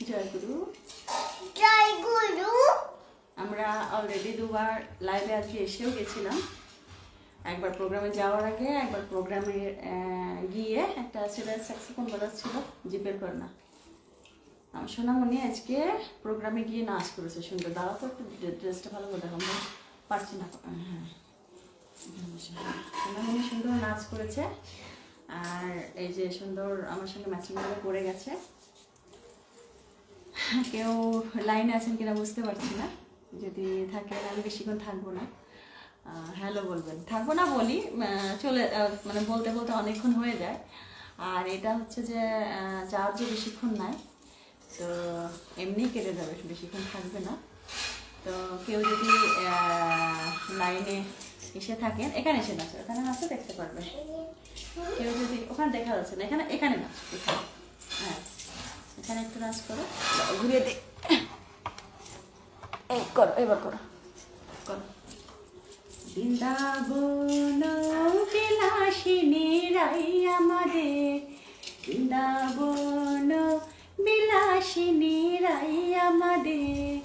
জয় গুরু। জয় গুরু। আমরা অলরেডি দুবার লাইভে আজকে এসেও গেছিলাম। একবার প্রোগ্রামে যাওয়ার আগে, একবার প্রোগ্রামে গিয়ে একটা ছেলে স্যাক্সোফোন বাজাচ্ছিল, জিপের কর্না। আমার সোনামণি আজকে প্রোগ্রামে গিয়ে নাচ করেছে সুন্দর। দাঁড়াও তো একটু ড্রেসটা ভালো করে দেখো, আমরা পারছি না। হ্যাঁ, সোনামণি সুন্দর নাচ করেছে। আর এই যে সুন্দর আমার সঙ্গে ম্যাচিং করে পড়ে গেছে। কেউ লাইনে আছেন কিনা বুঝতে পারছি না, যদি থাকেন আমি বেশিক্ষণ থাকবো না, হ্যালো বলবেন। থাকবো না বলি, চলে মানে বলতে বলতে অনেকক্ষণ হয়ে যায়। আর এটা হচ্ছে যে চার্জও বেশিক্ষণ নাই, তো এমনিই কেটে যাবে, বেশিক্ষণ থাকবে না। তো কেউ যদি লাইনে এসে থাকেন, এখানে এসে নাচো, এখানে নাচো দেখতে পারবে। কেউ যদি ওখানে দেখা যাচ্ছে না, এখানে এখানে নাচ, এখানে। হ্যাঁ, এখানে একটু নাচ করো, ঘুরিয়ে দে, এই করো, এবার করো করো। বৃন্দাবন বিলাসিনী রাই আমাদের, বৃন্দাবন বিলাসিনী রাই আমাদের,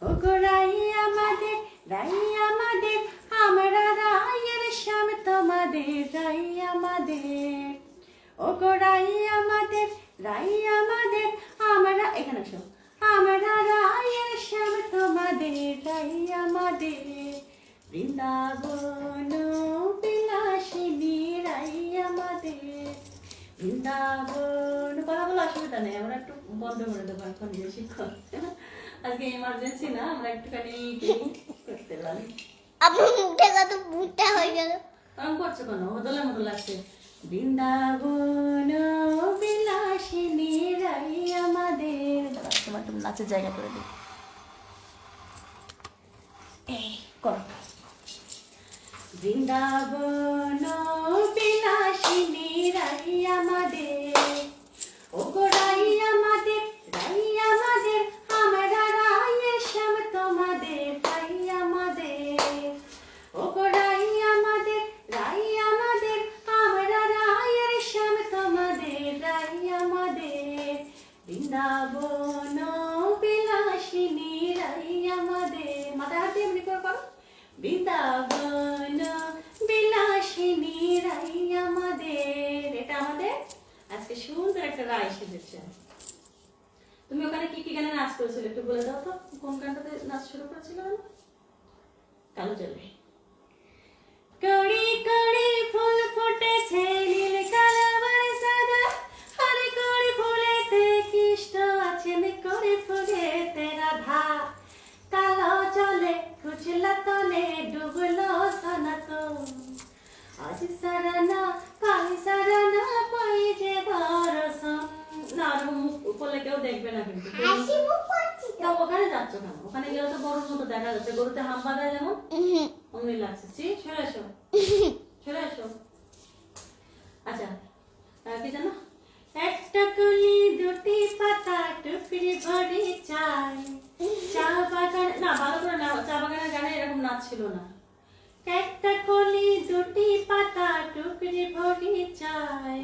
ও গো রাই আমাদের, রাই আমাদের, আমরা রায়ের শ্যাম তোমাদের রাই আমাদের, ও গো রাই আমাদের, রাই আমাদের, আমরা এখানে আসো, আমরা রায়ের শ্যাম তোমাদের রাই আমাদের, বৃন্দাবন বিলাসিনী রাই আমাদের, বৃন্দাবন। কথা বলো, অসুবিধা নেই, আমরা একটু বন্ধ করে দেবো এখন বেশিক্ষণ। আজকে ইমার্জেন্সি না, আমরা একটুখানি করতে পারি। আপনার মুখটা কত বুটটা হয়ে গেল। কারণ করছো কেন, বদলে মতো লাগছে। বৃন্দাবন বিলাসিনী রাই আমাদের। তোমার একটু নাচের জায়গা করে দিই, এই কর। বৃন্দাবন বিলাসিনী রাই আমাদের, ও গো রাই আমাদের, রাই আমাদের, আমরা রায়ের শ্যাম তোমাদের রাই আমাদের, ও গো রাই আমাদের, রাই আমাদের, আমরা রায়ের শ্যাম তোমাদের রাই আমাদের, বৃন্দাবন বিলাসিনী রাই আমাদের। মাথা হাতে এমনি করে করো, বৃন্দাবন বিলাসিনী রাই আমাদের। এটা আমাদের আজকে সুন্দর একটা রায় সেজেছে। তুমি ওখানে কি কি গানে নাচ করেছিলে একটু বলে দাও তো, কোন গানটাতে নাচ শুরু করেছিল? কালো জলে। কড়ি কড়ি ফুল ফুটেছে নীল কালো সাদা, আরে কড়ি ফুলেতে কৃষ্ণ আছেন, কড়ি ফুলেতে রাধা, কালো জলে কুচলা তলে ডুবলো সনাতন, আজ সারানা পাই সারানা পাই যে দর্শন। না মুখ উপরে কেউ দেখবে না কিন্তু। হাসি মুখ করছি তো। ওখানে যাচ্ছ কেন? ওখানে গেলে তো গরুর মতো দেখা যাচ্ছে, গরুতে হাম বাঁধায় যেমন অমনি লাগছে। সরে এসো, সরে এসো। আচ্ছা, কি জানো? একটা কলি দুটি পাতা টুকরি ভরি চাই, চা বাগান। না ভালো করে না, চা বাগানের গানে এরকম নাচ ছিল না। একটা কলি দুটি পাতা টুকরি ভরি চাই,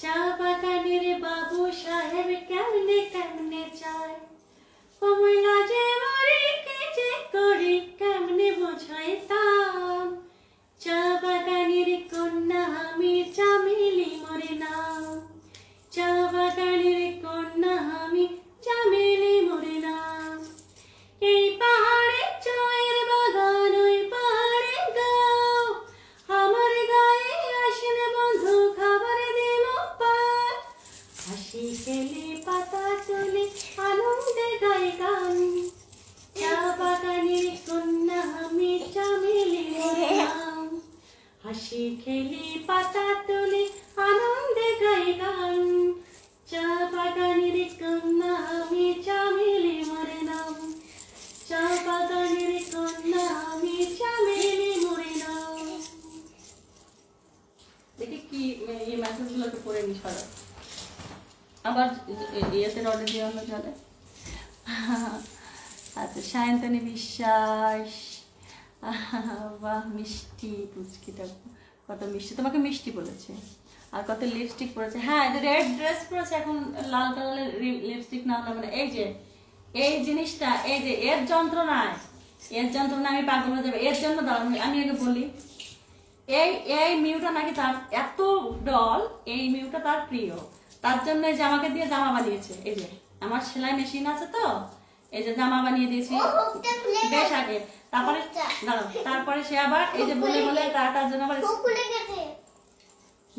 চা বাগানের বাবু সাহেব কেমনে কেমনে চাই, কমলা যে মরি কে যে করি কেমনে বোঝাইতাম, চা বাগানের কন্যা আমি চামেলি মরে নাম, চা বাগানের কন্যা আমি চামেলি মরে নাম, এই পাহাড়ে চায়ের বাগান ওই পাহাড়ে গাও, আমার গায়ে আসেন বন্ধু খাবার দেব পার, হাসি খেলে পাতা তুলে আনন্দে গাই গান, চা বাগানের কন্যা আমি চামেলি মরে নাম, হাসি খেলে পাতা তুলে আনন্দে গাই গান, চা বাগানের কন্যা আমি চামেলি মরে নাম, চা বাগানের কন্যা আমি চামেলি মরে নাম। দেখি কি এই মেসেজগুলোকে পড়ে নি সরা, আবার ইয়েতে অর্ডার দিয়ে অন্য চলে। আচ্ছা, সায়ন্তনী বিশ্বাস, বাহ মিষ্টি পুচকিটা কত মিষ্টি, তোমাকে মিষ্টি বলেছে। আর কত লিপস্টিক পরেছে। হ্যাঁ, রেড ড্রেস পরেছে, এখন লাল কালারের লিপস্টিক না হলে মানে এই যে এই জিনিসটা, এই যে এর যন্ত্রণায় আমি পাগল হয়ে যাবে। এর জন্য দাঁড়ান, আমি আগে বলি, এই এই মিউটা নাকি তার এত ডল, এই মিউটা তার প্রিয়, তার জন্য এই যে আমাকে দিয়ে জামা বানিয়েছে। এই যে আমার সেলাই মেশিন আছে তো, এই যে জামা বানিয়ে দিয়েছি বেশ আগে। তারপরে দাঁড়াও, তারপরে সে আবার এই যে বলে বলে তার জন্য আবার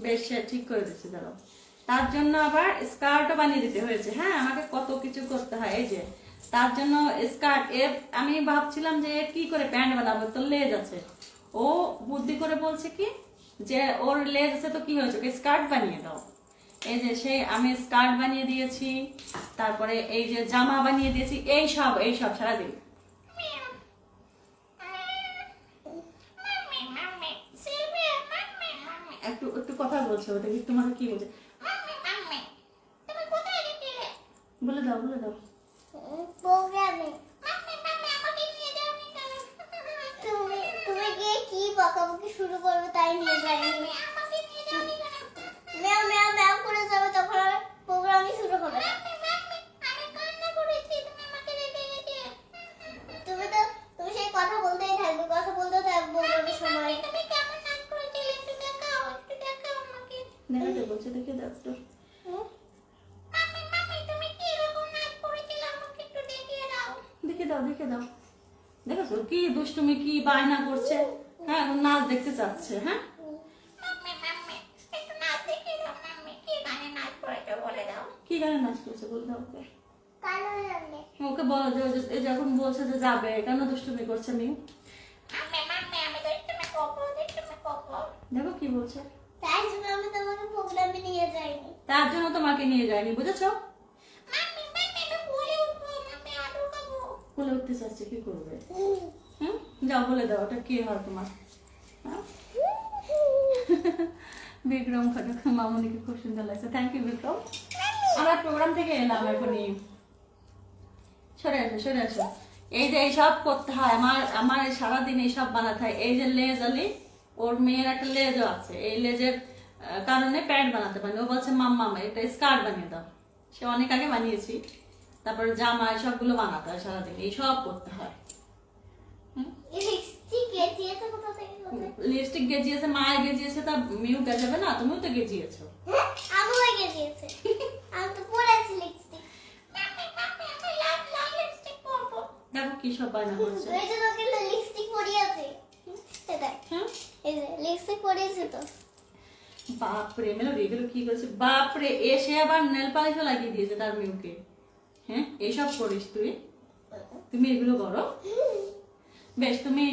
বেশ ঠিক করে দিচ্ছে। দাঁড়াও, তার জন্য আবার স্কার্টও বানিয়ে দিতে হয়েছে। হ্যাঁ, আমাকে কত কিছু করতে হয়। এই যে তার জন্য স্কার্ট, এর আমি ভাবছিলাম যে এর কি করে প্যান্ট বানাবো, তো লেজ আছে। ও বুদ্ধি করে বলছে কি যে ওর লেজ আছে তো কি হয়েছে, ওকে স্কার্ট বানিয়ে দাও। এই যে সেই আমি স্কার্ট বানিয়ে দিয়েছি, তারপরে এই যে জামা বানিয়ে দিয়েছি, এই সব সারাদিন। একটু একটু কথা বলছে, ওটা কি তোমাকে কি বলছে, বলে দাও বলে দাও। প্রোগ্রামে তুমি গিয়ে কি বকাবকি শুরু করবে তাই নিয়ে যাইনি। ম্যাও ম্যাও ম্যাও করে যাবে, তখন আর প্রোগ্রামই শুরু হবে না। তুমি সেই কথা বলতেই থাকবে, কথা বলতে থাকবো প্রোগ্রামের সময়। দেখাতে বলছে, দেখে দাও একটু, দেখে দাও। দেখেছো কি দুষ্টুমি, কি বায়না করছে। হ্যাঁ, এখন নাচ দেখতে চাচ্ছে। হ্যাঁ, কি গানে নাচ করছে বলে দাও ওকে। ওকে বলো যে যখন বলছে যে যাবে, কেন দুষ্টুমি করছে মিউ। দেখো কি বলছে, তাই জন্য আমি তোমাকে প্রোগ্রামে নিয়ে যাইনি। তার জন্য তোমাকে নিয়ে যায়নি, বুঝেছো। বলে উঠতে চাচ্ছে, কি করবে। হুম, যাও বলে দাও, ওটা কি হয় তোমার। হ্যাঁ? বিক্রম খাটক মামুনিকে খুব সুন্দর লাগছে, থ্যাংক ইউ বিক্রম। আমার প্রোগ্রাম থেকে এলাম এখনই, সরে আসো। এই যে এইসব করতে হয়, আমার সারাদিন এইসব বানাতে হয়। এই যে লেজ আলি, ওর মেয়ের একটা লেজও আছে, এই লেজের কারণে প্যান্ট বানাতে পারি। ও বলছে মাম্মা এটা স্কার্ট বানিয়ে দাও। সে অনেক আগে বানিয়েছি, তারপরে জামা সবগুলো বানাতে হয়, সারাদিন এইসব করতে হয়। লিপস্টিক গেজিয়েছে, মায়ের গেজিয়েছে, তা মিউ গেজাবে না? তুমিও তো গেজিয়েছো। আমিও গেজিয়েছে, আমি তো পরেছি লিপস্টিক। দেখো কি সব বায়না করছে। এই যে তোকে লিপস্টিক পরিয়েছে, এটা হ্যাঁ, এই যে লিপস্টিক পরিয়েছে তো। বাপরে মেলোডি, এগুলো কি করেছে বাপরে। এসে আবার নেল পালিশও লাগিয়ে দিয়েছে তার মিউকে। হ্যাঁ, এইসব করিস তুই, তুমি এগুলো করো। বেশ, তুমি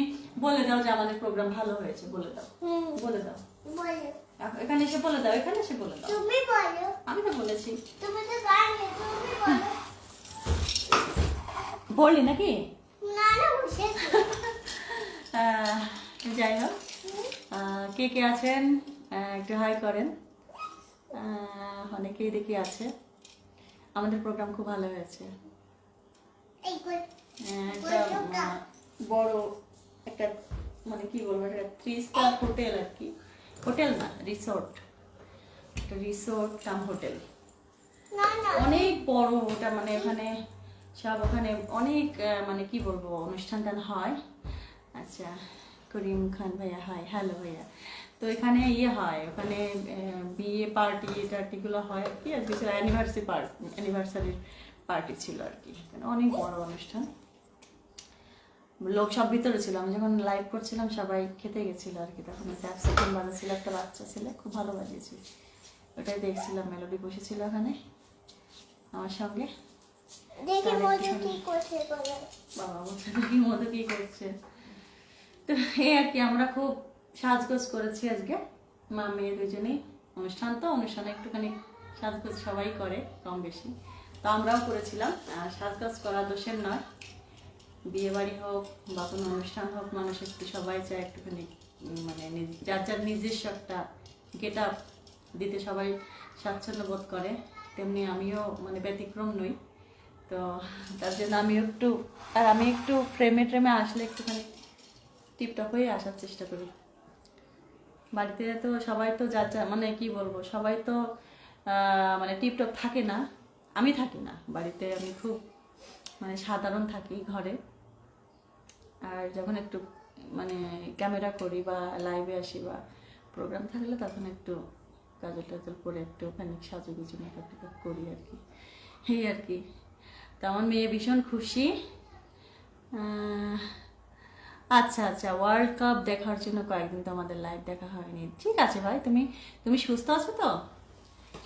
বলে দাও যে আমাদের প্রোগ্রাম ভালো হয়েছে, বলে দাও, বলে দাও। বলো, এখানে এসে বলে দাও, এখানে এসে বলে দাও। তুমি বলো, আমি তো বলেছি। তুমি তো গান গে, তুমি বলো। বললি নাকি? না না, বসেছি। যাই হোক, কে কে আছেন একটু হাই করেন। অনেকেই দেখি আছে। আমাদের প্রোগ্রাম খুব ভালো হয়েছে। এই কই একটা বড় একটা মানে কি বলবো, একটা 3 স্টার হোটেল আর কি, হোটেল না রিসোর্ট, একটা রিসোর্ট কাম হোটেল, না না, অনেক বড় ওটা। মানে ওখানে সব, ওখানে অনেক মানে কি বলবো অনুষ্ঠান টান হয়। আচ্ছা, করিম খান ভাইয়া, হাই, হ্যালো ভাইয়া। তো এখানে ইয়ে হয়, ওখানে বিয়ে পার্টি টার্টিগুলো হয় আর কি। আজকে ছিল অ্যানিভার্সারির পার্টি ছিল আর কি, অনেক বড় অনুষ্ঠান। লোক সব ভিতরে ছিল, আমি যখন লাইভ করছিলাম সবাই খেতে গেছিল আর কি। তখন ক্যাপসিকাম বাজাচ্ছিল, একটা বাচ্চা ছিল, খুব ভালো বাজিয়েছিল, ওটাই দেখছিলাম। মেলোডি বসেছিল ওখানে আমার সঙ্গে। দেখি মজা কি করছে বলো। বাবা বলছে দেখি মধু কি করছে। তো এই আর কি, আমরা খুব সাজগোজ করেছি আজকে, মা মেয়ে দুজনেই। অনুষ্ঠান তো, অনুষ্ঠানে একটুখানি সাজগোজ সবাই করে কম বেশি, তো আমরাও করেছিলাম। আর সাজগোজ করা দোষের নয়, বিয়ে বাড়ি হোক বা কোনো অনুষ্ঠান হোক, মানুষ একটু সবাই চায় একটুখানি মানে যার যার নিজস্ব একটা গেট আপ দিতে সবাই স্বাচ্ছন্দ্য বোধ করে। তেমনি আমিও মানে ব্যতিক্রম নই। তো তার জন্য আমি একটু ফ্রেমে আসলে একটুখানি টিপটপ হয়ে আসার চেষ্টা করি। বাড়িতে তো সবাই তো যার যা মানে কি বলবো, সবাই তো মানে টিপটপ থাকে না, আমি থাকি না বাড়িতে, আমি খুব মানে সাধারণ থাকি ঘরে। আর যখন একটু মানে ক্যামেরা করি বা লাইভে আসি বা প্রোগ্রাম থাকলে তখন একটু কাজল টাজল করে একটুখানি সাজুগুজু মেকআপ টেকআপ করি আর কি, এই আর কি। তো আমার মেয়ে ভীষণ খুশি। আচ্ছা আচ্ছা, ওয়ার্ল্ড কাপ দেখার জন্য কয়েকদিন তো আমাদের লাইভ দেখা হয়নি। ঠিক আছে ভাই, তুমি তুমি সুস্থ আছো তো?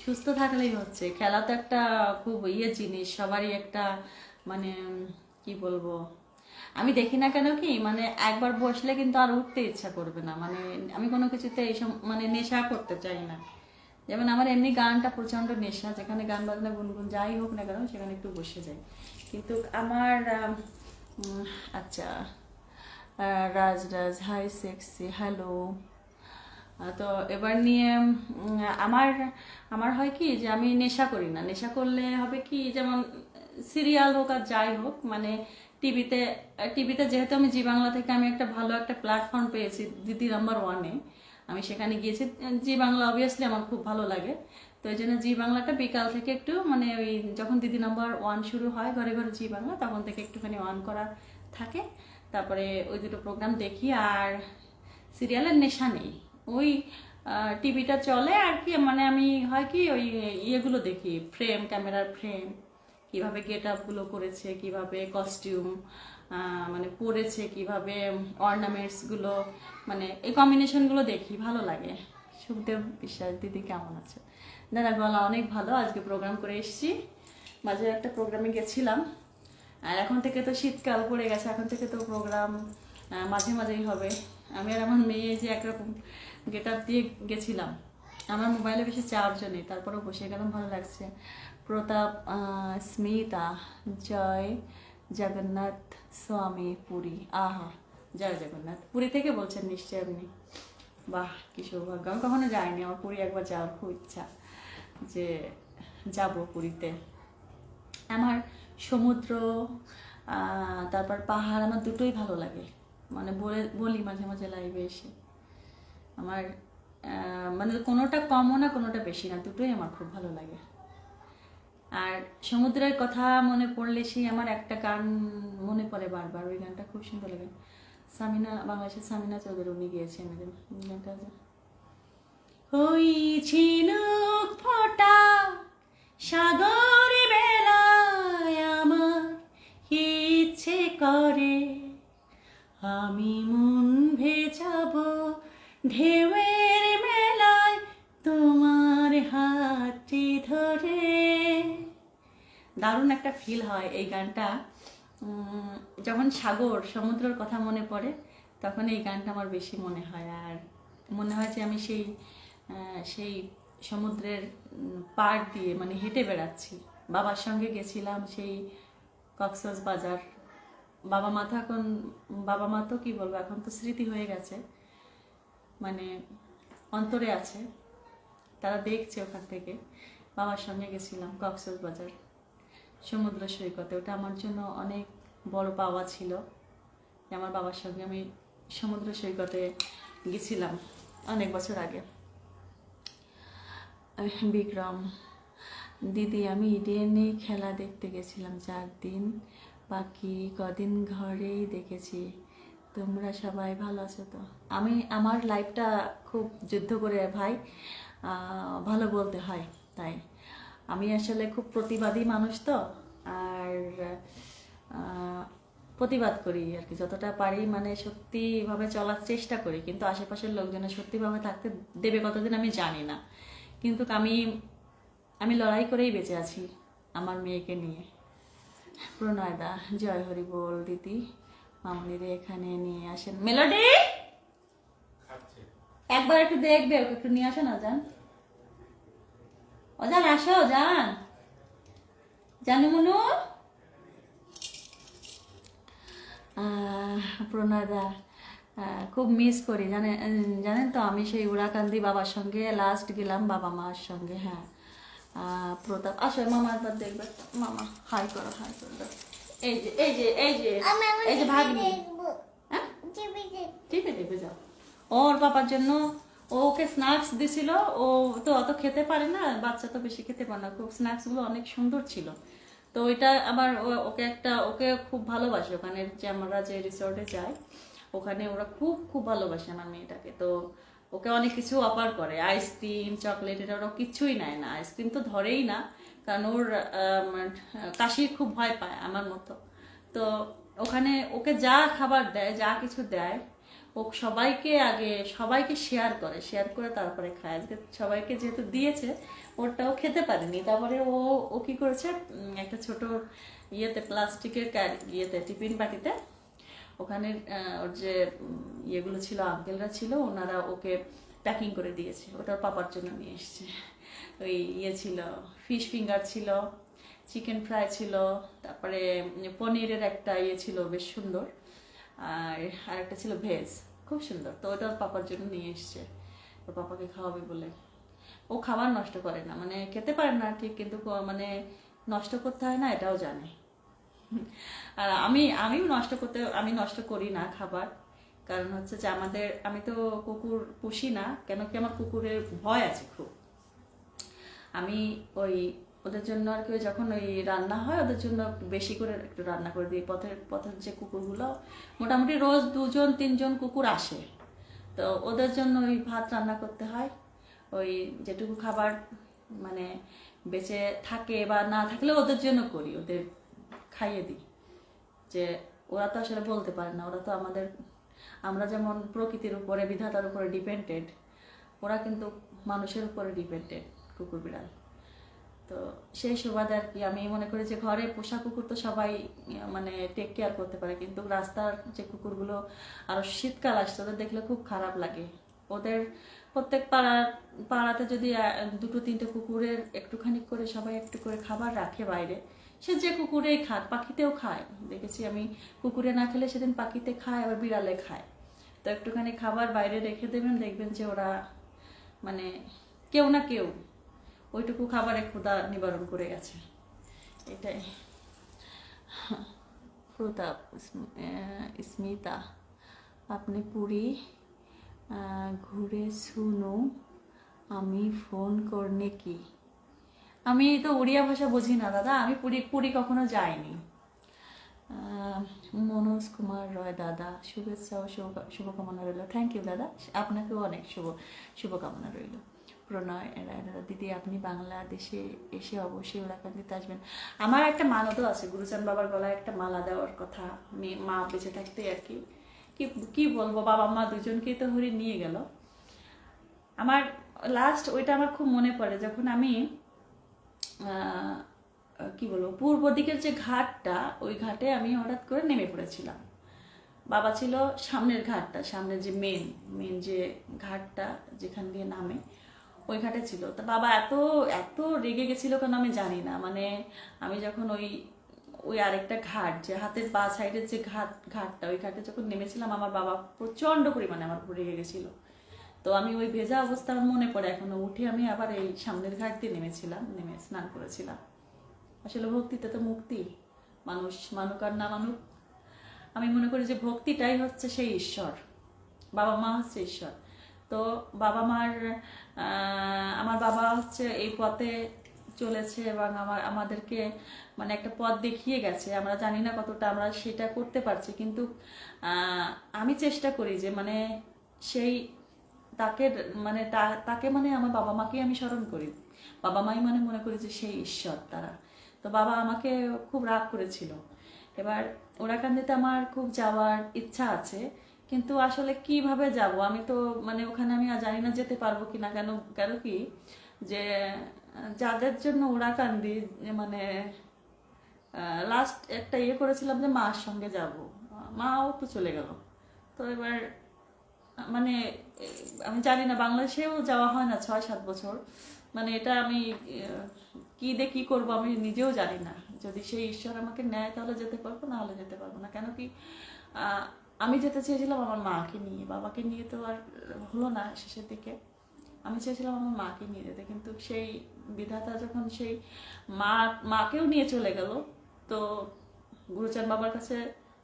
সুস্থ থাকলেই হচ্ছে। খেলা তো একটা খুব জিনিস, সবারই একটা মানে কি বলবো, আমি দেখি না কেন কি মানে একবার বসলে কিন্তু আর উঠতে ইচ্ছা করবে না, মানে আমি কোনো কিছুতে এইসব মানে নেশা করতে চাই না। যেমন আমার এমনি গানটা প্রচণ্ড নেশা, যেখানে গান বাজনা গুনগুন যাই হোক না কেন সেখানে একটু বসে যাই। কিন্তু আমার আচ্ছা, Raj Raj hi sexy hello. তো এবার নিয়ে আমার আমার হয় কি যে আমি নেশা করি না। নেশা করলে হবে কি, যেমন সিরিয়াল হোক আর যাই হোক, মানে টিভিতে টিভিতে যেহেতু আমি জি বাংলা থেকে আমি একটা ভালো একটা প্ল্যাটফর্ম পেয়েছি দিদি নাম্বার ওয়ানে, আমি সেখানে গিয়েছি। জি বাংলা অবভিয়াসলি আমার খুব ভালো লাগে, তো এই জন্য জি বাংলাটা বিকাল থেকে একটু মানে ওই যখন দিদি নাম্বার ওয়ান শুরু হয় ঘরে ঘরে জি বাংলা, তখন থেকে একটুখানি অন করা থাকে। তারপরে ওই দুটো প্রোগ্রাম দেখি। আর সিরিয়ালের নেশা নেই, ওই টিভিটা চলে আর কি, মানে আমি হয় কি ওই ইয়েগুলো দেখি, ফ্রেম, ক্যামেরার ফ্রেম, কিভাবে গেট আপগুলো করেছে, কিভাবে কস্টিউম মানে পরেছে, কিভাবে অর্নামেন্টসগুলো, মানে এই কম্বিনেশনগুলো দেখি, ভালো লাগে। সুখদেব বিশ্বাস দিদি কেমন আছে? দাদা গলা অনেক ভালো, আজকে প্রোগ্রাম করে এসেছি, মাঝে একটা প্রোগ্রামে গেছিলাম। আর এখন থেকে তো শীতকাল পড়ে গেছে, এখন থেকে তো প্রোগ্রাম মাঝে মাঝেই হবে। আমি আর আমার মেয়ে যে একরকম গেট আপ দিয়ে গেছিলাম, আমার মোবাইলে বেশি চার্জও নেই, তারপরেও বসে গেলাম, ভালো লাগছে। প্রতাপ, স্মিতা, জয় জগন্নাথ স্বামী পুরী, আহা জয় জগন্নাথ, পুরী থেকে বলছেন নিশ্চয়ই আপনি? বাহ কি সৌভাগ্য, আমি কখনো যাইনি, আমার পুরী একবার যাওয়ার খুব ইচ্ছা, যে যাব পুরীতে। আমার সমুদ্র তারপর পাহাড় আমার দুটোই ভালো লাগে, মানে বলি মাঝে মাঝে লাইভে এসে, আমার মানে কোনোটা কমও না কোনোটা বেশি না, দুটোই আমার খুব ভালো লাগে। আর সমুদ্রের কথা মনে পড়লে সেই আমার একটা গান মনে পড়ে বারবার, ওই গানটা খুব সুন্দর লাগে। সামিনা, বাংলাদেশের সামিনা চৌধুরী উনি গিয়েছেন গানটা, ওই ঝিনুক ফোঁটা সাগর বেলায় আমার ইচ্ছে করে আমি মন ভেজাবো ঢেউয়ের মেলায় তোমার হাতটি ধরে। দারুণ একটা ফিল হয় এই গানটা, যখন সমুদ্রের কথা মনে পড়ে তখন এই গানটা আমার বেশি মনে হয়। আর মনে হয় যে আমি সেই সমুদ্রের পাড় দিয়ে মানে হেঁটে বেড়াচ্ছি। বাবার সঙ্গে গেছিলাম সেই কক্সবাজার। বাবা মা তো কি বলবো, এখন তো স্মৃতি হয়ে গেছে, মানে অন্তরে আছে, তারা দেখছে ওখান থেকে। বাবার সঙ্গে গেছিলাম কক্সবাজার সমুদ্র সৈকতে, ওটা আমার জন্য অনেক বড় পাওয়া ছিল যে আমার বাবার সঙ্গে আমি সমুদ্র সৈকতে গেছিলাম অনেক বছর আগে। বিক্রম, দিদি আমি ইডেনে খেলা দেখতে গেছিলাম 4 দিন, বাকি কদিন ঘরেই দেখেছি। তোমরা সবাই ভালো আছো তো? আমার লাইফটা খুব যুদ্ধ করে ভাই, ভালো বলতে হয়, তাই আমি আসলে খুব প্রতিবাদী মানুষ তো, আর প্রতিবাদ করি আর কি যতটা পারি, মানে সত্যিভাবে চলার চেষ্টা করি, কিন্তু আশেপাশের লোকজনের সত্যিভাবে থাকতে দেবে কতদিন আমি জানি না, কিন্তু আমি লড়াই করেই বেঁচে আছি আমার মেয়েকে নিয়ে। প্রণয় দা, জয় হরি বল দিদি, মামনিরে এখানে নিয়ে আসেন। মেলোডি একবার একটু দেখবে, ওকে একটু নিয়ে আসো না, যান ও, যান আসো, যান জানু মনু। প্রণয় দা, খুব মিস করি জানেন তো, আমি সেই উড়াকান্দি বাবার সঙ্গে লাস্ট গেলাম, বাবা মার সঙ্গে। হ্যাঁ প্রতাপ, আসো মামার পর দেখবে, মামা হাই করো, হাই করো। এই যে এই যে এই যে এই যে ভাগ্নি, হ্যাঁ টিপে টিপে যাও। ওর পাপার জন্য ও ওকে স্ন্যাক্স দিছিল, ও তো অত খেতে পারে না, বাচ্চা তো বেশি খেতে পারে না, খুব স্ন্যাক্স গুলো অনেক সুন্দর ছিল। তো ওইটা আবার ওকে খুব ভালোবাসে, ওখানে যে আমরা যে রিসর্টে যাই ওখানে ওরা খুব খুব ভালোবাসে আমার মেয়েটাকে। তো ওকে অনেক কিছু অফার করে, আইসক্রিম চকলেট, এটা ওরা কিছুই নেয় না, আইসক্রিম তো ধরেই না, কারণ ওর কাশির খুব ভয় পায় আমার মতো। তো ওখানে ওকে যা খাবার দেয়, যা কিছু দেয়, ও সবাইকে শেয়ার করে তারপরে খায়। আজকে সবাইকে যেহেতু দিয়েছে, ওরটাও খেতে পারেনি, তারপরে ও ও কি করেছে, একটা ছোট প্লাস্টিকের টিফিন বাটিতে ওখানে ওর যে ইয়েগুলো ছিল, আঙ্কেলরা ছিল, ওনারা ওকে প্যাকিং করে দিয়েছে, ওটার পাপার জন্য নিয়ে এসছে। ওই ছিল, ফিশ ফিঙ্গার ছিল, চিকেন ফ্রাই ছিল, তারপরে পনিরের একটা ছিল বেশ সুন্দর, আর একটা ছিল ভেজ, খুব সুন্দর। তো ওটা ওর পাপার জন্য নিয়ে এসছে, ওর পাপাকে খাওয়াবে বলে। ও খাবার নষ্ট করে না, মানে খেতে পারে না ঠিক, কিন্তু মানে নষ্ট করতে হয় না এটাও জানে। আর আমি নষ্ট করি না খাবার, কারণ হচ্ছে যে আমি তো কুকুর পুষি না, কেন কি আমার কুকুরের ভয় আছে খুব। আমি ওই ওদের জন্য আর কি যখন ওই রান্না হয় ওদের জন্য বেশি করে একটু রান্না করে দিই। পথের যে কুকুরগুলো মোটামুটি রোজ 2-3জন কুকুর আসে, তো ওদের জন্য ওই ভাত রান্না করতে হয়। ওই যেটুকু খাবার মানে বেঁচে থাকে বা না থাকলে ওদের জন্য করি, ওদের খাইয়ে দিই। যে ওরা তো আসলে বলতে পারে না, ওরা তো আমরা যেমন প্রকৃতির উপরে, বিধাতার উপরে ডিপেন্ডেড, ওরা কিন্তু মানুষের উপরে ডিপেন্ডেড, কুকুর বিড়াল। তো সেই সুবাদে আর কি আমি মনে করি যে ঘরে পোষা কুকুর তো সবাই মানে টেক কেয়ার করতে পারে, কিন্তু রাস্তার যে কুকুরগুলো, আরো শীতকাল আসছে, ওদের দেখলে খুব খারাপ লাগে। ওদের প্রত্যেক পাড়াতে যদি 2-3টে কুকুরের একটুখানি করে সবাই একটু করে খাবার রাখে বাইরে, সে যে কুকুরেই খাক, পাখিতেও খায়, দেখেছি আমি। কুকুরে না খেলে সেদিন পাখিতে খায়, আবার বিড়ালে খায়। তো একটুখানি খাবার বাইরে রেখে দেবেন, দেখবেন যে ওরা মানে কেউ না কেউ ওইটুকু খাবারে ক্ষুধা নিবারণ করে গেছে। এটাই। প্রতাপ, স্মিতা, আপনি পুরী ঘুরে শুনো, আমি ফোন করনে কি? আমি তো উড়িয়া ভাষা বুঝি না দাদা, আমি পুরী কখনো যাইনি। মনোজ কুমার রয় দাদা, শুভেচ্ছা ও শুভকামনা রইল। থ্যাংক ইউ দাদা, আপনাকেও অনেক শুভকামনা রইল। প্রণয় রায় দাদা, দিদি আপনি বাংলাদেশে এসে অবশ্যই ওরাকান্দিতে আসবেন। আমার একটা মানতও আছে, গুরুচাঁদ বাবার গলায় একটা মালা দেওয়ার কথা, মা বেঁচে থাকতে আর কি। কি বলবো, বাবা মা দুজনকেই তো হরি নিয়ে গেল। আমার লাস্ট ওইটা আমার খুব মনে পড়ে, যখন আমি কি বলবো, পূর্ব দিকের যে ঘাটটা, ওই ঘাটে আমি হঠাৎ করে নেমে পড়েছিলাম। বাবা ছিল সামনের ঘাটটা, সামনের যে মেন যে ঘাটটা যেখান দিয়ে নামে, ওই ঘাটে ছিল। তো বাবা এত এত রেগে গেছিল কেন আমি জানি না, মানে আমি যখন ওই আরেকটা ঘাট, যে হাতের বা সাইডের যে ঘাটটা, ওই ঘাটে যখন নেমেছিলাম, আমার বাবা প্রচন্ড পরিমাণে আমার উপর রেগে গেছিল। তো আমি ওই ভেজা অবস্থা আমার মনে পড়ে এখনো, উঠে আমি আবার এই সামনের ঘাট দিয়ে নেমে স্নান করেছিলাম। আসলে ভক্তিতে তো মুক্তি, মানুষ মানুক আর না মানুক, আমি মনে করি যে ভক্তিটাই হচ্ছে সেই ঈশ্বর, বাবা মা হচ্ছে ঈশ্বর। তো আমার বাবা হচ্ছে এই পথে চলেছে এবং আমাদেরকে মানে একটা পথ দেখিয়ে গেছে। আমরা জানি না কতটা আমরা সেটা করতে পারছি, কিন্তু আমি চেষ্টা করি যে মানে সেই তাকে তাকে মানে আমার বাবা মাকে আমি স্মরণ করি। বাবা মাই মানে মনে করি যে সেই ঈশ্বর তারা। তো বাবা আমাকে খুব রাগ করেছিল। এবার ওরাকান্দিতে আমার খুব যাওয়ার ইচ্ছা আছে, কিন্তু আসলে কিভাবে যাব, আমি তো মানে ওখানে আমি জানি না যেতে পারবো কিনা। কেন কি যে যাদের জন্য ওরাকান্দি মানে লাস্ট একটা করেছিলাম যে মার সঙ্গে যাব, মাও তো চলে গেল। তো এবার মানে আমি জানি না, বাংলাদেশেও যাওয়া হয় না 6-7 বছর, মানে এটা আমি কি করবো আমি নিজেও জানি না। যদি সেই ঈশ্বর আমাকে নেয় তাহলে যেতে পারবো, না হলে যেতে পারবো না। কেন কি আমি যেতে চেয়েছিলাম আমার মাকে নিয়ে, বাবাকে নিয়ে তো আর হলো না শেষের দিকে। আমি চেয়েছিলাম আমার মাকে নিয়ে যেতে, কিন্তু সেই বিধাতা যখন সেই মাকেও নিয়ে চলে গেল, তো গুরুচাঁদ বাবার কাছে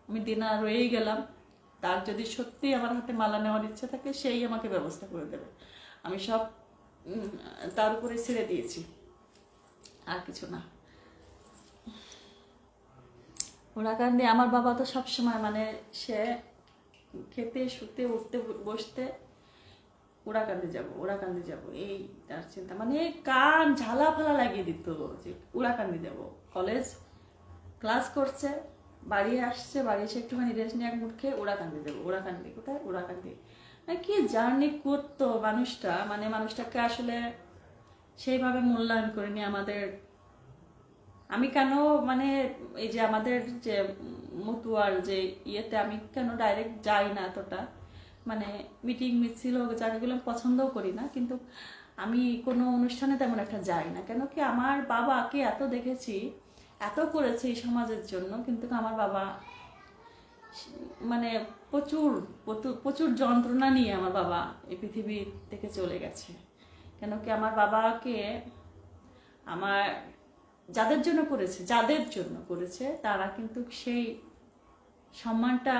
আমি দিনা রয়েই গেলাম। তার যদি সত্যি আমার হাতে মালা নেওয়ার ইচ্ছা থাকে, সেই আমাকে ব্যবস্থা করে দেবে। আমি সব তার উপরে ছেড়ে দিয়েছি, আর কিছু না। ওরা কান্দে আমার বাবা তো সবসময় মানে সে খেতে শুতে উঠতে বসতে ওরা কান্দে যাব এই তার চিন্তা, মানে কান ঝালা ফালা লাগিয়ে দিত যে ওরা কান্দে যাব। কলেজ ক্লাস করছে, বাড়ি আসছে, বাড়ি এসে একটুখানি রেস্ট নিয়ে এক মুঠ খেয়ে ওরা কান্দে যাবো, ওরা কান্দে কোথায়, ওরা কান্দে। মানে কি জার্নি করতো মানুষটা, মানে মানুষটাকে আসলে সেইভাবে মূল্যায়ন করেনি আমাদের। আমি কেন মানে এই যে আমাদের যে মতুয়ার যে ইয়েতে আমি কেন ডাইরেক্ট যাই না এতটা, মানে মিটিং মিছিল জায়গাগুলো আমি পছন্দও করি না, কিন্তু আমি কোনো অনুষ্ঠানে তেমন একটা যাই না। কেন কি আমার বাবাকে এত দেখেছি, এত করেছে এই সমাজের জন্য, কিন্তু আমার বাবা মানে প্রচুর প্রচুর যন্ত্রণা নিয়ে আমার বাবা এই পৃথিবী থেকে চলে গেছে। কেন কি আমার বাবাকে আমার যাদের জন্য করেছে তারা কিন্তু সেই সম্মানটা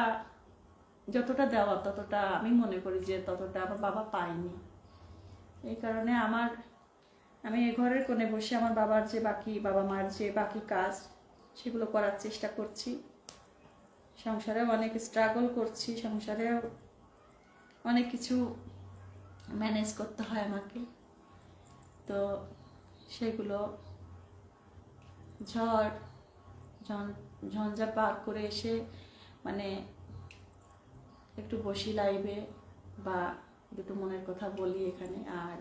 যতটা দেওয়া ততটা আমি মনে করি যে ততটা আমার বাবা পায়নি। এই কারণে আমি এই ঘরের কোণে বসে আমার বাবা মার যে বাকি কাজ সেগুলো করার চেষ্টা করছি। সংসারেও অনেক স্ট্রাগল করছি, সংসারেও অনেক কিছু ম্যানেজ করতে হয় আমাকে। তো সেগুলো ঝঞ্ঝা পার করে এসে মানে একটু বসি লাইভে বা দুটো মনের কথা বলি এখানে। আর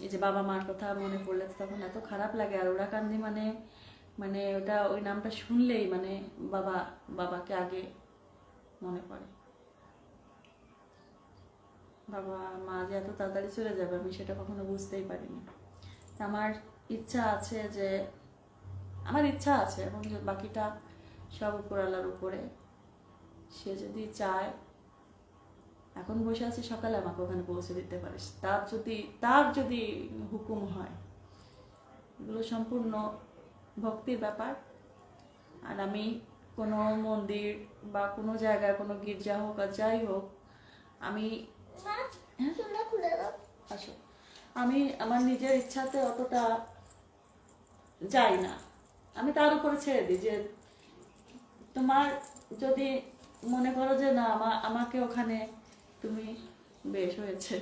এই যে বাবা মার কথা মনে পড়লে তখন এত খারাপ লাগে। আর ওরা কান্দি মানে ওটা ওই নামটা শুনলেই মানে বাবাকে আগে মনে পড়ে। বাবা মা যে এত তাড়াতাড়ি চলে যাবে আমি সেটা কখনো বুঝতেই পারিনি। আমার ইচ্ছা আছে এবং বাকিটা সব উপরওয়ালার উপরে। সে যদি চায়, এখন বসে আছে, সকালে আমাকে ওখানে পৌঁছে দিতে পারিস, তার যদি হুকুম হয়। এগুলো সম্পূর্ণ ভক্তির ব্যাপার। আর আমি কোনো মন্দির বা কোনো জায়গায় কোনো গির্জা হোক আর যাই হোক, আমি আসো আমি আমার নিজের ইচ্ছাতে অতটা যাই না। আমি তার উপরে ছেড়ে দিই যে তোমার যদি মনে করো যে না আমাকে ওখানে তুমি বেশ হয়েছে,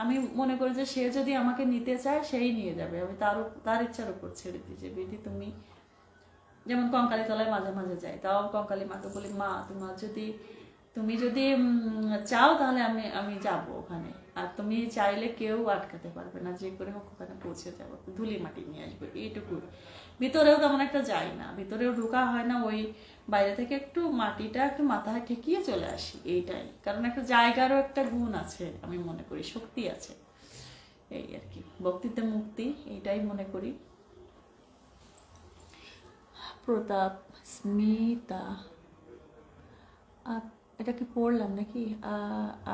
আমি মনে করি যে সে যদি আমাকে নিতে চায় সেই নিয়ে যাবে। আমি তার ইচ্ছার উপর ছেড়ে দিই যে বেটি তুমি, যেমন কঙ্কালী তলায় মাঝে মাঝে যাই, তাও কঙ্কালী মাকে বলি মা তুমি যদি চাও তাহলে আমি যাব ওখানে, আর তুমি চাইলে কেউ আটকাতে পারবে না, যে করে হোক ওখানে পৌঁছে যাবো, ধুলি মাটি নিয়ে আসবো, এইটুকু। ভিতরেও তেমন একটা যাই না, ভিতরেও ঢোকা হয় না, ওই বাইরে থেকে একটু মাটিটা একটু মাথায় ঠেকিয়ে চলে আসি, এইটাই। কারণ একটা জায়গারও একটা গুণ আছে, আমি মনে করি শক্তি আছে, এই আর কি। ভক্তিতে মুক্তি, এইটাই মনে করি। প্রতাপ, স্মিতা, এটা কি পড়লাম নাকি?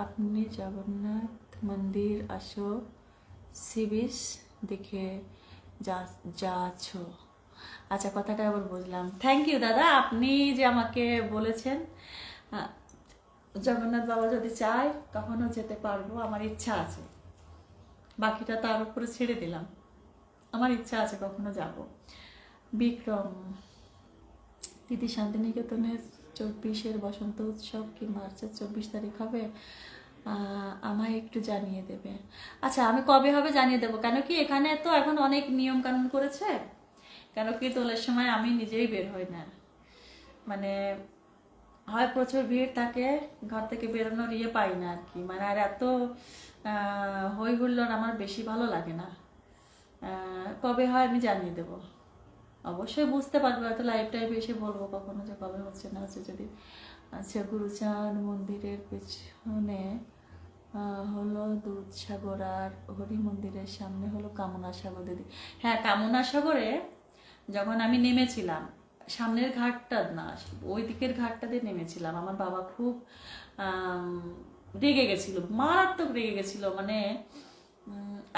আপনি জগন্নাথ মন্দির আসো, সি বিচ দেখে যাচ্ছ। আচ্ছা, কথাটা আবার বুঝলাম। থ্যাংক ইউ দাদা, আপনি যে আমাকে বলেছেন। জগন্নাথ বাবা যদি চায় কখনো যেতে পারবো, আমার ইচ্ছা আছে। বাকিটা তার উপরে ছেড়ে দিলাম, আমার ইচ্ছা আছে কখনো যাব। বিক্রম, দিদি শান্তিনিকেতনের 24-এর বসন্ত উৎসব কি মার্চের 24 তারিখ হবে? আমায় একটু জানিয়ে দেবে। আচ্ছা, আমি কবে হবে জানিয়ে দেবো। কেন কি এখানে তো এখন অনেক নিয়ম কানুন করেছে। কেন কি দোলের সময় আমি নিজেই বের হই না, মানে হয় প্রচুর ভিড় থাকে, ঘর থেকে বেরোনোর পাই না আর কি। মানে আর এত হই হুল্লোড় আমার বেশি ভালো লাগে না। কবে হয় আমি জানিয়ে দেবো, অবশ্যই বুঝতে পারবো। হয়তো লাইভ টাইভে এসে বলবো কখনো যে কবে হচ্ছে না হচ্ছে যদি। আচ্ছা, গুরুচাঁদ মন্দিরের পেছনে হলো দুধসাগর, আর হরি মন্দিরের সামনে হলো কামনা সাগর। দিদি, হ্যাঁ, কামনা সাগরে যখন আমি নেমেছিলাম, সামনের ঘাটটা না, ওই দিকের ঘাটটাতে নেমেছিলাম, আমার বাবা খুব রেগে গেছিল, মারাত্মক রেগে গেছিল। মানে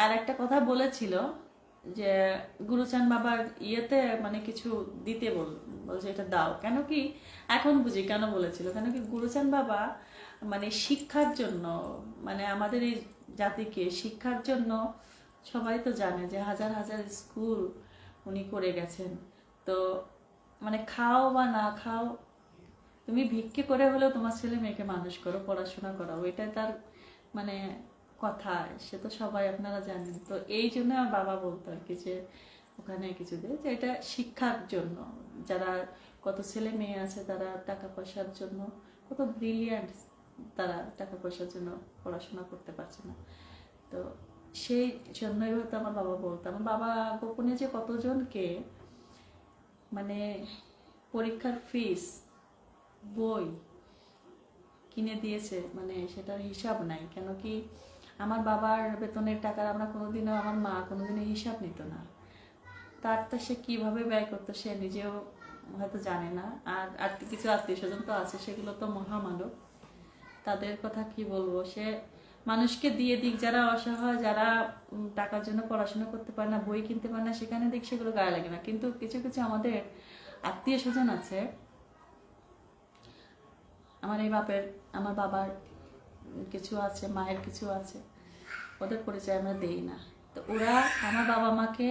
আর একটা কথা বলেছিল যে গুরুচাঁদ বাবার ইয়েতে মানে কিছু দিতে বলছে, এটা দাও। কেন কি এখন বুঝি কেন বলেছিল। কেন কি গুরুচাঁদ বাবা মানে শিক্ষার জন্য, মানে আমাদের এই জাতিকে শিক্ষার জন্য সবাই তো জানে যে হাজার হাজার স্কুল উনি করে গেছেন। তো মানে খাও বা না খাও, তুমি ভিক্ষে করে হলেও তোমার ছেলে মেয়েকে মানুষ করো, পড়াশোনা করাও, এটাই তার মানে কথা। সে তো সবাই আপনারা জানেন। তো এই জন্য আমার বাবা বলতো আর কি যে ওখানে কিছু দিয়ে যে এটা শিক্ষার জন্য, যারা কত ছেলে মেয়ে আছে তারা টাকা পয়সার জন্য, কত ব্রিলিয়ান্ট, তারা টাকা পয়সার জন্য পড়াশোনা করতে পারছে না। তো সেই জন্যই হয়তো আমার বাবা বলতো। আমার বাবা গোপনে যে কতজনকে মানে পরীক্ষার ফিস, বই কিনে দিয়েছে, মানে সেটার হিসাব নাই। কেন কি আমার বাবার বেতনের টাকার আমরা কোনোদিনও, আমার মা কোনোদিনও হিসাব নিত না। তারটা সে কিভাবে ব্যয় করতো সে নিজেও হয়তো জানে না। আর কিছু আত্মীয় স্বজন তো আছে, সেগুলো তো মহামানব, তাদের কথা কি বলবো। সে মানুষকে দিয়ে দিক, যারা অসহায়, যারা টাকার জন্য পড়াশোনা করতে পারে না, বই কিনতে পারে না, সেখানে দিক, সেগুলো গায়ে লাগে না। কিন্তু কিছু কিছু আমাদের আত্মীয় স্বজন আছে, আমার এই আমার বাবার কিছু আছে, মায়ের কিছু আছে, ওদের পরিচয় আমরা দেই না। তো ওরা আমার বাবা মাকে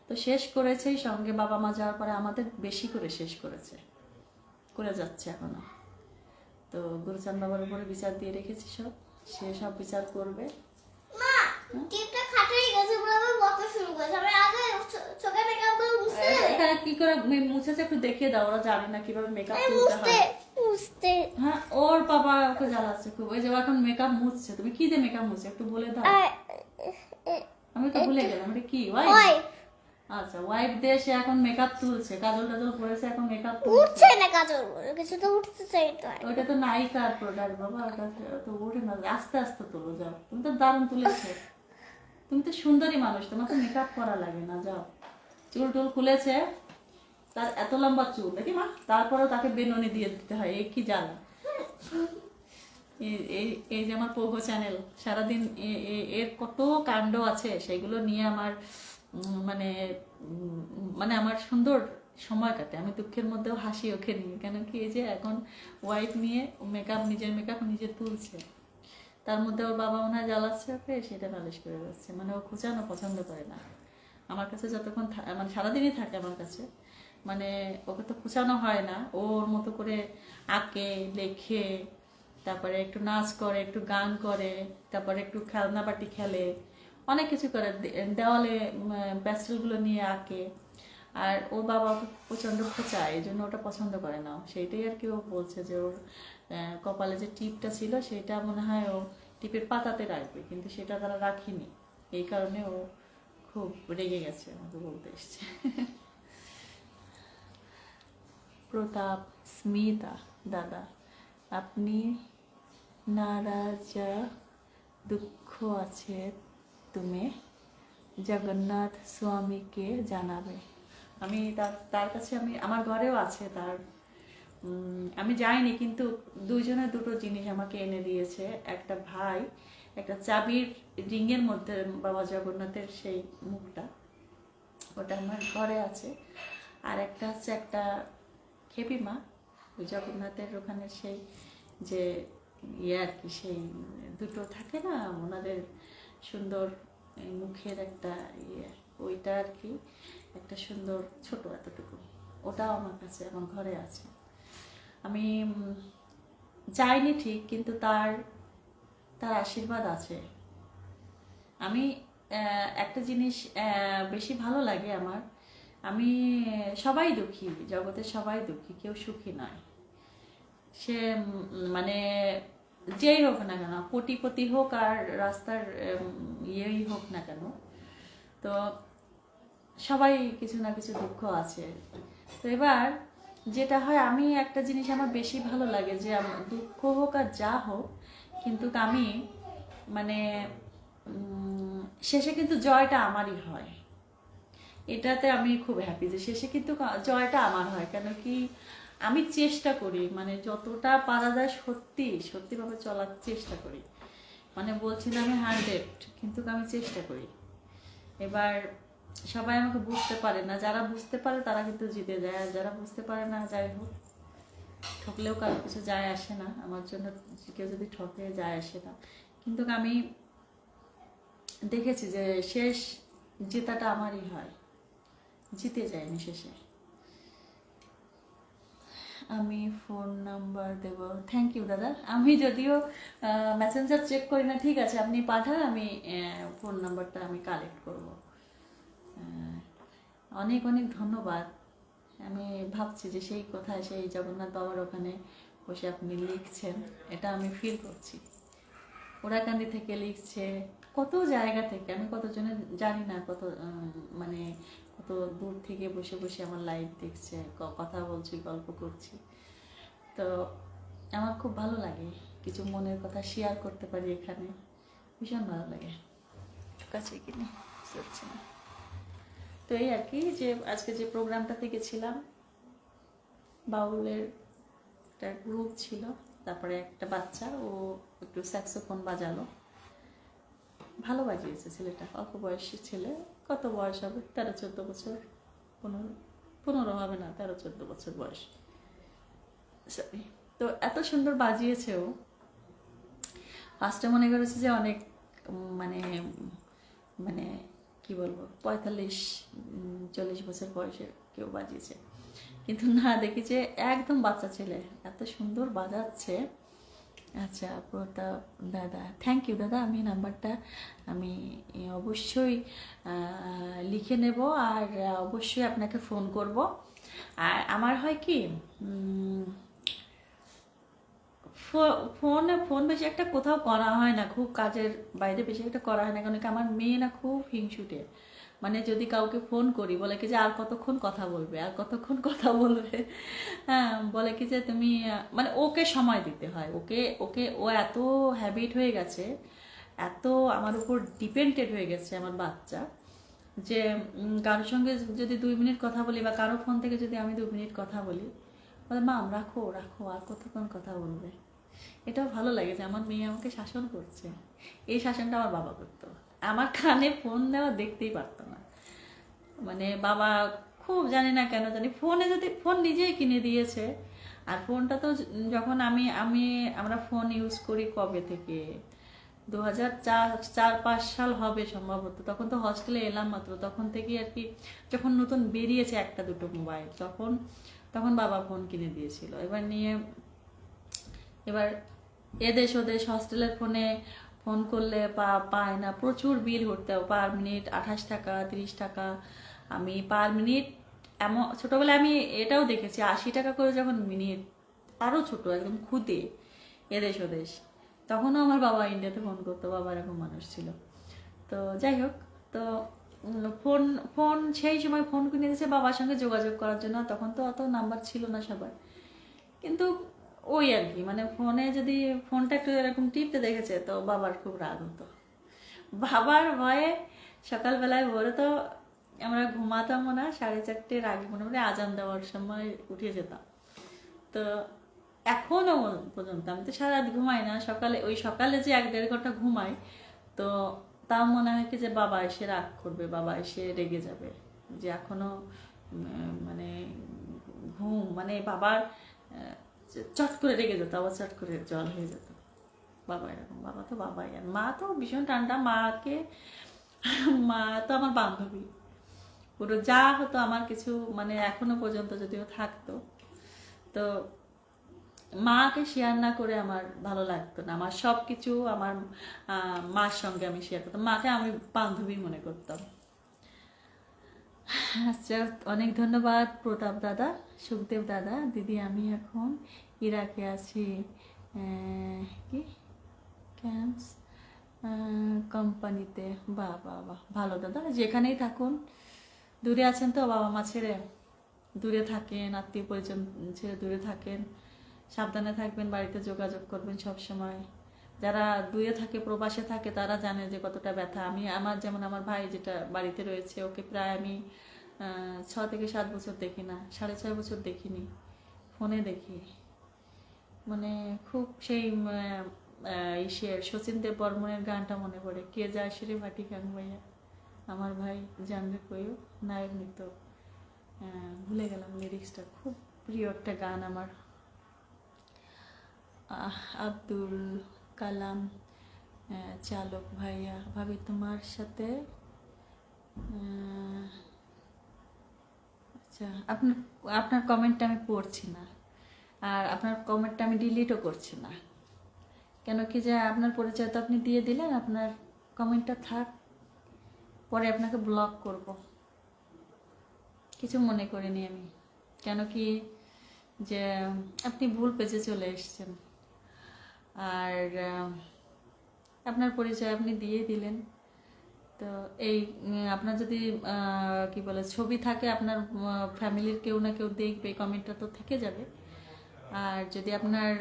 তো শেষ করেছেই, সঙ্গে বাবা মা যাওয়ার পরে আমাদের বেশি করে শেষ করে যাচ্ছে এখনো। তো গুরুচাঁদ বাবার উপরে বিচার দিয়ে রেখেছি সব, সে সব বিচার করবে। মা টিপটা খাটাই গেছে, পুরো আবার বকা শুরু করেছে। আমি আগে চোখে মেকআপ করে মুছতে এখানে কি করে মুছেছে একটু দেখিয়ে দাও, ওরা জানে না কিভাবে মেকআপ তুলতে হয়। মুছতে হ্যাঁ, ওর বাবা ওকে জ্বালাচ্ছে খুব। ওই যে ও এখন মেকআপ মুছছে, তুমি কি দিয়ে মেকআপ মুছছে একটু বলে দাও। আমি তো ভুলে গেলাম, এটা কি ওয়াইপ? আচ্ছা, ওয়াইপ দিয়ে সে এখন মেকআপ তুলছে, কাজল টাজল পরেছে, এখন মেকআপ উঠছে না কাজল, কিছু তো উঠতে চাই তো। ওইটা তো নায়িকার প্রোডাক্ট বাবা, ওটা তো ওঠে না, আস্তে আস্তে তোলো। যাও, তুমি তো দারুণ তুলেছো, তুমি তো সুন্দরী মানুষ, তোমার তো মেকআপ করা লাগে না। যাও, চুল টুল খুলেছে, তার এত লম্বা চুল দেখি মা, তারপরেও তাকে বেনুনি দিয়ে দিতে হয়, এই কি জ্বালা। এই যে আমার পোগো চ্যানেল, সারাদিন এর কত কাণ্ড আছে, সেগুলো নিয়ে আমার মানে মানে আমার সুন্দর সময় কাটে। আমি দুঃখের মধ্যেও হাসি ওকে নিয়ে। কেন কি এই যে এখন ওয়াইফ নিয়ে মেকআপ, নিজের মেকআপ নিজে তুলছে, তার মধ্যে ওর বাবা মনে হয় জ্বালাচ্ছে ওকে, সেটা নালিশ করে যাচ্ছে। মানে ও খোঁচানো পছন্দ করে না আমার কাছে, যতক্ষণ মানে সারাদিনই থাকে আমার কাছে, মানে ওকে তো খোঁচানো হয় না। ওর মতো করে আঁকে, লেখে, তারপরে একটু নাচ করে, একটু গান করে, তারপরে একটু খেলনা বাটি খেলে, অনেক কিছু করে, দেওয়ালে প্যাস্টেলগুলো নিয়ে আঁকে। আর ও বাবা ওকে প্রচণ্ড খোঁচায়, এই জন্য ওটা পছন্দ করে না। সেইটাই আর কি ও বলছে যে ওর কপালে যে টিপটা ছিল সেটা মনে হয় ও টিপের পাতাতে রাখবে, কিন্তু সেটা তারা রাখিনি। এই কারণে ও খুব রেগে গেছে, আমাকে বলতে এসছে। প্রতাপ, স্মিতা দাদা, আপনি নারাজা, দুঃখ আছে তুমি জগন্নাথ স্বামীকে জানাবে। আমি তার কাছে, আমার ঘরেও আছে তার, আমি যাইনি, কিন্তু দুইজনের দুটো জিনিস আমাকে এনে দিয়েছে। একটা ভাই একটা চাবির রিংয়ের মধ্যে বাবা জগন্নাথের সেই মুখটা, ওটা আমার ঘরে আছে। আর একটা হচ্ছে একটা খেপিমা, ওই জগন্নাথের ওখানে সেই যে ইয়ে আর কি, সেই দুটো থাকে না ওনাদের সুন্দর মুখের একটা ইয়ে, ওইটা আর কি, একটা সুন্দর ছোট এতটুকু, ওটাও আমার কাছে আমার ঘরে আছে। আমি যাইনি ঠিক, কিন্তু তার আশীর্বাদ আছে। আমি একটা জিনিস বেশি ভালো লাগে আমার, আমি সবাই দুঃখী, জগতে সবাই দুঃখী, কেউ সুখী নয়। সে মানে যেই হোক না কেন, কোটিপতি হোক আর রাস্তার ইয়েই হোক না কেন, তো সবাই কিছু না কিছু দুঃখ আছে। তো এবার যেটা হয়, আমি একটা জিনিস আমার বেশি ভালো লাগে যে দুঃখ হোক আর যা হোক, কিন্তু আমি মানে শেষে কিন্তু জয়টা আমারই হয়। এটাতে আমি খুব হ্যাপি যে শেষে কিন্তু জয়টা আমার হয়। কেন কি আমি চেষ্টা করি, মানে যতটা পারা যায় সত্যিভাবে চলার চেষ্টা করি। মানে বলছি না আমি 100, কিন্তু আমি চেষ্টা করি। এবার সবাই আমাকে বুঝতে পারে না, যারা বুঝতে পারে তারা কিন্তু জিতে যায়, আর যারা বুঝতে পারে না, যাই হোক ঠকলেও কারো কিছু যায় আসে না, আমার জন্য কেউ যদি ঠকে যায় আসে না। কিন্তু আমি দেখেছি যে শেষ জেতাটা আমারই হয়, জিতে যাই আমি শেষে। আমি ফোন নাম্বার দেব। থ্যাংক ইউ দাদা। আমি যদিও মেসেঞ্জার চেক করি না, ঠিক আছে আপনি পাঠান, আমি ফোন নাম্বারটা আমি কালেক্ট করব। অনেক অনেক ধন্যবাদ। আমি ভাবছি যে সেই কোথায়, সেই জগন্নাথ বাবার ওখানে বসে আপনি লিখছেন, এটা আমি ফিল করছি। ওরাকান্দি থেকে লিখছে, কত জায়গা থেকে, আমি কতজনের জানি না, কত মানে কত দূর থেকে বসে বসে আমার লাইভ দেখছে, কথা বলছি, গল্প করছি। তো আমার খুব ভালো লাগে, কিছু মনের কথা শেয়ার করতে পারি এখানে, ভীষণ ভালো লাগে। ঠিক আছে কিনা বুঝতে না। তো এই আর কি, যে আজকে যে প্রোগ্রামটাতে গেছিলাম, বাউলের একটা গ্রুপ ছিল, তারপরে একটা বাচ্চা ও একটু স্যাক্সোফোন বাজালো, ভালো বাজিয়েছে ছেলেটা, অল্প বয়সী ছেলে। কত বয়স হবে, 13-14 বছর, 15 হবে না, 13-14 বছর বয়স। সরি। তো এত সুন্দর বাজিয়েছে ও, ফার্স্টে মনে করেছে যে অনেক মানে মানে কি বলবো 45-40 বছর বয়সে কেউ বাজিয়েছে, কিন্তু না, দেখি যে একদম বাচ্চা ছেলে এত সুন্দর বাজাচ্ছে। আচ্ছা প্রতাপ দাদা, থ্যাংক ইউ দাদা। আমি নাম্বারটা আমি অবশ্যই লিখে নেব, আর অবশ্যই আপনাকে ফোন করব। আর আমার হয় কি, ফোন বেশি একটা কোথাও করা হয় না, খুব কাজের বাইরে বেশি একটা করা হয় না, কারণ কি আমার মেয়ে না খুব হিংসুটে। মানে যদি কাউকে ফোন করি বলে কি যে আর কতক্ষণ কথা বলবে, আর কতক্ষণ কথা বলবে। হ্যাঁ, বলে কি যে তুমি, মানে ওকে সময় দিতে হয়, ওকে ওকে ও এত হ্যাবিট হয়ে গেছে, এত আমার উপর ডিপেন্ডেড হয়ে গেছে আমার বাচ্চা, যে কারোর সঙ্গে যদি 2 মিনিট কথা বলি, বা কারো ফোন থেকে যদি আমি 2 মিনিট কথা বলি, বলে মা রাখো রাখো, আর কতক্ষণ কথা বলবে। এটাও ভালো লাগে যে আমার মেয়ে আমাকে শাসন করছে। এই শাসনটা আমার বাবা করতো, আমার কানে ফোন দেওয়া দেখতেই পারতো না। মানে বাবা খুব, জানি না কেন জানি, ফোনে যদি ফোন নিজেই কিনে দিয়েছে। আর ফোনটা তো যখন আমরা ফোন ইউজ করি কবে থেকে, 2004-5 সাল হবে সম্ভবত, তখন তো হস্টেলে এলাম মাত্র, তখন থেকে আর কি, যখন নতুন বেরিয়েছে 1-2 মোবাইল, তখন বাবা ফোন কিনে দিয়েছিল। এবার এদেশ ওদেশ হস্টেলের ফোনে ফোন করলে পায় না, প্রচুর বিল করতে, পার মিনিট 28 টাকা 30 টাকা। আমি পার মিনিট, এমন ছোটোবেলায় আমি এটাও দেখেছি 80 টাকা করে যখন মিনিট, আরও ছোট একদম খুদে এদেশ ওদেশ, তখনও আমার বাবা ইন্ডিয়াতে ফোন করতো, বাবা এরকম মানুষ ছিল। তো যাই হোক, তো ফোন ফোন সেই সময় ফোন কিনে দিয়েছে বাবার সঙ্গে যোগাযোগ করার জন্য, তখন তো অত নাম্বার ছিল না সবার, কিন্তু ওই আর কি, মানে ফোনে যদি ফোনটা একটু এরকম টিপতে দেখেছে তো বাবার খুব রাগ হতো। বাবার ভয়ে সকালবেলায় ভোরে তো আমরা ঘুমাতামও না, 4:30-এর আগে মোটামুটি আজান দেওয়ার সময় উঠে যেতাম। তো এখনও পর্যন্ত আমি তো সারা রাত ঘুমাই না, সকালে যে 1-1.5 ঘন্টা ঘুমাই, তো তাও মনে হয় কি যে বাবা এসে রাগ করবে, বাবা এসে রেগে যাবে, যে এখনো মানে ঘুম, মানে বাবার চট করে রেগে যেত, আবার চট করে জল হয়ে যেত। বাবা এরকম, বাবা তো বাবাই। আর মা তো ভীষণ ঠান্ডা, মা তো আমার বান্ধবী পুরো, যা হতো আমার কিছু, মানে এখনো পর্যন্ত যদিও থাকতো, তো মাকে শেয়ার না করে আমার ভালো লাগতো না। আমার সব কিছু আমার মার সঙ্গে আমি শেয়ার করতাম, মাকে আমি বান্ধবী মনে করতাম। আচ্ছা, অনেক ধন্যবাদ প্রতাপ দাদা, সুখদেব দাদা। দিদি আমি এখন ইরাকে আছি, কি ক্যাম্পস কোম্পানিতে। বাহ বাহ বাহ, ভালো দাদা, যেখানেই থাকুন, দূরে আছেন তো, বাবা মা ছেড়ে দূরে থাকেন, আত্মীয় পরিজন ছেড়ে দূরে থাকেন, সাবধানে থাকবেন, বাড়িতে যোগাযোগ করবেন সব সময়। যারা দূরে থাকে, প্রবাসে থাকে, তারা জানে যে কতটা ব্যথা। যেমন আমার ভাই যেটা বাড়িতে রয়েছে, ওকে প্রায় আমি 6 থেকে 7 বছর দেখি না, 6.5 বছর দেখিনি, ফোনে দেখি। মানে খুব সেই শচীন দেব বর্মনের গানটা মনে পড়ে, কে যায় সেরে ভাটি গান ভাইয়া, আমার ভাই জানবে কইও, নায়ক নৃত্য, ভুলে গেলাম লিরিক্সটা, খুব প্রিয় একটা গান আমার। আব্দুল কালাম চালক ভাইয়া, ভাবি তোমার সাথে আচ্ছা, আপনার আপনার কমেন্টটা আমি পড়ছি না, আর আপনার কমেন্টটা আমি ডিলিটও করছি না। কেন কি যে আপনার পরিচয় তো আপনি দিয়ে দিলেন, আপনার কমেন্টটা থাক, পরে আপনাকে ব্লক করব, কিছু মনে করিনি আমি। কেন কি যে আপনি ভুল পেজে চলে এসেছেন, আর আপনার পরিচয় আপনি দিয়ে দিলেন। তো এই আপনার যদি কি বলে ছবি থাকে, আপনার ফ্যামিলির কেউ না কেউ দেখবে, কমেন্টটা তো থেকে যাবে। আর যদি আপনার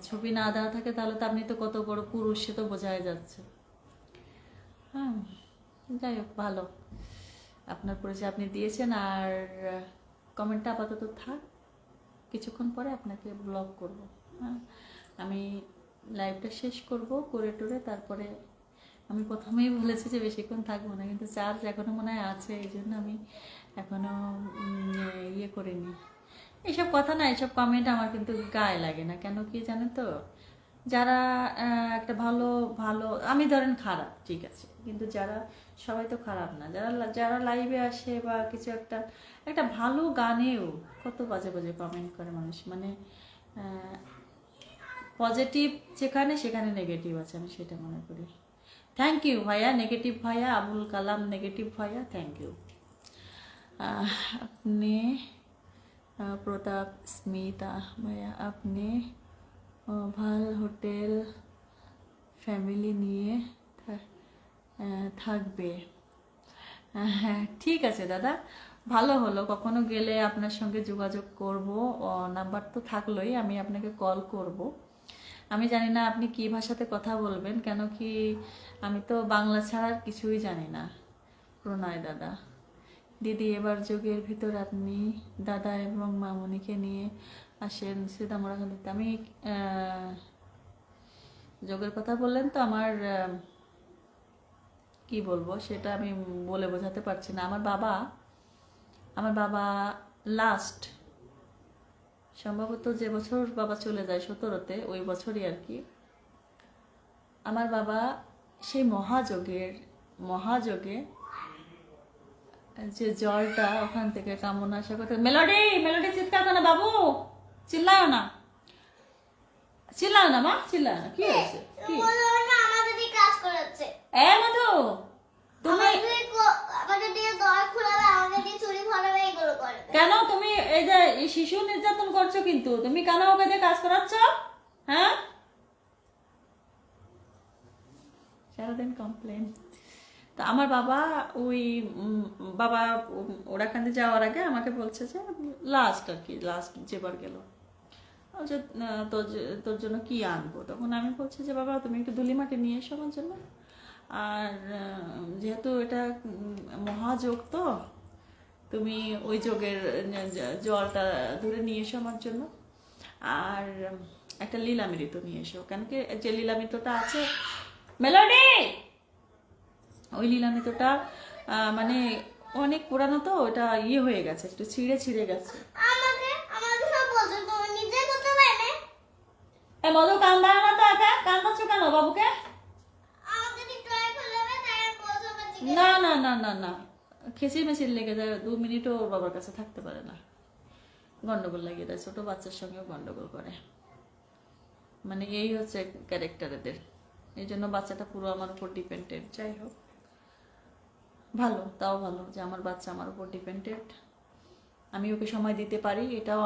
ছবি না দেওয়া থাকে, তাহলে তো আপনি তো কত বড় পুরুষ সে তো বোঝাই যাচ্ছে। হ্যাঁ, যাই হোক, ভালো আপনার পরিচয় আপনি দিয়েছেন। আর কমেন্টটা আপাতত থাক, কিছুক্ষণ পরে আপনাকে ব্লক করব। হ্যাঁ, আমি লাইভটা শেষ করব করে টোরে, তারপরে আমি প্রথমেই বলেছি যে বেশিক্ষণ থাকবো না, কিন্তু চার্জ এখনও মনে হয় আছে, এই জন্য আমি এখনও ইয়ে করিনি। এইসব কথা না, এইসব কমেন্ট আমার কিন্তু গায়ে লাগে না। কেন কি জানেন তো, যারা একটা ভালো ভালো, আমি ধরেন খারাপ, ঠিক আছে, কিন্তু যারা সবাই তো খারাপ না, যারা যারা লাইভে আসে বা কিছু একটা একটা ভালো গানেও কত বাজে বাজে কমেন্ট করে মানুষ, মানে পজিটিভ যেখানে সেখানে নেগেটিভ আছে, আমি সেটা মনে করি। থ্যাংক ইউ ভাইয়া, নেগেটিভ ভাইয়া, আবুল কালাম নেগেটিভ ভাইয়া, থ্যাংক ইউ। আপনি প্রতাপ স্মিতা ভাইয়া, আপনি ভাল হোটেল ফ্যামিলি নিয়ে থাকবে। হ্যাঁ, ঠিক আছে দাদা, ভালো হলো, কখনো গেলে আপনার সঙ্গে যোগাযোগ করব, নাম্বার তো থাকলোই, আমি আপনাকে কল করব। আমি জানি না আপনি কি ভাষাতে কথা বলবেন, কেন কি আমি তো বাংলা ছাড়া আর কিছুই জানি না। প্রণয় দাদা, দিদি এবার যোগের ভিতর আপনি দাদা এবং মামনিকে নিয়ে আসেন সীতামরাখালীতে। আমি যোগের কথা বললেন তো, আমার কি বলবো সেটা আমি বলে বোঝাতে পারছি না। আমার বাবা লাস্ট সম্ভবত যে বছর বাবা চলে যায় 17-তে, ওই বছরই আর কি, আমার বাবা সেই মহাযোগে যে জলটা ওখান থেকে কামনা আসা করতে, মেলোডি চিৎকার করো না বাবু, চিল্লাও না মা, চিল্লাও না, কি হয়েছে, কি আমাকে দিয়ে কাজ করাচ্ছে, মধু তুমি আমাকে দিয়ে দর খোলাবে, আমাকে দিয়ে চুরি ফলাবে, এগুলো করে। কেন তুমি এই যে শিশু নির্যাতন করছো, কিন্তু তুমি কেন ওকে দিয়ে কাজ করাচ্ছ? হ্যাঁ, সারাদিন কমপ্লেন। তো আমার বাবা ওরাখানে যাওয়ার আগে আমাকে বলছে যে লাস্ট যেবার গেল, যে তোর জন্য কি আনবো, তখন আমি বলছি যে বাবা তুমি একটু ধুলি মাটি নিয়ে এসো আমার জন্য। আর যেহেতু এটা মহাযোগ, তো তুমি ওই যোগের জলটা ধরে নিয়ে এসো আমার জন্য, আর একটা লীলামৃত নিয়ে এসো। কেন কি যে লীলামৃতটা আছে মেলোডি, ওই লীলামৃতটা মানে অনেক পুরানো, তো ওটা ইয়ে হয়ে গেছে, একটু ছিঁড়ে গেছে। আমাকে সব বলছো, তুমি নিজে করতে পারবে। মধু কান্দা না তো, একা কান্দাচ্ছ কেন বাবুকে? আমাকে দিয়ে ট্রাই খোলাবে, তাই বলছো বাজি। না, খেঁচির মেচির লেগে যায়, 2 মিনিটও ওর বাবার কাছে থাকতে পারে না, গন্ডগোল লাগিয়ে দেয়, ছোট বাচ্চার সঙ্গেও গন্ডগোল করে, মানে এই হচ্ছে ক্যারেক্টার এদের। এই জন্য বাচ্চাটা পুরো আমার উপর ডিপেন্ডেন্ট। যাই হোক, ভালো, তাও ভালো যে আমার বাচ্চা আমার উপর ডিপেন্ডেন্ট, আমি ওকে সময় দিতে পারি, এটাও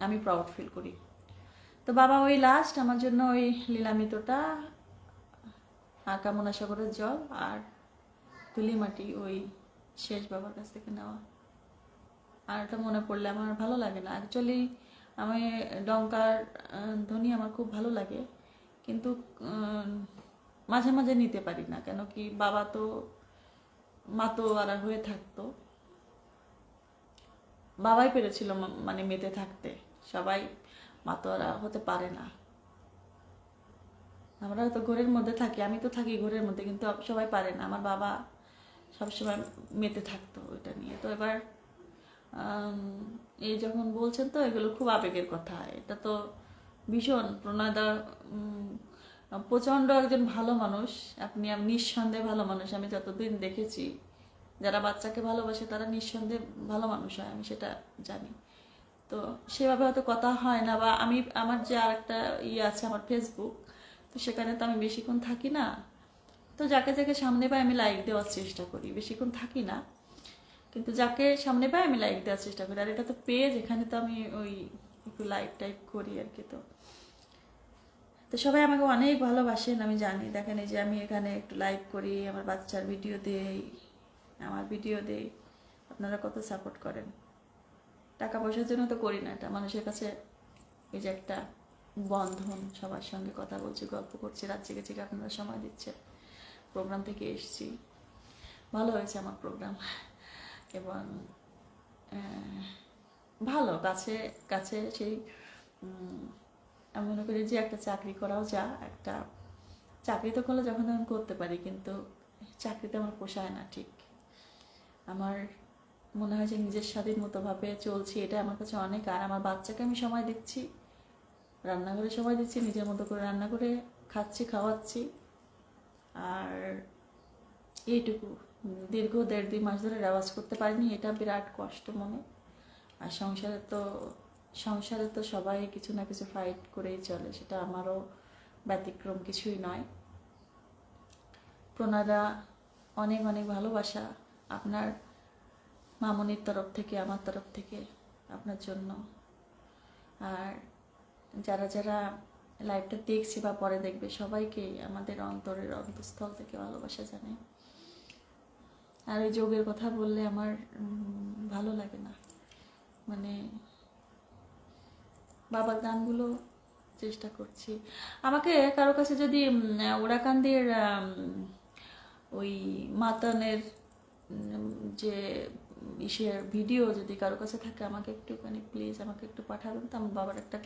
আমি প্রাউড ফিল করি। তো বাবা ওই লাস্ট আমার জন্য ওই লীলামৃতটা, কামনা সাগরের জল আর তুলি মাটি, ওই শেষ বাবার কাছ থেকে নেওয়া। আর এটা মনে পড়লে আমার ভালো লাগে না। অ্যাকচুয়ালি আমি ডঙ্কার ধ্বনি আমার খুব ভালো লাগে, কিন্তু মাঝে মাঝে নিতে পারি না। কেন কি বাবা তো মাতোয়ারা হয়ে থাকতো, বাবাই পেরেছিল মানে মেতে থাকতে, সবাই মাতোয়ারা হতে পারে না। আমরা তো ঘরের মধ্যে থাকি, আমি তো থাকি ঘরের মধ্যে, কিন্তু সবাই পারে না। আমার বাবা সবসময় মেতে থাকতো ওইটা নিয়ে। তো এবার এই যখন বলছেন, তো এগুলো খুব আবেগের কথা, এটা তো ভীষণ প্রণয়দা প্রচণ্ড একজন ভালো মানুষ। আপনি নিঃসন্দেহে ভালো মানুষ। আমি যতদিন দেখেছি যারা বাচ্চাকে ভালোবাসে তারা নিঃসন্দেহে ভালো মানুষ হয়, আমি সেটা জানি। তো সেভাবে হয়তো কথা হয় না, বা আমি আমার যে আর একটা আছে আমার ফেসবুক, তো সেখানে তো আমি বেশিক্ষণ থাকি না। তো যাকে যাকে সামনে পাই আমি লাইক দেওয়ার চেষ্টা করি, বেশিক্ষণ থাকি না, কিন্তু যাকে সামনে পাই আমি লাইক দেওয়ার চেষ্টা করি। আর এটা তো পেজ, এখানে তো আমি ওই একটু লাইক টাইপ করি আর কি। তো তো সবাই আমাকে অনেক ভালোবাসেন আমি জানি। দেখেন এই যে আমি এখানে একটু লাইভ করি, আমার বাচ্চার ভিডিও দেই, আমার ভিডিও দেই, আপনারা কত সাপোর্ট করেন। টাকা পয়সার জন্য তো করি না, এটা মানুষের কাছে এই যে একটা বন্ধন, সবার সঙ্গে কথা বলছি, গল্প করছি, রাত জেগে জেগে আপনারা সময় দিচ্ছেন। প্রোগ্রাম থেকে এসছি, ভালো হয়েছে আমার প্রোগ্রাম, এবং ভালো কাছে কাছে সেই আমি মনে করি যে একটা চাকরি করাও যা, একটা চাকরি তো করলে যখন তখন করতে পারি, কিন্তু চাকরিতে আমার পোষায় না ঠিক। আমার মনে হয় যে নিজের স্বাধীন মতোভাবে চলছি, এটা আমার কাছে অনেক। আর আমার বাচ্চাকে আমি সময় দিচ্ছি, রান্নাঘরে সময় দিচ্ছি, নিজের মতো করে রান্না করে খাচ্ছি, খাওয়াচ্ছি, আর এইটুকু। দীর্ঘ 1.5-2 মাস ধরে রেওয়াজ করতে পারিনি, এটা বিরাট কষ্ট মনে। আর সংসারে তো সবাই কিছু না কিছু ফাইট করেই চলে, সেটা আমারও ব্যতিক্রম কিছুই নয়। প্রণয়দা অনেক অনেক ভালোবাসা আপনার মামনির তরফ থেকে, আমার তরফ থেকে আপনার জন্য। আর যারা যারা লাইভটা দেখছে বা পরে দেখবে, সবাইকে আমাদের অন্তরের অন্তঃস্থল থেকে ভালোবাসা জানাই। আর এই যোগের কথা বললে আমার ভালো লাগে না, মানে বাবার গানগুলো চেষ্টা করছি। আমাকে কারো কাছে যদি ওরাকান্দির ওই মাতানের যে ইসের ভিডিও যদি কারো কাছে থাকে, আমাকে একটুখানি প্লিজ আমাকে একটু পাঠাবেন তো। আমার বাবার একটা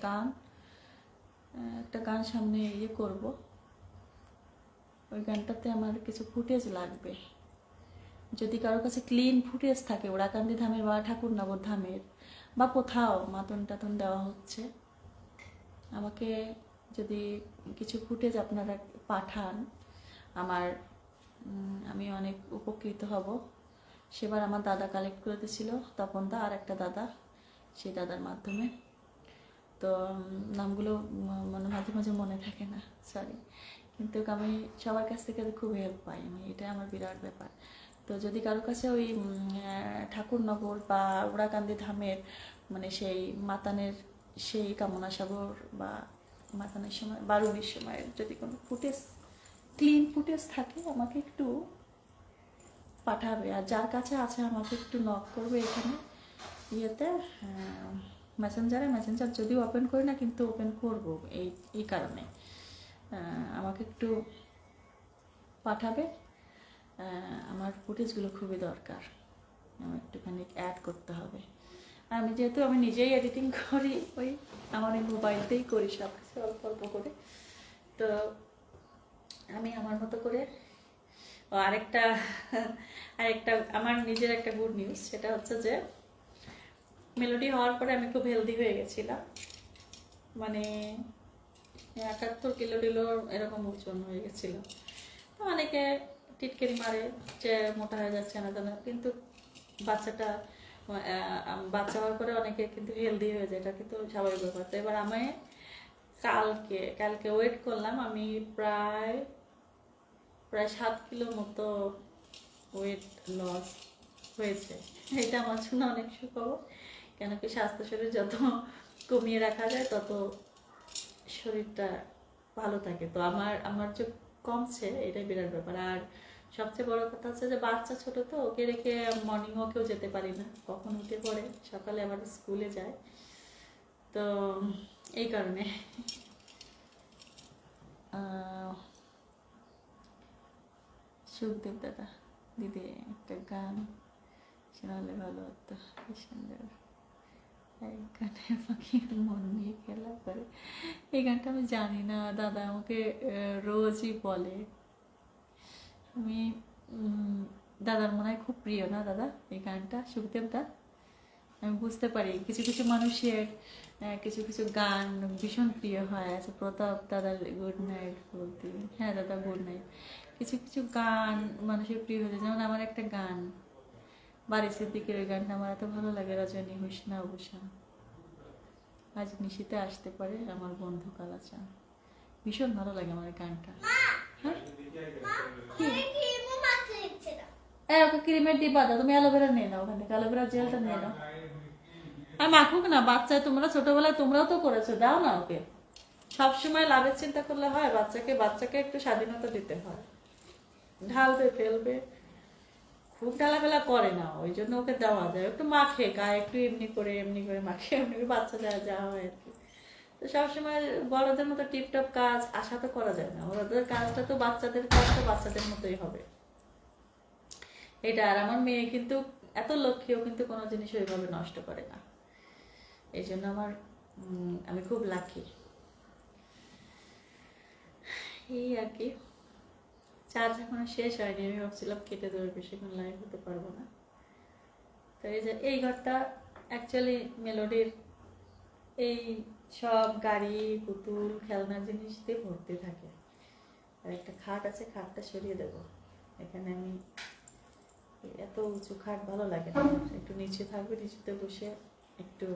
গান সামনে করব, ওই গানটাতে আমার কিছু ফুটেজ লাগবে। যদি কারো কাছে ক্লিন ফুটেজ থাকে ওরাকান্দি ধামের বা ঠাকুরনগর ধামের, বা কোথাও মাতন টাতন দেওয়া হচ্ছে, আমাকে যদি কিছু ফুটেজ আপনারা পাঠান আমি অনেক উপকৃত হব। সেবার আমার দাদা কালেক্ট করে দিয়েছিল, তপনদা আর একটা দাদা, সেই দাদার মাধ্যমে। তো নামগুলো মানে মাঝে মাঝে মনে থাকে না, সরি। কিন্তু আমি সবার কাছ থেকে খুব হেল্প পাই, এটা আমার বিরাট ব্যাপার। তো যদি কারো কাছে ওই ঠাকুরনগর বা ওরাকান্দি ধামের মানে সেই মাতানের সেই কামনা সাগর বা মাতানের সময় বারুণীর সময় যদি কোনো ফুটেজ, ক্লিন ফুটেজ থাকে, আমাকে একটু পাঠাবে। আর যার কাছে আছে আমাকে একটু নক করবে এখানে মেসেঞ্জার যদিও ওপেন করি না, কিন্তু ওপেন করবো এই কারণে। আমাকে একটু পাঠাবে, আমার ফুটেজগুলো খুবই দরকার, আমার একটুখানি অ্যাড করতে হবে। আমি যেহেতু আমি নিজেই এডিটিং করি, ওই আমার এই মোবাইলতেই করি সব কিছু অল্প অল্প করে, তো আমি আমার মতো করে। আরেকটা আমার নিজের একটা গুড নিউজ, সেটা হচ্ছে যে মেলোডি হওয়ার পরে আমি খুব হেলদি হয়ে গেছিলাম, মানে 71 কিলো এরকম ওজন হয়ে গেছিল। তো অনেকে টিটকারি মারে যে মোটা হয়ে যাচ্ছে না তেনা, কিন্তু বাচ্চা হওয়ার পরে অনেকে কিন্তু হেলদি হয়ে যায়, এটা কিন্তু স্বাভাবিক ব্যাপার। তো এবার আমি কালকে ওয়েট করলাম, আমি প্রায় 7 কিলো মতো ওয়েট লস হয়েছে। এটা আমার জন্য অনেক সুখবর, কেন কি স্বাস্থ্য শরীর যত কমিয়ে রাখা যায় তত শরীরটা ভালো থাকে। তো আমার যে কমছে, এটাই বিরাট ব্যাপার। আর সবচেয়ে বড় কথা হচ্ছে যে বাচ্চা ছোট, তো ওকে রেখে মর্নিং ওয়াকেও যেতে পারি না, কখন উঠে পড়ে, সকালে আবার স্কুলে যায়, তো এই কারণে। সুখদেব দাদা, দিদি একটা গান শোনালে ভালো হতো, কি সুন্দর এই গানের পাখি মন নিয়ে খেলা করে। এই গানটা আমি জানি না, দাদা আমাকে রোজই বলে। আমি দাদার মনে হয় খুব প্রিয় না দাদা এই গানটা, সুখদেব দা? আমি বুঝতে পারি কিছু কিছু মানুষের কিছু কিছু গান ভীষণ প্রিয় হয়। আচ্ছা, প্রতাপ দাদা গুড নাইট বলতে, হ্যাঁ দাদা গুড নাইট। কিছু কিছু গান মানুষের প্রিয় হয়েছে, যেমন আমার একটা গান বাড়ি সিদ্দিকের, ওই গানটা আমার এত ভালো লাগে, রজনী হুসনা অবসা, আজ নিশিতে আসতে পারে আমার বন্ধু কালাচান, ভীষণ ভালো লাগে আমার এই গানটা। হ্যাঁ ওকে ক্রিমের ডিব্বা দাও, তুমি অ্যালোভেরা নিয়ে নাও ওখান থেকে, অ্যালোভেরা জেলটা নিয়ে নাও। আর মাখুক না বাচ্চা, তোমরা ছোটবেলায় তোমরাও তো করেছো, দাও না ওকে। সবসময় লাভের চিন্তা করলে হয়? বাচ্চাকে একটু স্বাধীনতা দিতে হয়। ঢালবে ফেলবে, খুব ঢালাফেলা করে না, ওই জন্য ওকে দেওয়া যায়, একটু মাখে গায়ে, একটু এমনি করে মাখে, এমনি করে বাচ্চা যা হয় আর কি। তো সবসময় বড়দের মতো টিপটপ কাজ আশা তো করা যায় না, ওদের কাজটা তো বাচ্চাদের কাজটা বাচ্চাদের মতোই হবে এটা। আর আমার মেয়ে কিন্তু এত লক্ষ্মীও কিন্তু কোনো জিনিস ওইভাবে নষ্ট করে না, এই জন্য আমি খুব লাকি এই আর কি। চার্জ এখনো শেষ হয়নি, আমি ভাবছিলাম কেটে দেবো, বেশিক্ষণ লাইভ হতে পারবো না। তো এই যে এই ঘরটা অ্যাকচুয়ালি মেলোডির এই সব গাড়ি পুতুল খেলনার জিনিস দিয়ে ভর্তি থাকে। আর একটা খাট আছে, খাটটা সরিয়ে দেবো। এখানে আমি এত উঁচু খাট ভালো লাগে না, একটু নিচে থাকবে, নিচেতে বসে একটু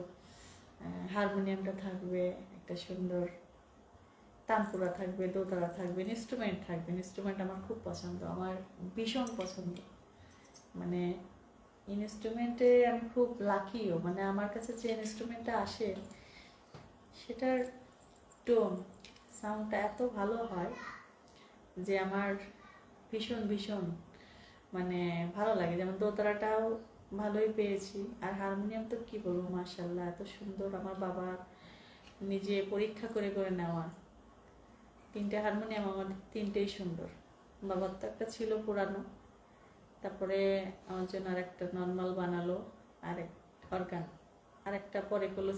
হারমোনিয়ামটা থাকবে, একটা সুন্দর তানপুরা থাকবে, দোতারা থাকবে, ইনস্ট্রুমেন্ট থাকবে। ইনস্ট্রুমেন্ট আমার খুব পছন্দ, আমার ভীষণ পছন্দ। মানে ইনস্ট্রুমেন্টে আমি খুব লাকিও, মানে আমার কাছে যে ইনস্ট্রুমেন্টটা আসে সেটার টোন সাউন্ডটা এত ভালো হয় যে আমার ভীষণ ভীষণ মানে ভালো লাগে। যেমন দোতারাটাও ভালোই পেয়েছি, আর হারমোনিয়াম তো কি বলবো, মাশাআল্লাহ এত সুন্দর। আমার বাবা নিজে পরীক্ষা করে করে নেওয়া 3টে হারমোনিয়াম, আমার 3টেই সুন্দর। বাবার তো একটা ছিল পুরানো, তারপরে আমার জন্য আর একটা নর্মাল বানালো, আর এক অর্গান, আর একটা পরে করলো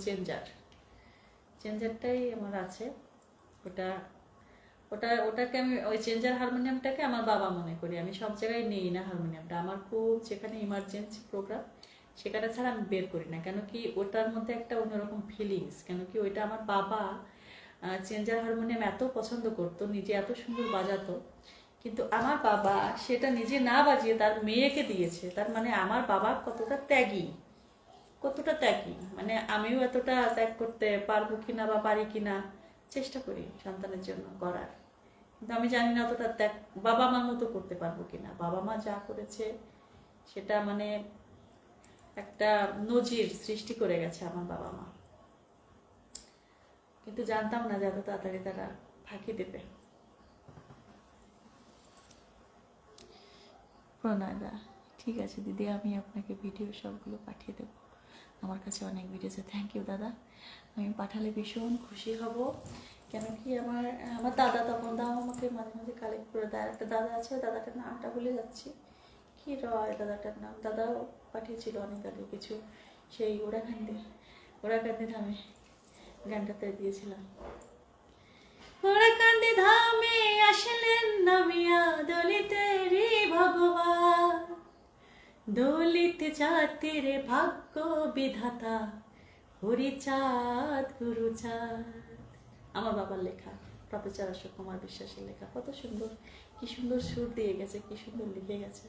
চেঞ্জারটাই আমার আছে। ওটাকে আমি ওই চেঞ্জার হারমোনিয়ামটাকে আমার বাবা মনে করি। আমি সব জায়গায় নেই না হারমোনিয়ামটা, আমার খুব যেখানে ইমার্জেন্সি প্রোগ্রাম সেখানে ছাড়া আমি বের করি না। কেন কি ওটার মধ্যে একটা অন্যরকম ফিলিংস, কেন কি ওইটা আমার বাবা চেঞ্জার হারমোনিয়াম এত পছন্দ করতো, নিজে এত সুন্দর বাজাতো, কিন্তু আমার বাবা সেটা নিজে না বাজিয়ে তার মেয়েকে দিয়েছে। তার মানে আমার বাবা কতটা ত্যাগী, মানে আমিও এতটা ত্যাগ করতে পারবো কিনা বা পারি কিনা চেষ্টা করি সন্তানের জন্য করার, কিন্তু আমি জানি না অতটা ত্যাগ বাবা মার মতো করতে পারবো কিনা। বাবা মা যা করেছে সেটা মানে একটা নজির সৃষ্টি করে গেছে আমার বাবা মা, কিন্তু জানতাম না যে এত তাড়াতাড়ি তারা ফাঁকি দেবে। প্রণয়দা ঠিক আছে দিদি, আমি আপনাকে ভিডিও সবগুলো পাঠিয়ে দেবো, আমার কাছে অনেক ভিডিও আছে। থ্যাংক ইউ দাদা, আমি পাঠালে ভীষণ খুশি হব। কেন কি আমার দাদা তখন দাও আমাকে মাঝে মাঝে কালেক্ট করে দেয়। একটা দাদা আছে, ওই দাদাটার নামটা ভুলে যাচ্ছি, কি রয় দাদাটার নাম, দাদাও পাঠিয়েছিল অনেক আগে কিছু, সেই ওরাকান্দি ধামে গানটাতে দিয়েছিলাম। ওরাকান্দি ধামে আসলেন নামিয়া দলিতেরই ভগবান, দলিত জাতির ভাগ্য বিধাতা হরিচাঁদ গুরুচাঁদ। আমার বাবার লেখা, প্রফেসর অশোক কুমার বিশ্বাসের লেখা, কত সুন্দর, কি সুন্দর সুর দিয়ে গেছে, কি সুন্দর লিখে গেছে।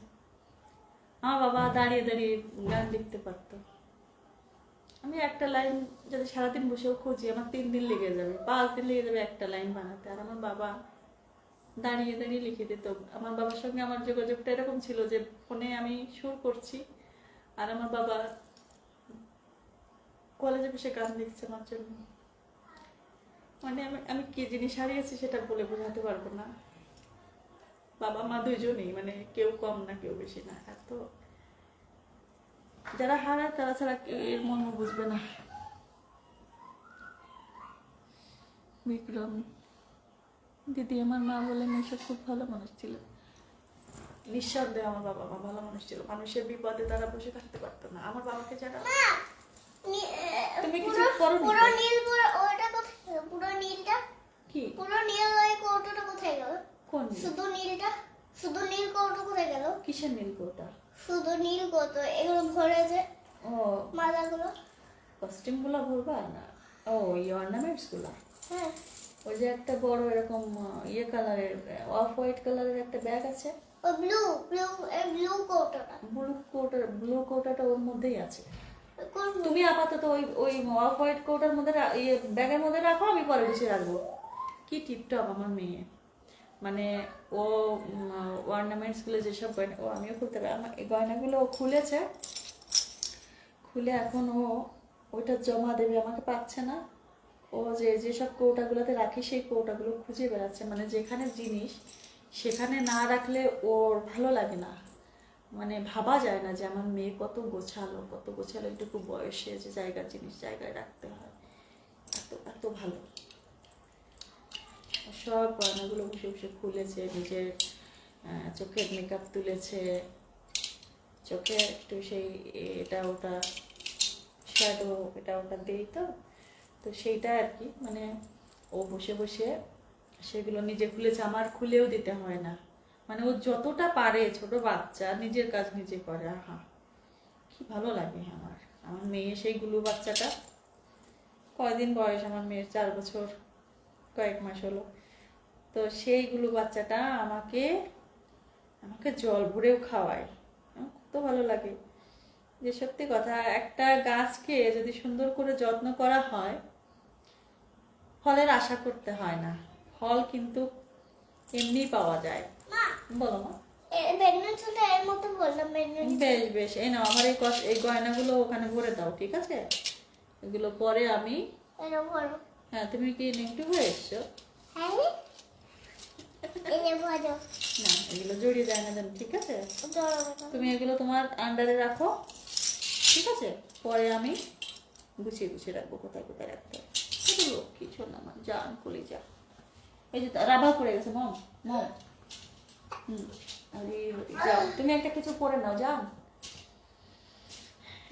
আমার বাবা দাঁড়িয়ে দাঁড়িয়ে গান লিখতে পারতো। আমি একটা লাইন যদি সারাদিন বসেও খুঁজি আমার 3 দিন লেগে যাবে, 5 দিন লেগে যাবে একটা লাইন বানাতে, আর আমার বাবা দাঁড়িয়ে দাঁড়িয়ে লিখে দিত। আমার বাবার সঙ্গে আমার যোগাযোগটা এরকম ছিল যে ফোনে আমি সুর করছি আর আমার বাবা কলেজে বসে গান লিখছে আমার জন্য। মানে আমি কি জিনিস হারিয়েছি সেটা বলে বোঝাতে পারবো না। বাবা মা দুইজনেই, মানে কেউ কম না কেউ বেশি না, এত যারা হারায় তারা ছাড়া এর মর্ম বুঝবে না। বিক্রম দিদি, আমার মা বলে মেশো খুব ভালো মানুষ ছিল। নিঃসন্দেহে আমার বাবা মা ভালো মানুষ ছিল, মানুষের বিপদে তারা বসে থাকতে পারতো না। আমার বাবাকে যারা তুমি কিছু করো পুরো নীল, ওটা কোথায় গেল? পুরো নীলটা কি পুরো নীল ওই কৌটোটা কোথায় গেল? কোন শুধু নীলটা, শুধু নীল কৌটো কোথায় গেল? কিসের নীল কৌটা? শুধু নীল কৌটো, এগুলো ভরে যে ও মালাগুলো। কস্টিউমগুলো বলবা না? ও এই অর্নামেন্টসগুলো। হ্যাঁ, ওই যে একটা বড় এরকম ইয়ে কালারের, অফ হোয়াইট কালারের একটা ব্যাগ আছে, ওই ব্লু ব্লু ব্লু কোটটা। ব্লু কোটাটা ওর মধ্যেই আছে। কোন তুমি আপাতত ওই ওই অফ হোয়াইট কোটার মধ্যে ইয়ে ব্যাগের মধ্যে রাখো, আমি পরে গুছিয়ে রাখবো। কি টিপটপ আমার মেয়ে, মানে ও অর্নামেন্টসগুলো যেসব গয়না, ও আমিও খুলতে পারি, আমার এই গয়নাগুলো ও খুলেছে, খুলে এখন ও ওইটা জমা দেবে, আমাকে পাচ্ছে না। ও যেসব কৌটাগুলোতে রাখি সেই কৌটাগুলো খুঁজে বেড়াচ্ছে, মানে যেখানে জিনিস সেখানে না রাখলে ওর ভালো লাগে না, মানে ভাবা যায় না যে আমার মেয়ে কত গোছালো একটুকু বয়সে যে জায়গার জিনিস জায়গায় রাখতে হয়, এত এত ভালো। সব গয়নাগুলো বসে বসে খুলেছে, নিজের চোখের মেকআপ তুলেছে, চোখে একটু সেই এটা ওটা শ্যাডো এটা ওটা দিই, তো তো সেইটা আর কি, মানে ও বসে বসে সেগুলো নিজে খুলেছে, আমার খুলেও দিতে হয় না, মানে ও যতটা পারে, ছোট বাচ্চা নিজের কাজ নিজে করে। আহা কি ভালো লাগে আমার আমার মেয়ে, সেই গুলু বাচ্চাটা। কয়দিন বয়স আমার মেয়ের? 4 বছর কয়েক মাস হলো। তো সেইগুলো বাচ্চাটা আমাকে আমাকে জল ভরেও খাওয়ায়, আমার কত ভালো লাগে। যে সত্যি কথা, একটা গাছকে যদি সুন্দর করে যত্ন করা হয়, ফলের আশা করতে হয় না, ফল কিন্তু এমনি পাওয়া যায়। মা, বলো মা। বেলুন ছোট এর মতো বললাম, বেলুন। বেশ বেশ, এই নাও আমার এই গয়নাগুলো ওখানে ভরে দাও, ঠিক আছে? এগুলো পরে আমি, এর বড়। হ্যাঁ তুমি কি নেগেটিভ হয়ে এসছো? হ্যাঁ, এই বড়। না এগুলো জড়িয়ে যায় না যেন, ঠিক আছে? তুমি এগুলো তোমার আন্ডারে রাখো, ঠিক আছে? পরে আমি গুছিয়ে গুছিয়ে রাখবো কোথায় কোথায় রাখতে হবে। এগুলো কিছু না, আমার জান কলিজা। এই যে রাভা পড়ে গেছে মম, মম। আরে যাও তুমি একটা কিছু পরে নাও, যান।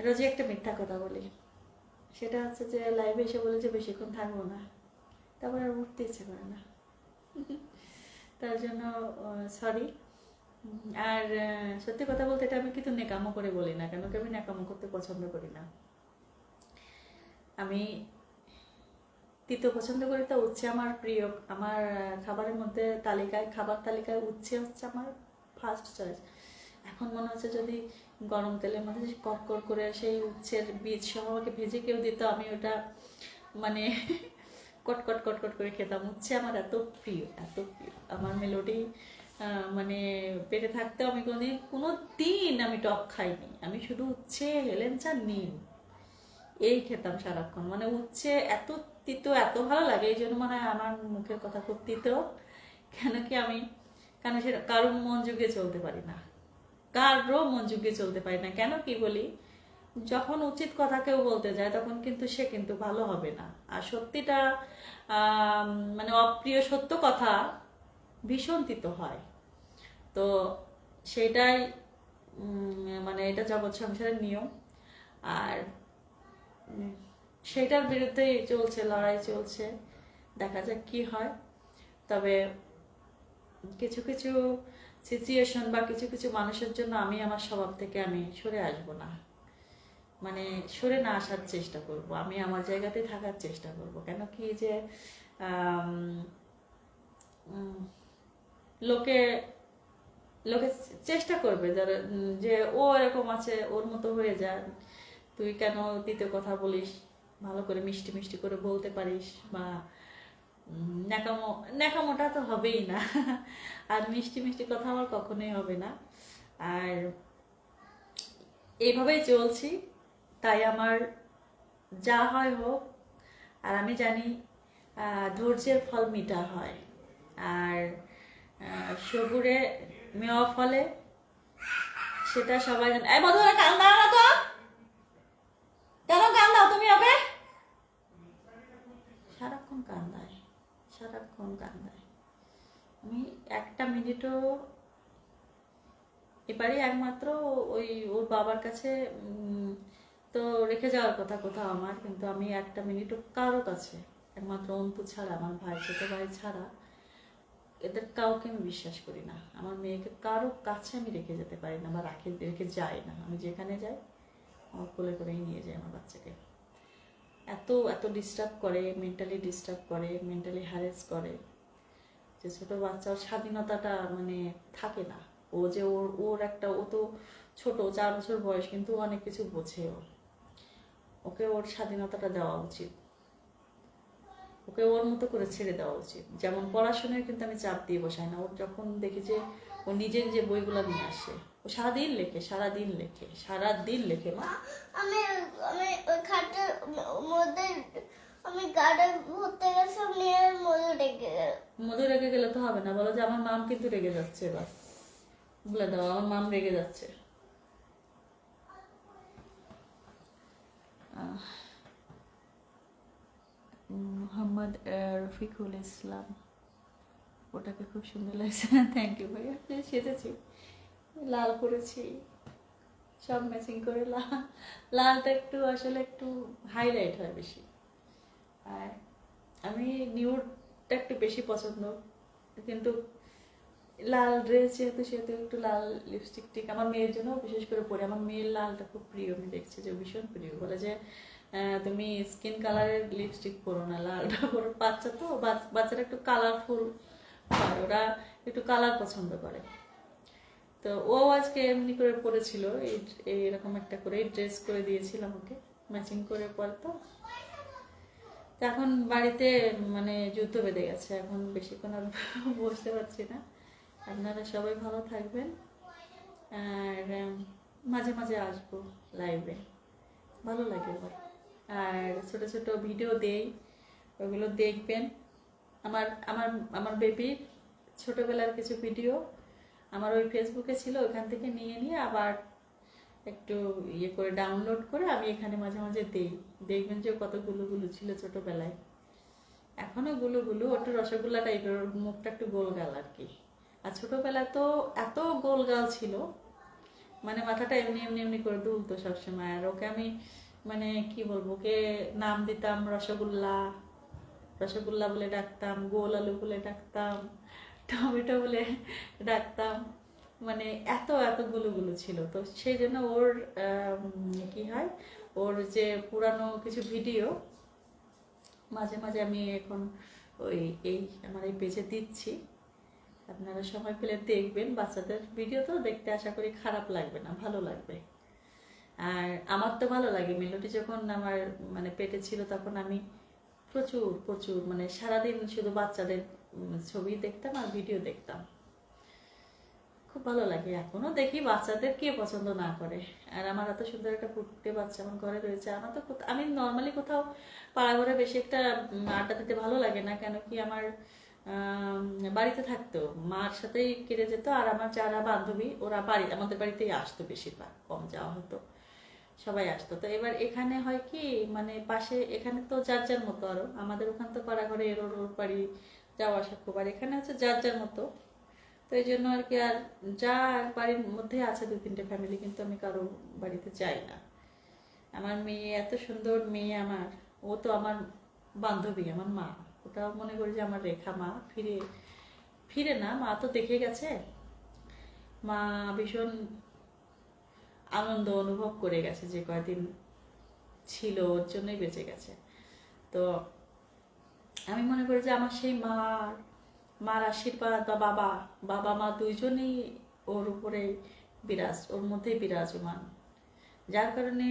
রোজই একটা মিথ্যা কথা বলি, সেটা হচ্ছে যে লাইভে এসে বলে যে বেশিক্ষণ থাকবো না, তারপরে আর উঠতে ইচ্ছে করে না। তার জন্য সরি। আর সত্যি কথা বলতে এটা আমি কিন্তু নেকামো করে বলি না, কেন কি আমি নেকামো করতে পছন্দ করি না। আমি তিতো পছন্দ করি, তো উচ্ছে আমার প্রিয়, আমার খাবারের মধ্যে খাবার তালিকায় উচ্ছে হচ্ছে আমার ফার্স্ট চয়েস। এখন মনে হচ্ছে যদি গরম তেলের মধ্যে কড়কর করে সেই উচ্ছের বীজ সহ আমাকে ভেজে কেউ দিত, আমি ওটা মানে কটকট কটকট করে খেতাম। উচ্ছে আমার এত প্রিয়, এত প্রিয়। আমার মেলোডি মানে পেটে থাকতেও আমি কোনো দিন আমি টক খাইনি, আমি শুধু উচ্ছে, হেলেঞ্চা, নিম এই খেতাম সারাক্ষণ। মানে উচ্ছে এত তিতো এত ভালো লাগে, এই জন্য মানে আমার মুখের কথা খুব তিতো। কেন সেটা কারো মন যুগে চলতে পারি না, কারো মন যুগে চলতে পারি না। কেন কি বলি, যখন উচিত কথা কেউ বলতে যায় তখন কিন্তু সে কিন্তু ভালো হবে না, আর সত্যিটা মানে অপ্রিয় সত্য কথা ভীষণ তিতো হয়। তো সেটাই মানে এটা জগৎ সংসারের নিয়ম, আর সেটার বিরুদ্ধেই চলছে, লড়াই চলছে, দেখা যাক কি হয়। তবে কিছু কিছু সিচুয়েশন বা কিছু কিছু মানুষের জন্য আমি আমার স্বভাব থেকে আমি সরে আসব না, মানে সরে না আসার চেষ্টা করব, আমি আমার জায়গাতে থাকার চেষ্টা করব। কেন কি যে লোকে লোকে চেষ্টা করবে যারা, যে ও এরকম আছে ওর মতো হয়ে যায়, তুই কেন দ্বিতীয় কথা বলিস, ভালো করে মিষ্টি মিষ্টি করে বলতে পারিস, বা ন্যাকামোটা তো হবেই না। আর মিষ্টি মিষ্টি কথা আমার কখনোই হবে না, আর এইভাবেই চলছি। তাই আমার যা হয় হোক, আর আমি জানি ধৈর্যের ফল মিঠা হয়, আর সবুরে মেওয়া ফলে, সেটা সবাই জানে। এই বন্ধুরা কান দাও না তো, কেন কান দাও তুমি ওকে? সারাক্ষণ কান্দায়, সারাক্ষণ কান্দায়। আমি একটা মিনিটও, এবারে একমাত্র ওই ওর বাবার কাছে তো রেখে যাওয়ার কথা কোথাও আমার, কিন্তু আমি একটা মিনিটও কারো কাছে, একমাত্র অন্তু ছাড়া, আমার ভাই ছোট ভাই ছাড়া, এদের কাউকে আমি বিশ্বাস করি না। আমার মেয়েকে কারো কাছে আমি রেখে যেতে পারি না, বা রেখে যাই না। আমি যেখানে যাই আমার কোলে করেই নিয়ে যায় আমার বাচ্চাকে। এত এত ডিস্টার্ব করে, মেন্টালি ডিস্টার্ব করে, মেন্টালি হ্যারেস করে, যে ছোট বাচ্চার স্বাধীনতাটা মানে থাকে না। ও যে ওর একটা, ও তো ছোট 4 বছর বয়স, কিন্তু অনেক কিছু বোঝে। ওকে ওর স্বাধীনতাটা দেওয়া উচিত, ওকে ওর মতো করে ছেড়ে দেওয়া উচিত। যেমন পড়াশোনায় কিন্তু আমি চাপ দিয়ে বসাই না। ওর যখন দেখি যে ও নিজের যে বইগুলো নিয়ে আসে, ও সারাদিন লেখে মা। আমি আমি ওই খাটের মধ্যে আমি গাড়ি ঘুরতে গেছিলাম, নিয়ে মধু রেগে গেলে তো হবে না, বলো যে আমার মাম কিন্তু রেগে যাচ্ছে, এবার বলে দাও আমার মাম রেগে যাচ্ছে। মোহাম্মদ রফিকুল ইসলাম, ওটাকে খুব সুন্দর লাগছে। থ্যাংক ইউ ভাইয়া। সেজেছি, লাল করেছি, সব ম্যাচিং করে। লালটা একটু আসলে একটু হাইলাইট হয় বেশি, আর আমি নিউডটা একটু বেশি পছন্দ, কিন্তু লাল ড্রেস সেহেতু একটু লাল লিপস্টিক টিক আমার মেয়ের জন্য বিশেষ করে পরি। আমার মেয়ের লালটা খুব প্রিয়, আমি দেখছি যে ভীষণ প্রিয়। বলে যে তুমি স্কিন কালারের লিপস্টিক পরো না, লালটা পরো। বাচ্চা তো, বাচ্চারা একটু কালারফুল হয়, ওরা একটু কালার পছন্দ করে। তো ও আজকে এমনি করে পরেছিল, এইরকম একটা করে ড্রেস করে দিয়েছিলাম ওকে, ম্যাচিং করে পরতো। এখন বাড়িতে মানে যুদ্ধ বেঁধে গেছে, এখন বেশিক্ষণ আর বসতে পারছি না। আপনারা সবাই ভালো থাকবেন, আর মাঝে মাঝে আসবো লাইভে, ভালো লাগে আমার। আর ছোট ছোট ভিডিও দেই, ওগুলো দেখবেন। আমার আমার আমার বেবির ছোটবেলার কিছু ভিডিও আমার ওই ফেসবুকে ছিল, ওইখান থেকে নিয়ে আবার একটু ইয়ে করে ডাউনলোড করে আমি এখানে মাঝে মাঝে দেই। দেখবেন যে কত গুলো ছিল ছোটবেলায়, এখনো গুলো একটু রসগোল্লা টাইপের, মুখটা একটু গোলগাল আর কি। আর ছোটবেলায় তো এত গোলগাল ছিল, মানে মাথাটা এমনি এমনি এমনি করে দুলতো সবসময়। আর ওকে আমি মানে কি বলবো, ওকে নাম দিতাম রসগোল্লা, রসগোল্লা বলে ডাকতাম, গোল আলু বলে ডাকতাম, টমেটো বলে ডাকতাম, মানে এত এত গুলো ছিল। তো সেই জন্য ওর কি হয়, ওর যে পুরানো কিছু ভিডিও মাঝে মাঝে আমি এখন আমার এই পেজে দিচ্ছি, আপনারা সময় পেলে দেখবেন। বাচ্চাদের ভিডিও তো দেখতে আশা করি খারাপ লাগবে না, ভালো লাগবে। আর আমার তো ভালো লাগে। মেলোডি যখন আমার মানে পেটে ছিল, তখন আমি প্রচুর মানে সারাদিন শুধু বাচ্চাদের ছবি দেখতাম আর ভিডিও দেখতাম, খুব ভালো লাগে। এখনো দেখি, বাচ্চাদের কে পছন্দ না করে। আর আমার এত সুন্দর একটা ফুটে বাচ্চা আমার ঘরে রয়েছে। আমার তো আমি নর্মালি কোথাও পাড়া ঘরে বেশি একটা আড্ডা দিতে ভালো লাগে না, কেন কি আমার বাড়িতে থাকতো, মার সাথেই কেটে যেত। আর আমার যারা বান্ধবী ওরা আমাদের বাড়িতেই আসতো, বেশিরভাগ, কম যাওয়া হতো, সবাই আসতো। তো এবার এখানে হয় কি, মানে পাশে, এখানে তো যার যার মতো, আরো আমাদের ওখানে তো পাড়া ঘরে ওর বাড়ি যাওয়া আসা খুব, আর এখানে হচ্ছে যার যার মতো। তো এই জন্য আর কি, আর যা বাড়ির মধ্যে আছে 2-3টে ফ্যামিলি, কিন্তু আমি কারো বাড়িতে যাই না। আমার মেয়ে এত সুন্দর মেয়ে আমার, ও তো আমার বান্ধবী, আমার মা, ওটাও মনে করি যে আমার রেখা মা। ফিরে না, মা তো দেখে গেছে। মা ভীষণ আনন্দ অনুভব করে গেছে, যে কয়দিন ছিল ওর জন্যই বেঁচে গেছে। তো আমি মনে করি যে আমার সেই মার আশীর্বাদ, বা বাবা মা দুইজনেই ওর উপরে ওর মধ্যেই বিরাজমান, যার কারণে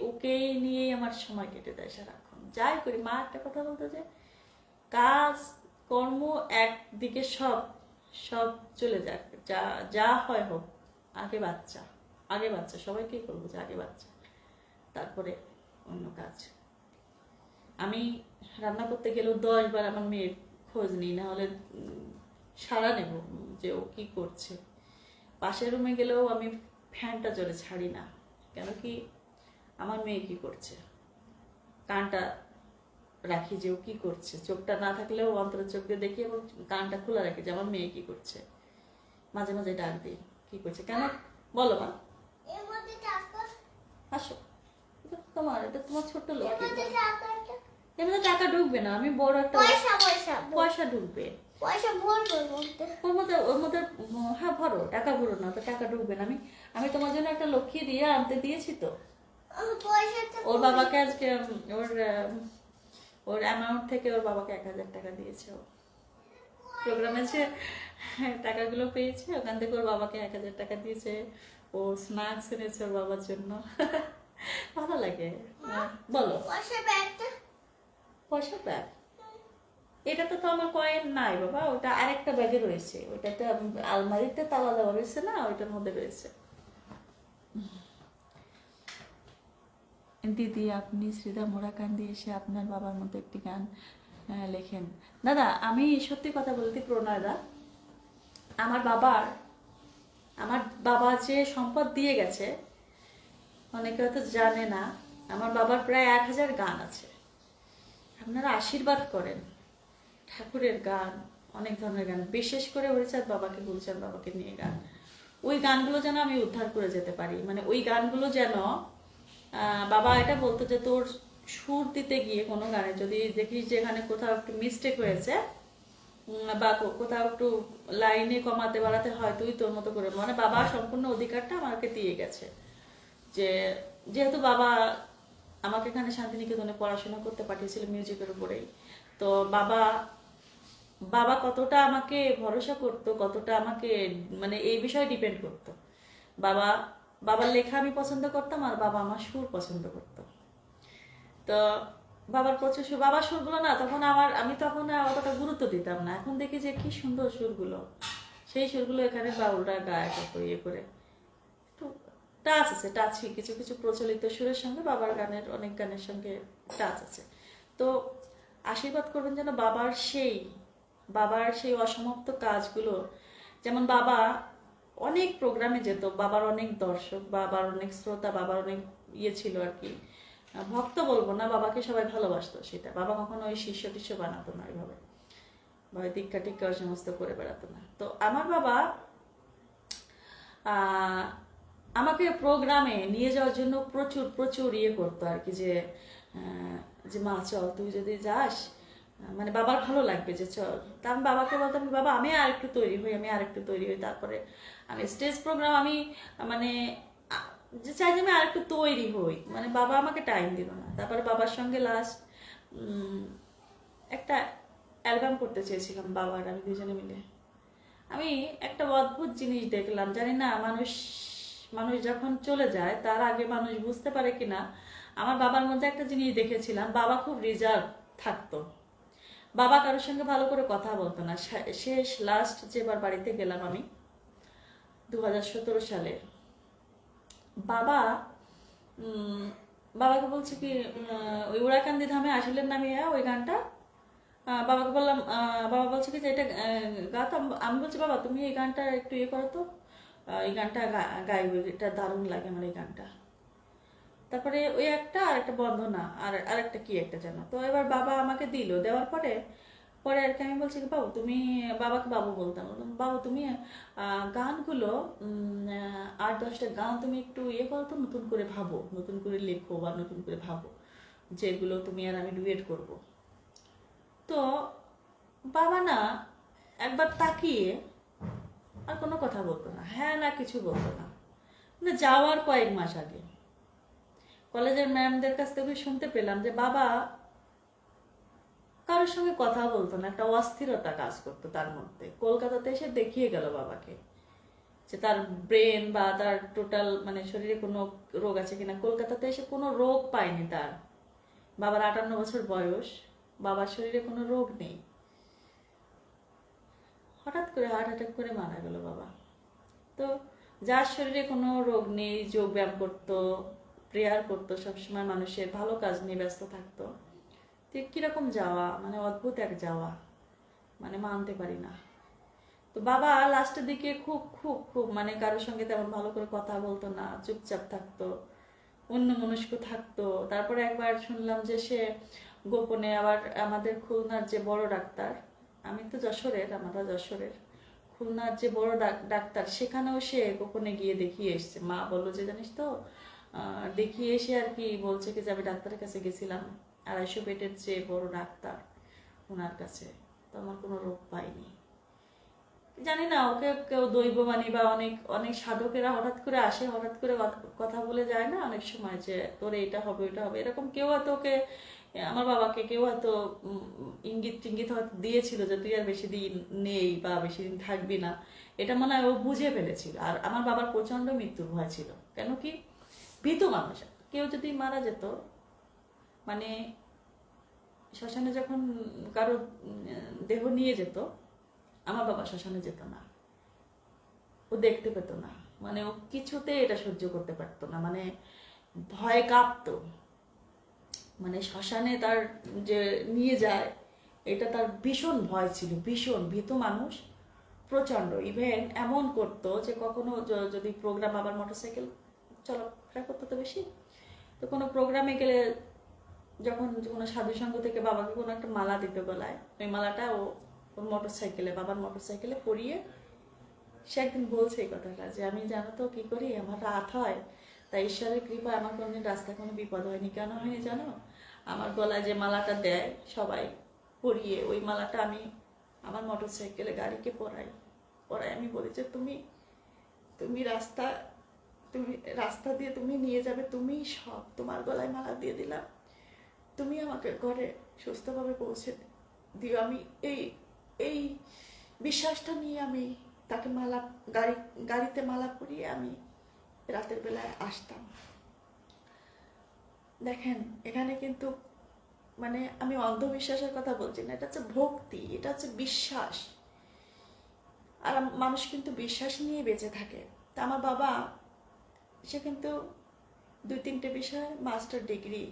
ওকেই নিয়েই আমার সময় কেটে দেয় সারাক্ষণ। যাই করি, মা একটা কথা বলতো যে কাজ কর্ম একদিকে, সব চলে যাক, যা হয় হোক, আগে বাচ্চা সবাইকেই করবো যে আগে বাচ্চা, তারপরে অন্য কাজ। আমি রান্না করতে গেলেও 10 বার আমার মেয়ের খোঁজ নিই, না হলে সারা নেব যে ও কি করছে। পাশের রুমে গেলেও আমি ফ্যানটা জোরে ছাড়ি না, কেন কি আমার মেয়ে কি করছে, কানটা রাখি যে ও কি করছে। চোখটা না থাকলেও অন্তরের চোখ দিয়ে দেখি, এবং কানটা খোলা রাখি যে আমার মেয়ে কি করছে। মাঝে মাঝে ডাক দিই, কি করছে, কেন বলো মা, আসো, এটা তোমার ছোট্ট লোক, এমনি টাকা ঢুকবে না, আমি বড় একটা পয়সা ঢুকবে। পয়সা ভরবো বলতে। ওর মধ্যে হ্যাঁ ভরো, টাকা ভরো না তো টাকা ঢুকবে না। আমি তোমার জন্য একটা লক্ষ্মী দিয়ে আনতে দিয়েছি তো। পয়সাটা ওর বাবাকে আজকে ওর ওর অ্যামাউন্ট থেকে ওর বাবাকে 1,000 টাকা দিয়েছে। ও প্রোগ্রামে যে টাকাগুলো পেয়েছে ওখান থেকে ওর বাবাকে 1,000 টাকা দিয়েছে। ও স্ন্যাক্স এনেছে ওর বাবার জন্য। ভালো লাগে। বলো। পয়সা ব্যাগটা পয়সা ব্যাগ, এটা তো আমার কয়েন নাই বাবা, ওটা আরেকটা ব্যাগে রয়েছে। ওটাতে আলমারিতে তালা দেওয়া রয়েছে না, ওইটার মধ্যে রয়েছে। দিদি আপনি শ্রীদা মোরাকান্দি এসে আপনার বাবার মতো একটি গান লেখেন। দাদা আমি সত্যি কথা বলতে, প্রণয়দা, আমার বাবা যে সম্পদ দিয়ে গেছে, অনেকে হয়তো জানে না, আমার বাবার প্রায় 1,000 গান আছে। আপনারা আশীর্বাদ করেন, ঠাকুরের গান, অনেক ধরনের গান, বিশেষ করে হরিচাঁদ বাবাকে, গুলচাঁদ বাবাকে নিয়ে গান। ওই গানগুলো যেন আমি উদ্ধার করে যেতে পারি, মানে ওই গানগুলো যেন বাবা এটা বলতো যে তোর সুর দিতে গিয়ে কোনো গানে যদি দেখিস যেখানে কোথাও একটু মিস্টেক হয়েছে বা কোথাও একটু লাইনে কমাতে বাড়াতে হয়, তুই তোর মতো করে, মানে বাবা সম্পূর্ণ অধিকারটা আমাকে দিয়ে গেছে। যে যেহেতু বাবা আমাকে এখানে শান্তিনিকেতনে পড়াশোনা করতে পাঠিয়েছিল মিউজিকের উপরেই, তো বাবা কতটা আমাকে ভরসা করতো, কতটা আমাকে মানে এই বিষয়ে ডিপেন্ড করতো। বাবার লেখা আমি পছন্দ করতাম, আর বাবা আমার সুর পছন্দ করতো। তো বাবার প্রচুর সুর, বাবার সুরগুলো না তখন আমি তখন অতটা গুরুত্ব দিতাম না। এখন দেখি যে কি সুন্দর সুরগুলো, সেই সুরগুলো এখানে বাউলরা গায় কত ইয়ে করে। একটু টাচ আছে, কিছু কিছু প্রচলিত সুরের সঙ্গে বাবার গানের, অনেক গানের সঙ্গে টাচ আছে। তো আশীর্বাদ করবেন যেন বাবার সেই অসমাপ্ত কাজগুলো, যেমন বাবা অনেক প্রোগ্রামে যেত, বাবার অনেক দর্শক, বাবার অনেক শ্রোতা, বাবার অনেক ইয়ে ছিল আর কি, ভক্ত বলবো না, বাবাকে সবাই ভালোবাসতো। সেটা বাবা কখনো ওই শিষ্য টিষ্য বানাতো না ওইভাবে, বা দীক্ষা টিক্ষা ওই সমস্ত করে বেড়াতো না। তো আমার বাবা আমাকে প্রোগ্রামে নিয়ে যাওয়ার জন্য প্রচুর প্রচুর ইয়ে করতো আর কি, যে মা চল তুই যদি যাস, মানে বাবার ভালো লাগবে যে চল। তা আমি বাবাকে বলতাম, বাবা আমি আর একটু তৈরি হই, তারপরে আমি স্টেজ প্রোগ্রাম আমি মানে যে চাই যে আমি আর একটু তৈরি হই, মানে বাবা আমাকে টাইম দিল না। তারপরে বাবার সঙ্গে লাস্ট একটা অ্যালবাম করতে চেয়েছিলাম বাবার আমি, দুজনে মিলে। আমি একটা অদ্ভুত জিনিস দেখলাম, জানি না মানুষ যখন চলে যায় তার আগে মানুষ বুঝতে পারে কিনা। আমার বাবার মধ্যে একটা জিনিস দেখেছিলাম, বাবা খুব রিজার্ভ থাকতো, বাবা কারোর সঙ্গে ভালো করে কথা বলতো না। শেষ লাস্ট যেবার বাড়িতে গেলাম আমি 2017 সালে, বাবাকে বলছে কি ওই উড়াকান্দি ধামে আসিলেন নামিয়া ওই গানটা, বাবাকে বললাম, বাবা বলছে কি যে এটা গাতো। আমি বলছি বাবা তুমি এই গানটা একটু ইয়ে করো তো, এই গানটা গাইবে, এটা দারুণ লাগে আমার এই গানটা। তারপরে ওই একটা আর একটা বন্ধনা আর একটা কি একটা যেন। তো এবার বাবা আমাকে দেওয়ার পরে আর কি আমি বলছি বাবু তুমি, বাবাকে বাবু বলতাম, বাবু তুমি গানগুলো 8-10টা গান তুমি একটু ইয়ে করো তো, নতুন করে ভাবো, নতুন করে লেখো বা নতুন করে ভাবো, যেগুলো তুমি আর আমি ডুয়েট করব। তো বাবা না একবার তাকিয়ে আর কোনো কথা বলতো না, হ্যাঁ না কিছু বলতো না। মানে যাওয়ার কয়েক মাস আগে কলেজের ম্যামদের কাছ থেকে শুনতে পেলাম যে বাবা কারোর সঙ্গে কথা বলতো না, একটা অস্থিরতা কাজ করতো তার মধ্যে। কলকাতাতে এসে দেখিয়ে গেল বাবাকে যে তার ব্রেন বা তার টোটাল মানে শরীরে কোনো রোগ আছে কিনা। কলকাতাতে এসে কোনো রোগ পায়নি তার। বাবার 58 বছর বয়স, বাবার শরীরে কোনো রোগ নেই। হঠাৎ করে হার্ট অ্যাটাক করে মারা গেল বাবা। তো যার শরীরে কোনো রোগ নেই, যোগ ব্যায়াম করতো, প্রেয়ার করতো, সবসময় মানুষের ভালো কাজ নিয়ে ব্যস্ত থাকতো, কিরকম যাওয়া, মানে অদ্ভুত এক যাওয়া, মানে মানতে পারি না। তো বাবা লাস্টের দিকে খুব খুব খুব মানে কারোর সঙ্গে তেমন ভালো করে কথা বলতো না, চুপচাপ থাকতো, অন্যমনস্ক থাকতো। তারপরে একবার শুনলাম যে সে গোপনে আবার আমাদের খুলনার যে বড় ডাক্তার, আমি তো যশোরের, আমরা যশোরের, খুলনার যে বড় ডাক্তার সেখানেও সে গোপনে গিয়ে দেখিয়ে এসছে। মা বললো যে জানিস তো, দেখিয়ে এসে আর কি বলছে কি যে আমি ডাক্তারের কাছে গেছিলাম, 250 বেডের যে বড় ডাক্তার ওনার কাছে। তো আমার কোনো রোগ পাইনি। জানি না, ওকে কেউ দৈব মানি বা অনেক অনেক সাধকেরা হঠাৎ করে আসে, হঠাৎ করে কথা বলে যায় না অনেক সময় যে তোর এটা হবে ওইটা হবে, এরকম কেউ হয়তো ওকে, আমার বাবাকে কেউ হয়তো ইঙ্গিত টিঙ্গিত হয়তো দিয়েছিল যে তুই আর বেশি দিন নেই বা বেশি দিন থাকবি না, এটা মনে হয় ও বুঝে ফেলেছিল। আর আমার বাবার প্রচন্ড মৃত্যুর ভয় ছিল, কেন কি ভীতু মানুষ, কেউ যদি মারা যেত মানে শ্মশানে যখন কারো দেহ নিয়ে যেত, আমার বাবা শ্মশানে যেত না, ও দেখতে পেত না, মানে ও কিছুতে এটা সহ্য করতে পারতো না, মানে ভয় কাঁপতো। মানে শ্মশানে তার যে নিয়ে যায় এটা তার ভীষণ ভয় ছিল, ভীষণ ভীতু মানুষ, প্রচন্ড। ইভেন এমন করতো যে কখনো যদি প্রোগ্রাম, আবার মোটরসাইকেল চলাফেরা করতো তো বেশি, তো কোনো প্রোগ্রামে গেলে যখন কোনো সাধু সঙ্গ থেকে বাবাকে কোনো একটা মালা দিতে গলায়, ওই মালাটা ও ওর মোটরসাইকেলে, বাবার মোটরসাইকেলে পরিয়ে সে একদিন বলছে এই কথাটা যে আমি জানো তো কি করি, আমার রাত হয়, তাই ঈশ্বরের কৃপায় আমার কোনোদিন রাস্তায় কোনো বিপদ হয়নি। কেন হয়নি জানো? আমার গলায় যে মালাটা দেয় সবাই পরিয়ে, ওই মালাটা আমি আমার মোটরসাইকেলে গাড়িকে পরাই। আমি বলি যে তুমি তুমি রাস্তা দিয়ে তুমি নিয়ে যাবে, তুমি সব, তোমার গলায় মালা দিয়ে দিলাম, তুমি আমাকে ঘরে সুস্থভাবে পৌঁছে দিও। আমি এই এই বিশ্বাসটা নিয়ে আমি তাকে গাড়িতে মালা পরিয়ে আমি রাতের বেলায় আসতাম। দেখেন এখানে কিন্তু মানে আমি অন্ধবিশ্বাসের কথা বলছি না, এটা হচ্ছে ভক্তি, এটা হচ্ছে বিশ্বাস। আর মানুষ কিন্তু বিশ্বাস নিয়ে বেঁচে থাকে। তা আমার বাবা, সে কিন্তু 2-3টে বিষয় মাস্টার ডিগ্রি,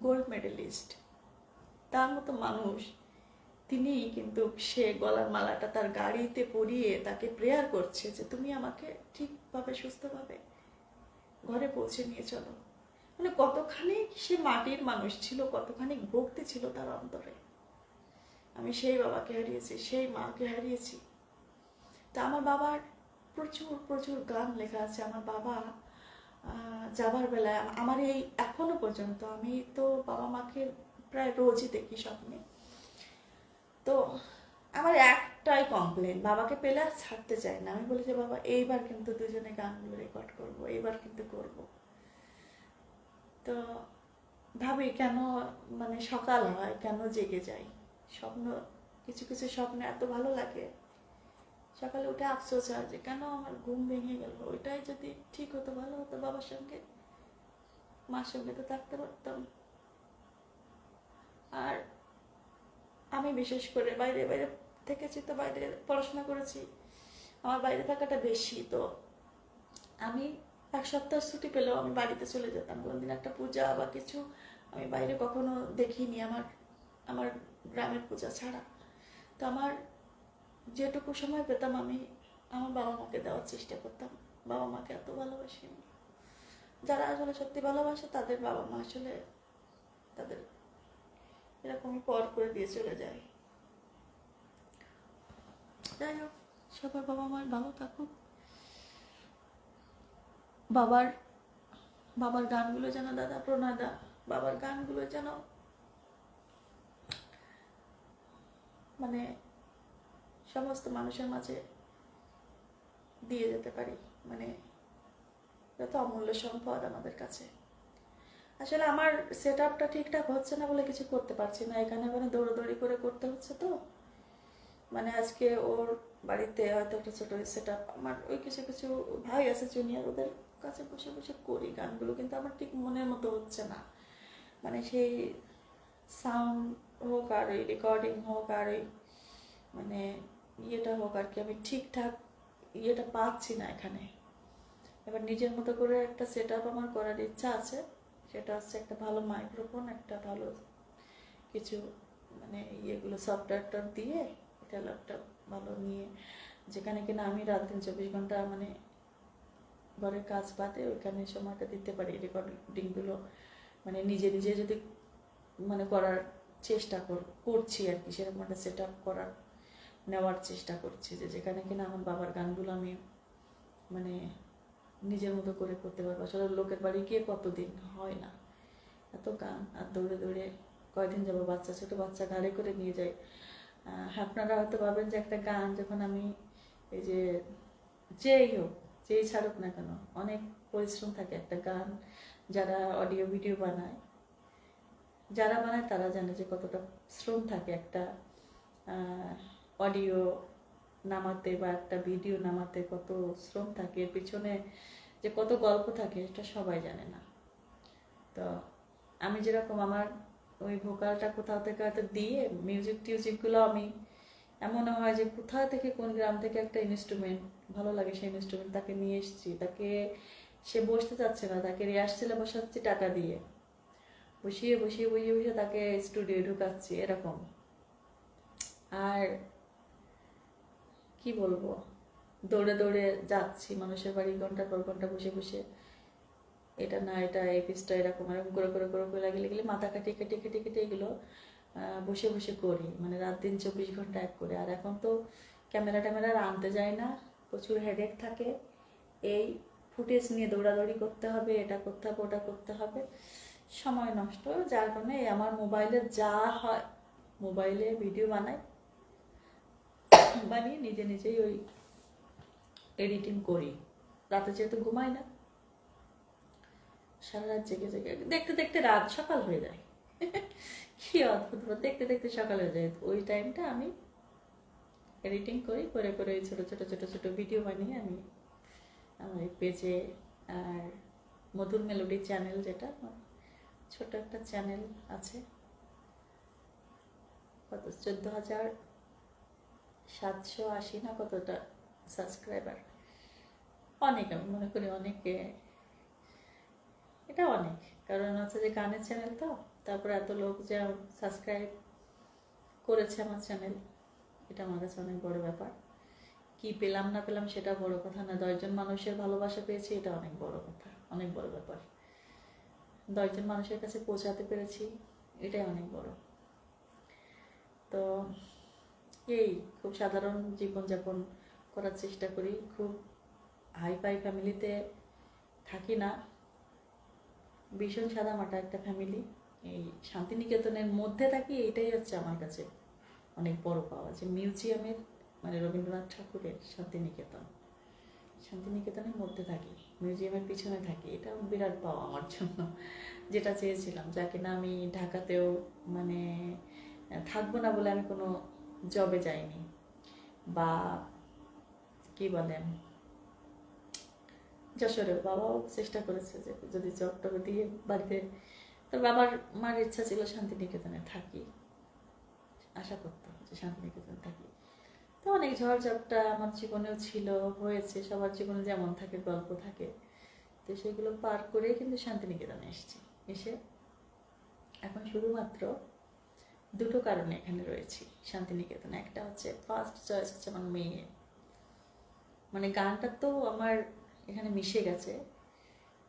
গোল্ড মেডেলিস্ট, তার মতো মানুষ তিনি কিন্তু সে গলার মালাটা তার গাড়িতে পরিয়ে তাকে প্রেয়ার করছে যে তুমি আমাকে ঠিকভাবে সুস্থভাবে ঘরে পৌঁছে নিয়ে চলো। মানে কতখানি সে মাটির মানুষ ছিল, কতখানি ভক্তি ছিল তার অন্তরে। আমি সেই বাবাকে হারিয়েছি, সেই মাকে হারিয়েছি। তা আমার বাবার প্রচুর প্রচুর গান লেখা আছে। আমার বাবা যাবার বেলায় আমার এই এখনো পর্যন্ত, আমি তো বাবা মাকে প্রায় রোজই দেখি স্বপ্নে, তো আমার একটাই কমপ্লেন, বাবাকে পেলে আর ছাড়তে চাই না। আমি বলি যে বাবা এইবার কিন্তু দুজনে গানগুলো রেকর্ড করবো, এইবার কিন্তু করব। তো ভাবি কেন মানে সকাল হয় কেন জেগে যাই, স্বপ্ন কিছু কিছু স্বপ্নে এত ভালো লাগে, সকালে উঠে আফসোস হয় যে কেন আমার ঘুম ভেঙে গেল, ওইটাই যদি ঠিক হতো ভালো হতো, বাবার সঙ্গে মার সঙ্গে তো থাকতে পারতাম। আর আমি বিশেষ করে বাইরে বাইরে থেকেছি, তো বাইরে পড়াশোনা করেছি, আমার বাইরে থাকাটা বেশি। তো আমি 1 সপ্তাহ ছুটি পেলেও আমি বাড়িতে চলে যেতাম, কোনদিন একটা পূজা বা কিছু আমি বাইরে কখনো দেখিনি, আমার গ্রামের পূজা ছাড়া। তো আমার যেটুকু সময় পেতাম আমি আমার বাবা মাকে দেওয়ার চেষ্টা করতাম। বাবা মাকে এত ভালোবাসি আমি। যারা আসলে সত্যি ভালোবাসে তাদের বাবা মা আসলে তাদের এরকমই পর করে দিয়ে চলে যায়। যাই হোক, সবার বাবা মার ভালো থাকুক। বাবার গানগুলো যেন, দাদা প্রণাদা, বাবার গানগুলো যেন মানে সমস্ত মানুষের মাঝে দিয়ে যেতে পারি, মানে যত অমূল্য সম্পদ আমাদের কাছে। আসলে আমার সেট আপটা ঠিকঠাক হচ্ছে না বলে কিছু করতে পারছি না, এখানে মানে দৌড়াদৌড়ি করে করতে হচ্ছে। তো মানে আজকে ওর বাড়িতে হয়তো একটা ছোট সেট আপ, আমার ওই কিছু কিছু ভাই আছে জুনিয়র, ওদের কাছে বসে বসে করি গানগুলো, কিন্তু আমার ঠিক মনের মতো হচ্ছে না। মানে সেই সাউন্ড হোক আর ওই রেকর্ডিং হোক আর ওই মানে ইয়েটা হোক আর কি, আমি ঠিকঠাক ইয়েটা পাচ্ছি না এখানে। এবার নিজের মতো করে একটা সেট আপ আমার করার ইচ্ছা আছে, সেটা হচ্ছে একটা ভালো মাইক্রোফোন, একটা ভালো কিছু মানে ইয়েগুলো সফটওয়্যারটা দিয়ে একটা ল্যাপটপ ভালো নিয়ে, যেখানে কিনা আমি রাত দিন 24 ঘন্টা মানে ঘরের কাজ বাদে ওইখানে সময়টা দিতে পারি, রেকর্ডিংগুলো মানে নিজে নিজে যদি মানে করার চেষ্টা করছি আর কি, সেরকম একটা সেট আপ নেওয়ার চেষ্টা করছি, যে যেখানে কিনা আমার বাবার গানগুলো আমি মানে নিজের মতো করে করতে পারবো। আসলে লোকের বাড়ি গিয়ে কতদিন হয় না এত গান, আর দৌড়ে দৌড়ে কয়দিন যাবো, ছোট বাচ্চা ঘাড়ে করে নিয়ে যাই, আপনারা হয়তো ভাবেন যে একটা গান যখন আমি এই যে যেই হোক যেই ছাড়ুক না কেন অনেক পরিশ্রম থাকে একটা গান, যারা অডিও ভিডিও বানায় যারা বানায় তারা জানে যে কতটা শ্রম থাকে একটা অডিও নামাতে বা একটা ভিডিও নামাতে, কত শ্রম থাকে এর পিছনে, যে কত গল্প থাকে এটা সবাই জানে না। তো আমি যেরকম আমার ওই ভোকালটা কোথাও থেকে হয়তো দিয়ে মিউজিক টিউজিকগুলো আমি এমনও হয় যে কোথা থেকে কোন গ্রাম থেকে একটা ইনস্ট্রুমেন্ট ভালো লাগে সেই ইনস্ট্রুমেন্ট তাকে নিয়ে এসেছি, তাকে সে বসতে চাচ্ছে না, তাকে রিহার্সেলে বসাচ্ছি টাকা দিয়ে, বসিয়ে বসিয়ে বসিয়ে বসিয়ে তাকে স্টুডিও ঢুকাচ্ছি এরকম। আর কি বলবো, দৌড়ে দৌড়ে যাচ্ছি মানুষের বাড়ি ঘন্টার পর ঘন্টা বসে বসে, এটা না এটা এই পিসটা এরকম এরকম করে করে করে করে গেলে গেলে মাথা কাটিয়ে কাটিয়ে কাটিয়ে কেটে এগুলো বসে বসে করি, মানে রাত দিন 24 ঘন্টা এক করে। আর এখন তো ক্যামেরা ট্যামেরা আনতে যায় না, প্রচুর হেডেক থাকে, এই ফুটেজ নিয়ে দৌড়াদৌড়ি করতে হবে, এটা করতে হবে ওটা করতে হবে, সময় নষ্ট। যার কারণে আমার মোবাইলে যা হয় মোবাইলে ভিডিও বানাই, বানিয়ে নিজে নিজেই ওই এডিটিং করি। রাতে যেহেতু ঘুমাই না, সারা রাত জেগে জেগে দেখতে দেখতে রাত সকাল হয়ে যায়। কি অদ্ভুত, দেখতে দেখতে সকাল হয়ে যায়। ওই টাইমটা আমি এডিটিং করি, করে করে ছোট ছোট ছোট ছোট ভিডিও বানিয়ে আমি আমার পেজে, আর মধুর মেলোডি চ্যানেল, যেটা ছোট একটা চ্যানেল আছে, কত 14,780 না কতটা সাবস্ক্রাইবার, অনেক, আমি মনে করি অনেকে, এটা অনেক, কারণ হচ্ছে যে গানের চ্যানেল তো, তারপরে এত লোক যে সাবস্ক্রাইব করেছে আমার চ্যানেল, এটা আমার কাছে অনেক বড় ব্যাপার। কি পেলাম না পেলাম সেটা বড় কথা না, 10 জন মানুষের ভালোবাসা পেয়েছি, এটা অনেক বড় কথা, অনেক বড় ব্যাপার। 10 জন মানুষের কাছে পৌঁছাতে পেরেছি, এটাই অনেক বড়। তো এই খুব সাধারণ জীবনযাপন করার চেষ্টা করি, খুব হাই ফাই ফ্যামিলিতে থাকি না, ভীষণ সাদামাটা একটা ফ্যামিলি, এই শান্তিনিকেতনের মধ্যে থাকি, এটাই হচ্ছে আমার কাছে অনেক বড় পাওয়া, যে মিউজিয়ামের মানে রবীন্দ্রনাথ ঠাকুরের শান্তিনিকেতন, শান্তিনিকেতনের মধ্যে থাকি, মিউজিয়ামের পিছনে থাকি, এটা বিরাট পাওয়া আমার জন্য, যেটা চেয়েছিলাম, যাকে না আমি ঢাকাতেও মানে থাকবো না বলে আমি কোনো জবে যাইনি, বা কি বলেন যশোরে বাবাও চেষ্টা করেছে যে যদি জব টবে দিয়ে বাড়িতে, তবে আমার মার ইচ্ছা ছিল শান্তিনিকেতনে থাকি, আশা করতাম যে শান্তিনিকেতনে থাকি। তো অনেক ঝড়ঝাপটা আমার জীবনেও ছিল, হয়েছে, সবার জীবনে যেমন থাকে গল্প থাকে, তো সেগুলো পার করে কিন্তু শান্তিনিকেতনে এসেছি। এসে এখন শুধুমাত্র দুটো কারণে এখানে রয়েছি শান্তিনিকেতনে। একটা হচ্ছে ফার্স্ট চয়েস হচ্ছে আমার মেয়ে, মানে গানটা তো আমার এখানে মিশে গেছে,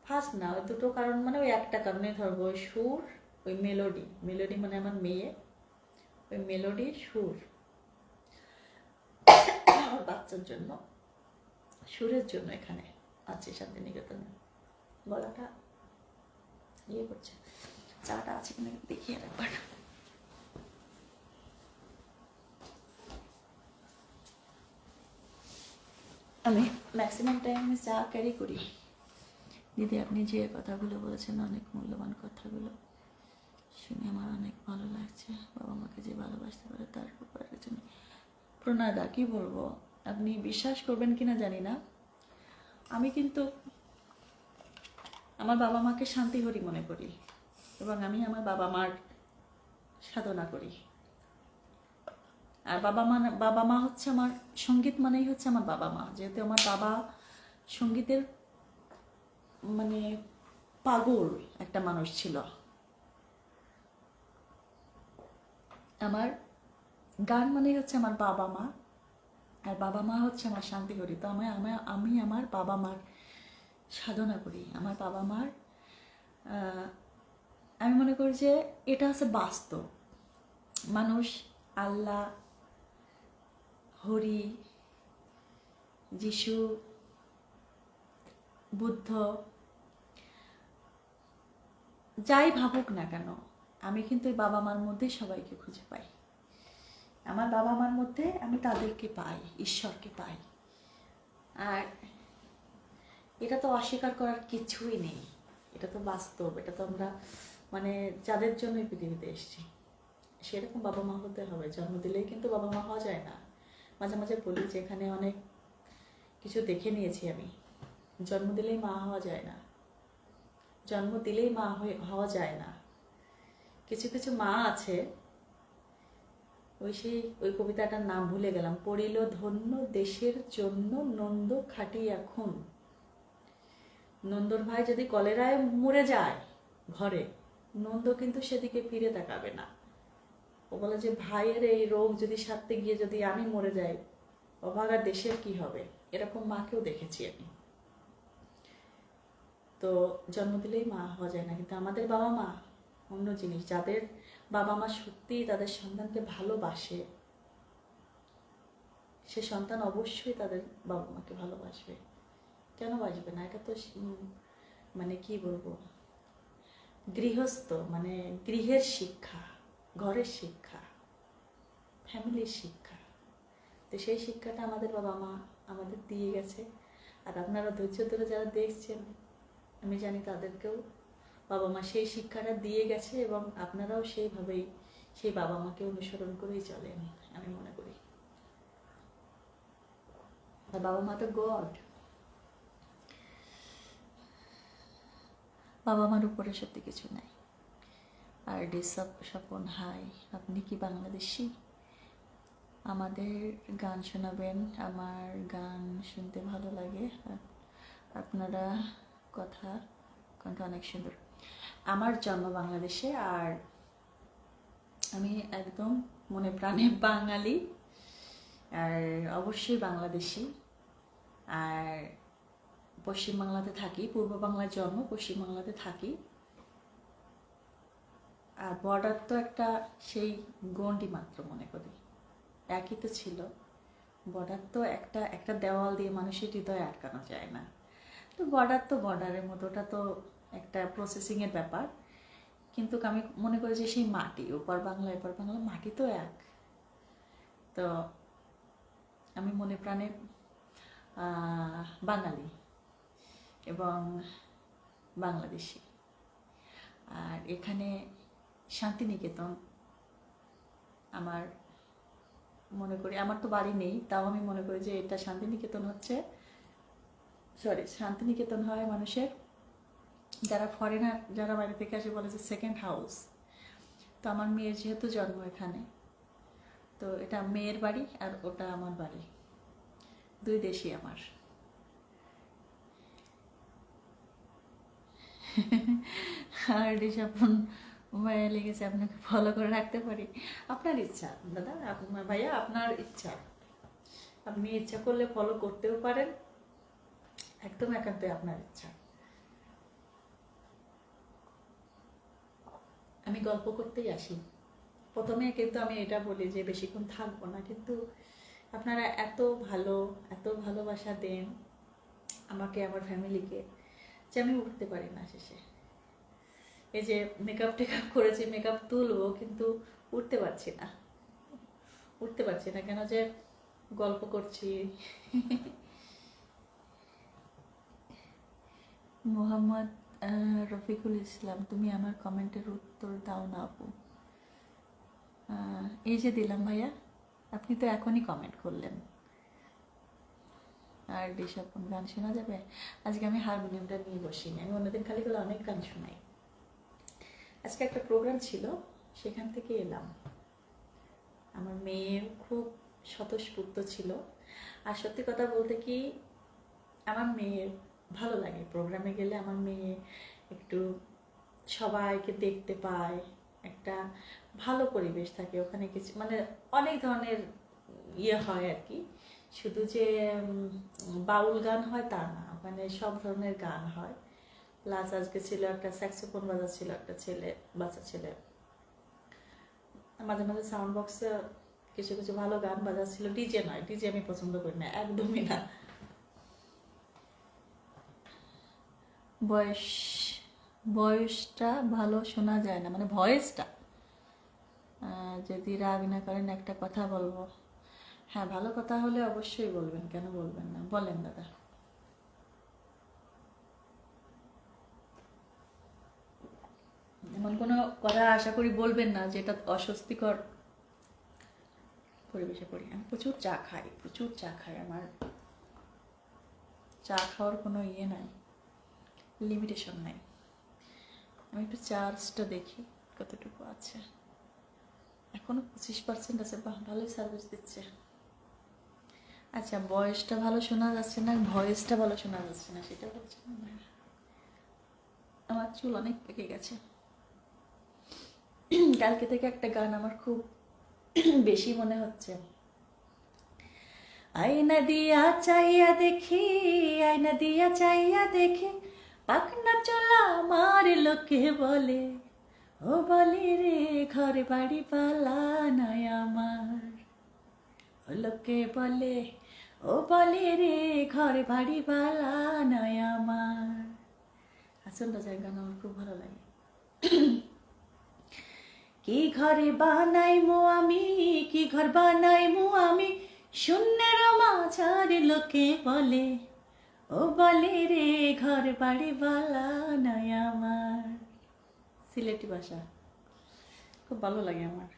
ফার্স্ট না, ওই দুটো কারণ, মানে ওই একটা কারণে ধরবো, ওই সুর, ওই মেলোডি, মেলোডি মানে আমার মেয়ে, ওই মেলোডি সুর, আমার বাচ্চার জন্য সুরের জন্য এখানে আছে শান্তিনিকেতনে। গলাটা ইয়ে করছে, চাটা আছে কিনা দেখিয়ে একবার। আমি ম্যাক্সিমাম টাইম আমি চা ক্যারি করি। দিদি আপনি যে কথাগুলো বলেছেন, অনেক মূল্যবান কথাগুলো শুনে আমার অনেক ভালো লাগছে। বাবা মাকে যে ভালোবাসতে পারে তার উপর জন্য প্রণাদা, কি বলবো, আপনি বিশ্বাস করবেন কিনা জানি না, আমি কিন্তু আমার বাবা মাকে শান্তিহরি মনে করি, এবং আমি আমার বাবা মার সাধনা করি। আর বাবা মা হচ্ছে আমার, সঙ্গীত মানেই হচ্ছে আমার বাবা মা, যেহেতু আমার বাবা সঙ্গীতের মানে পাগল একটা মানুষ ছিল, আমার গান মানেই হচ্ছে আমার বাবা মা, আর বাবা মা হচ্ছে আমার শান্তিহরি। তো আমি আমার বাবা মার সাধনা করি, আমার বাবা মার, আমি মনে করি যে এটা হচ্ছে বাস্তব। মানুষ, আল্লাহ, হরি, যিশু, বুদ্ধ, যাই ভাবুক না কেন, আমি কিন্তু এই বাবা মার মধ্যেই সবাইকে খুঁজে পাই। আমার বাবা মার মধ্যে আমি তাদেরকে পাই, ঈশ্বরকে পাই। আর এটা তো অস্বীকার করার কিছুই নেই, এটা তো বাস্তব। এটা তো আমরা মানে যাদের জন্য এই পৃথিবীতে এসেছি সেরকম বাবা মা হতে হবে। জন্ম দিলেই কিন্তু বাবা মা হওয়া যায় না। মাঝে মাঝে বলি যে এখানে অনেক কিছু দেখে নিয়েছি আমি। জন্ম দিলেই মা হওয়া যায় না, জন্ম দিলেই মা হওয়া যায় না। কিছু কিছু মা আছে, ওই কবিতাটার নাম ভুলে গেলাম, পড়িল ধন্য দেশের জন্য নন্দ খাটিয়া খুন। নন্দর ভাই যদি কলেরায় মরে যায় ঘরে, নন্দ কিন্তু সেদিকে ফিরে তাকাবে না। ও বলে যে ভাইয়ের এই রোগ যদি সারতে গিয়ে যদি আমি মরে যাই, অভাগা দেশের কি হবে। এরকম মাকেও দেখেছি আমি। তো জন্ম দিলেই মা হওয়া যায় না, কিন্তু আমাদের বাবা মা অন্য জিনিস। যাদের বাবা মা সত্যিই তাদের সন্তানকে ভালোবাসে, সে সন্তান অবশ্যই তাদের বাবা মাকে ভালোবাসবে। কেন বাসবে না? এটা তো মানে কি বলবো, গৃহস্থ মানে গৃহের শিক্ষা, ঘরের শিক্ষা, ফ্যামিলির শিক্ষা। তো সেই শিক্ষাটা আমাদের বাবা মা আমাদের দিয়ে গেছে। আর আপনারা ধৈর্য ধরে যারা দেখছেন, আমি জানি তাদেরকেও বাবা মা সেই শিক্ষাটা দিয়ে গেছে, এবং আপনারাও সেইভাবেই সেই বাবা মাকে অনুসরণ করেই চলেন আমি মনে করি। আর বাবা মা তো গড। বাবা মার উপরে সত্যি কিছু নাই। আর স্বপন, হাই, আপনি কি বাংলাদেশি? আমাদের গান শোনাবেন, আমার গান শুনতে ভালো লাগে। আপনারা কণ্ঠ অনেক সুন্দর। আমার জন্ম বাংলাদেশে, আর আমি একদম মনে প্রাণে বাঙালি, আর অবশ্যই বাংলাদেশি। আর পশ্চিমবাংলাতে থাকি, পূর্ব বাংলার জন্ম, পশ্চিমবাংলাতে থাকি। আর বর্ডার তো একটা সেই গণ্ডি মাত্র মনে করি, একই তো ছিল। বর্ডার তো একটা দেওয়াল দিয়ে মানুষের হৃদয়ে আটকানো যায় না। তো বর্ডার তো বর্ডারের মতো, ওটা তো একটা প্রসেসিংয়ের ব্যাপার। কিন্তু আমি মনে করি যে সেই মাটি, ওপার বাংলা এপার বাংলা, মাটি তো এক। তো আমি মনে প্রাণে বাঙালি এবং বাংলাদেশি। আর এখানে শান্তিনিকেতন আমার মনে করি, আমার তো বাড়ি নেই, তাও আমি মনে করি যে এটা শান্তিনিকেতন হচ্ছে, শান্তিনিকেতন হয় মানুষের, যারা ফরেনার, যারা বাইরে থেকে আসে বলে যে সেকেন্ড হাউস। তো আমার মেয়ের যেহেতু জন্ম এখানে, তো এটা মেয়ের বাড়ি আর ওটা আমার বাড়ি, দুই দেশই আমার। আর ঋষাপন ভাইয়া লেগেছে, আপনাকে ফলো করে রাখতে পারি। আপনার ইচ্ছা দাদা, আপনার ভাইয়া, আপনার ইচ্ছা। আপনি ইচ্ছা করলে ফলো করতেও পারেন, একদম একান্তই আপনার ইচ্ছা। আমি গল্প করতেই আসি প্রথমে, কিন্তু আমি এটা বলি যে বেশিক্ষণ থাকবো না। কিন্তু আপনারা এত ভালোবাসা দেন আমাকে, আমার ফ্যামিলিকে, যে আমি উঠতে পারি না শেষে। এই যে মেকআপ টেকআপ করেছি, মেকআপ তুলবো, কিন্তু উঠতে পারছি না কেন যে গল্প করছি। মোহাম্মদ রফিকুল ইসলাম, তুমি আমার কমেন্টের উত্তর দাও না আপু। এই যে দিলাম ভাইয়া, আপনি তো এখনই কমেন্ট করলেন। আর ঋষাপন, গান শোনা যাবে? আজকে আমি হারমোনিয়ামটা নিয়ে বসিনি, আমি অন্যদিন খালি করে অনেক গান শোনাই। আজকে একটা প্রোগ্রাম ছিল, সেখান থেকে এলাম। আমার মেয়ে খুব স্বতঃস্ফূর্ত ছিল। আর সত্যি কথা বলতে কি, আমার মেয়ের ভালো লাগে প্রোগ্রামে গেলে। আমার মেয়ে একটু সবাইকে দেখতে পায়, একটা ভালো পরিবেশ থাকে ওখানে। কিছু মানে অনেক ধরনের ইয়ে হয় আর কি, শুধু যে বাউল গান হয় তা না, ওখানে সব ধরনের গান হয়। প্লাস আজকে ছিল একটা স্যাক্সোফোন বাজাচ্ছিল একটা বাচ্চা ছেলে, মাঝে মাঝে সাউন্ড বক্সে কিছু কিছু ভালো গান বাজাচ্ছিল। ডিজে নয়, ডিজে আমি পছন্দ করি না, একদমই না। বয়সটা ভালো শোনা যায় না, মানে ভয়েসটা যদি রাগ না করেন একটা কথা বলবো। হ্যাঁ, ভালো কথা হলে অবশ্যই বলবেন, কেন বলবেন না, বলেন দাদা। এমন কোনো কথা আশা করি বলবেন না যেটা অস্বস্তিকর পরিবেশে পড়ি। আমি প্রচুর চা খাই, প্রচুর চা খাই। আমার চা খাওয়ার কোনো ইয়ে নাই, লিমিটেশন নাই। আমি একটু চার্জটা দেখি কতটুকু আছে। এখনো 25% আছে। বাহ, ভালোই সার্ভিস দিচ্ছে। আচ্ছা, বয়সটা ভালো শোনা যাচ্ছে না, ভয়েসটা ভালো শোনা যাচ্ছে না, সেটা বলছি না। আমার চুল অনেক পেকে গেছে। কালকে থেকে একটা গান আমার খুব বেশি মনে হচ্ছে। আয়না দিয়া চাইয়া দেখি, আয়না দিয়া চাইয়া দেখি, পাখনা চলা আমার লোকে বলে, ও বলে রে ঘর বাড়ি পালা নয় আমার। ও লোকে বলে, ও বলে রে ঘর বাড়ি পালা নয় আমার। আসল রাজার গান আমার খুব ভালো লাগে। কি ঘরে বানাই মো আমি, কি ঘর বানাই মো আমি, শূন্যের মাঝার লোকে বলে, ও বলে রে ঘর বাড়ি বালা নয় আমার। সিলেটি ভাষা খুব ভালো লাগে আমার।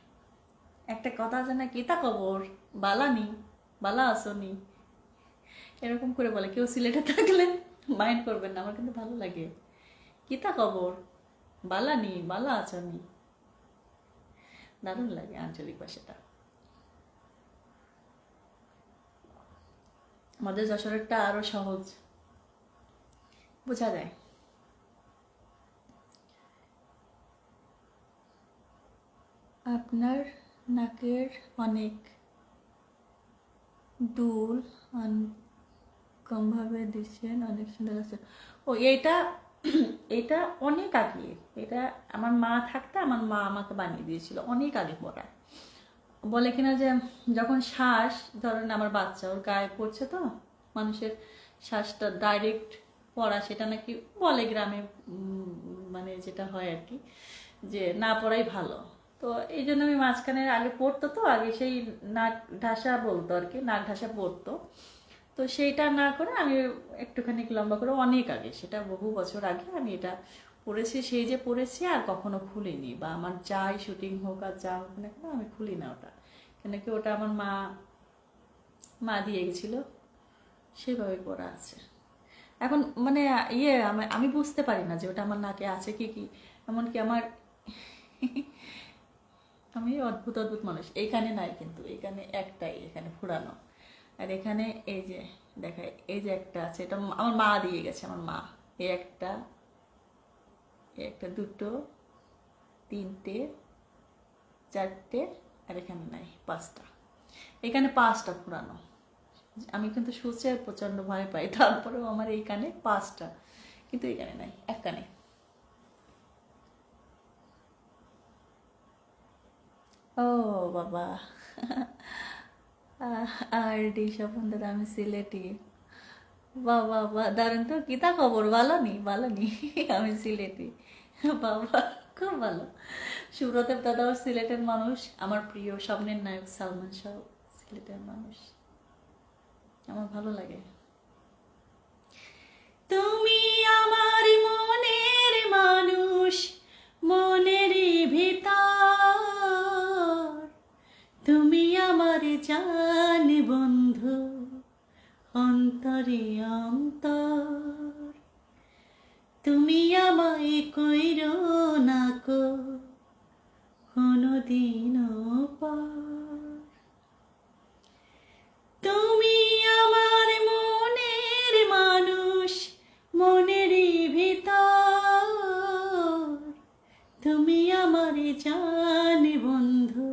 একটা কথা আছে না, কিতা খবর, বালানি, বালা আসনি, এরকম করে বলে। কেউ সিলেটে থাকলে মাইন্ড করবেন না, আমার কিন্তু ভালো লাগে। কিতা খবর, বালানি, বালা আসনি, দারুণ লাগে আঞ্চলিক ভাষাটা। আমাদের যশোরেরটা আরো সহজ, বোঝা যায়। আপনার নাকের অনেক দুল কমভাবে দিচ্ছেন, অনেক সুন্দর আছে। ও এটা এটা অনেক আগে, এটা আমার মা থাকতে আমার মা আমাকে বানিয়ে দিয়েছিল অনেক আগে পড়া। বলে কিনা যে যখন শ্বাস ধরেন আমার বাচ্চা ওর গায়ে পড়ছে, তো মানুষের শ্বাসটা ডাইরেক্ট পড়া, সেটা নাকি বলে গ্রামে, মানে যেটা হয় আর কি, যে না পড়াই ভালো। তো এই জন্য আমি মাঝখানে আগে পড়তো, তো আগে সেই নাক ঢাসা বলতো আর কি, নাক ঢাসা পড়তো। তো সেইটা না করে আমি একটুখানি লম্বা করে, অনেক আগে, সেটা বহু বছর আগে আমি এটা পড়েছি। সেই যে পড়েছি আর কখনো খুলিনি, বা আমার যাই শুটিং হোক আর যা হোক না কেন আমি খুলি না ওটা, কেন কি ওটা আমার মা দিয়ে গেছিলো, সেভাবে পড়া আছে। এখন মানে আমি বুঝতে পারি না যে ওটা আমার নাকে আছে কি কি। এমনকি আমার আমি অদ্ভুত অদ্ভুত মানুষ। এইখানে নাই কিন্তু, এখানে একটাই, এখানে ফুরানো। আর এখানে এই যে দেখায়, এই যে একটা আছে, এটা আমার মা দিয়ে গেছে। আমার মা এই একটা, দুটো, তিনটে, চারটে, আর এখানে নাই, 5টা। এখানে 5টা ফুরানো। আমি কিন্তু শুচে প্রচন্ড ভয় পাই, তারপরেও আমার এইখানে 5টা, কিন্তু এখানে নাই, এক কানে। ও বাবা, আর ডি স্বপন দাদা, আমি সিলেটি। বাবা বাবা, দারুণ তো, কিতা খবর, ভালো নি আমি সিলেটি। বাবা, খুব ভালো। সুব্রতের দাদাও সিলেটের মানুষ, আমার প্রিয় স্বপ্নের নায়ক সালমান শাহ সিলেটের মানুষ, আমার ভালো লাগে। তুমি আমার মনের মানুষ, মনেরই ভিতর, তুমি আমার জান বন্ধু, অন্তরে অন্তর, তুমি আমায় কইরো না কো কোনদিনও পর। তুমি আমার মনের মানুষ, মনেরই ভিতর, তুমি আমার জান বন্ধু,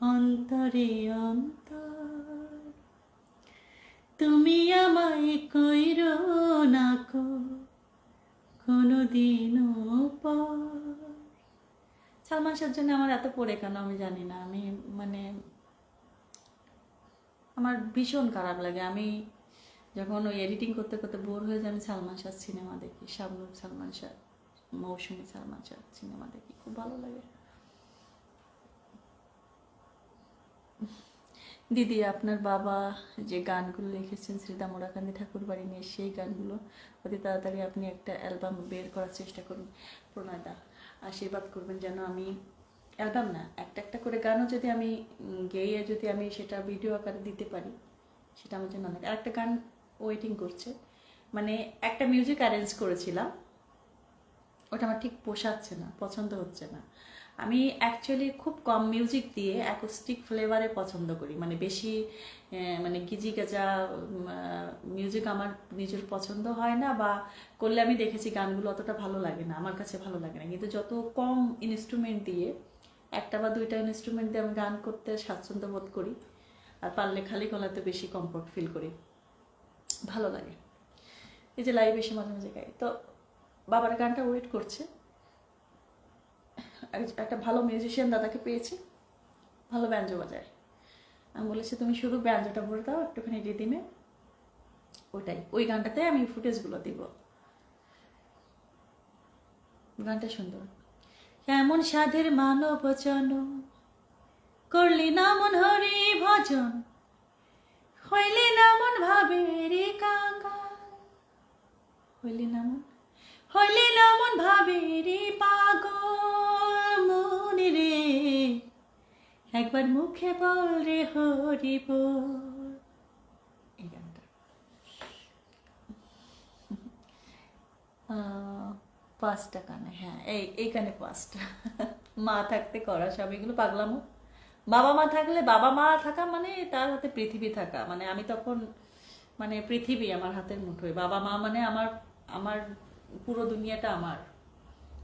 অন্তরে অন্তর, তুমি আমায় কইরো না কো কোনদিনও পর। সালমান শাহর জন্য আমার এত পড়ে কেন আমি জানি না। আমি মানে আমার ভীষণ খারাপ লাগে। আমি যখন ওই এডিটিং করতে করতে বোর হয়ে যাই, আমি সালমান শাহ সিনেমা দেখি, শাবনূর সালমান শাহ, মৌসুমী সালমান শাহ সিনেমা দেখি, খুব ভালো লাগে। দিদি আপনার বাবা যে গানগুলো লিখেছেন শ্রীদাম ওরাকান্দি ঠাকুর বাড়ি নিয়ে, সেই গানগুলো অতি তাড়াতাড়ি আপনি একটা অ্যালবাম বের করার চেষ্টা করুন। প্রণয়দা আশীর্বাদ করবেন যেন আমি অ্যালবাম না, একটা একটা করে গানও যদি আমি গেয়ে যদি আমি সেটা ভিডিও আকারে দিতে পারি, সেটা আমার জন্য অনেক। আর একটা গান ওয়েটিং করছে, মানে একটা মিউজিক অ্যারেঞ্জ করেছিলাম, ওটা আমার ঠিক পোষাচ্ছে না, পছন্দ হচ্ছে না। আমি অ্যাকচুয়ালি খুব কম মিউজিক দিয়ে অ্যাকোস্টিক ফ্লেভারে পছন্দ করি, মানে বেশি মানে গিজি গেজা মিউজিক আমার নিজের পছন্দ হয় না, বা করলে আমি দেখেছি গানগুলো অতটা ভালো লাগে না, আমার কাছে ভালো লাগে না। কিন্তু যত কম ইনস্ট্রুমেন্ট দিয়ে, একটা বা দুইটা ইনস্ট্রুমেন্ট দিয়ে আমি গান করতে স্বাচ্ছন্দ্য বোধ করি, আর পারলে খালি গলাতে বেশি কমফোর্ট ফিল করি, ভালো লাগে। এই যে লাইভ এসে মাঝে মাঝে গাই, তো বাবার গানটা ওয়েট করছে। একটা ভালো মিউজিশিয়ান দাদাকে পেয়েছি, ভালো ব্যঞ্জো বাজায়। আমি বলেছি তুমি শুধু ব্যঞ্জোটা ভরে দাও একটুখানি রিদিমে, ওইটাই, ওই গানটাতে আমি ফুটেজগুলো দিব। গানটা সুন্দর। কেমন সাধের মানব বচন, করলি না মন হরি ভজন, হইলি না মন ভাবে রে কাঙ্গাল, হইলি না মন ভাবে রে পাগল মনে রে, একবার মুখে বল রে হরি বল। এই গানটা 5টা গানে, হ্যাঁ এই গানে 5টা। মা থাকতে করা সব এগুলো পাগলামো। বাবা মা থাকলে, বাবা মা থাকা মানে তার হাতে পৃথিবী থাকা, মানে আমি তখন মানে পৃথিবী আমার হাতের মুঠোয়। বাবা মা মানে আমার আমার পুরো দুনিয়াটা আমার।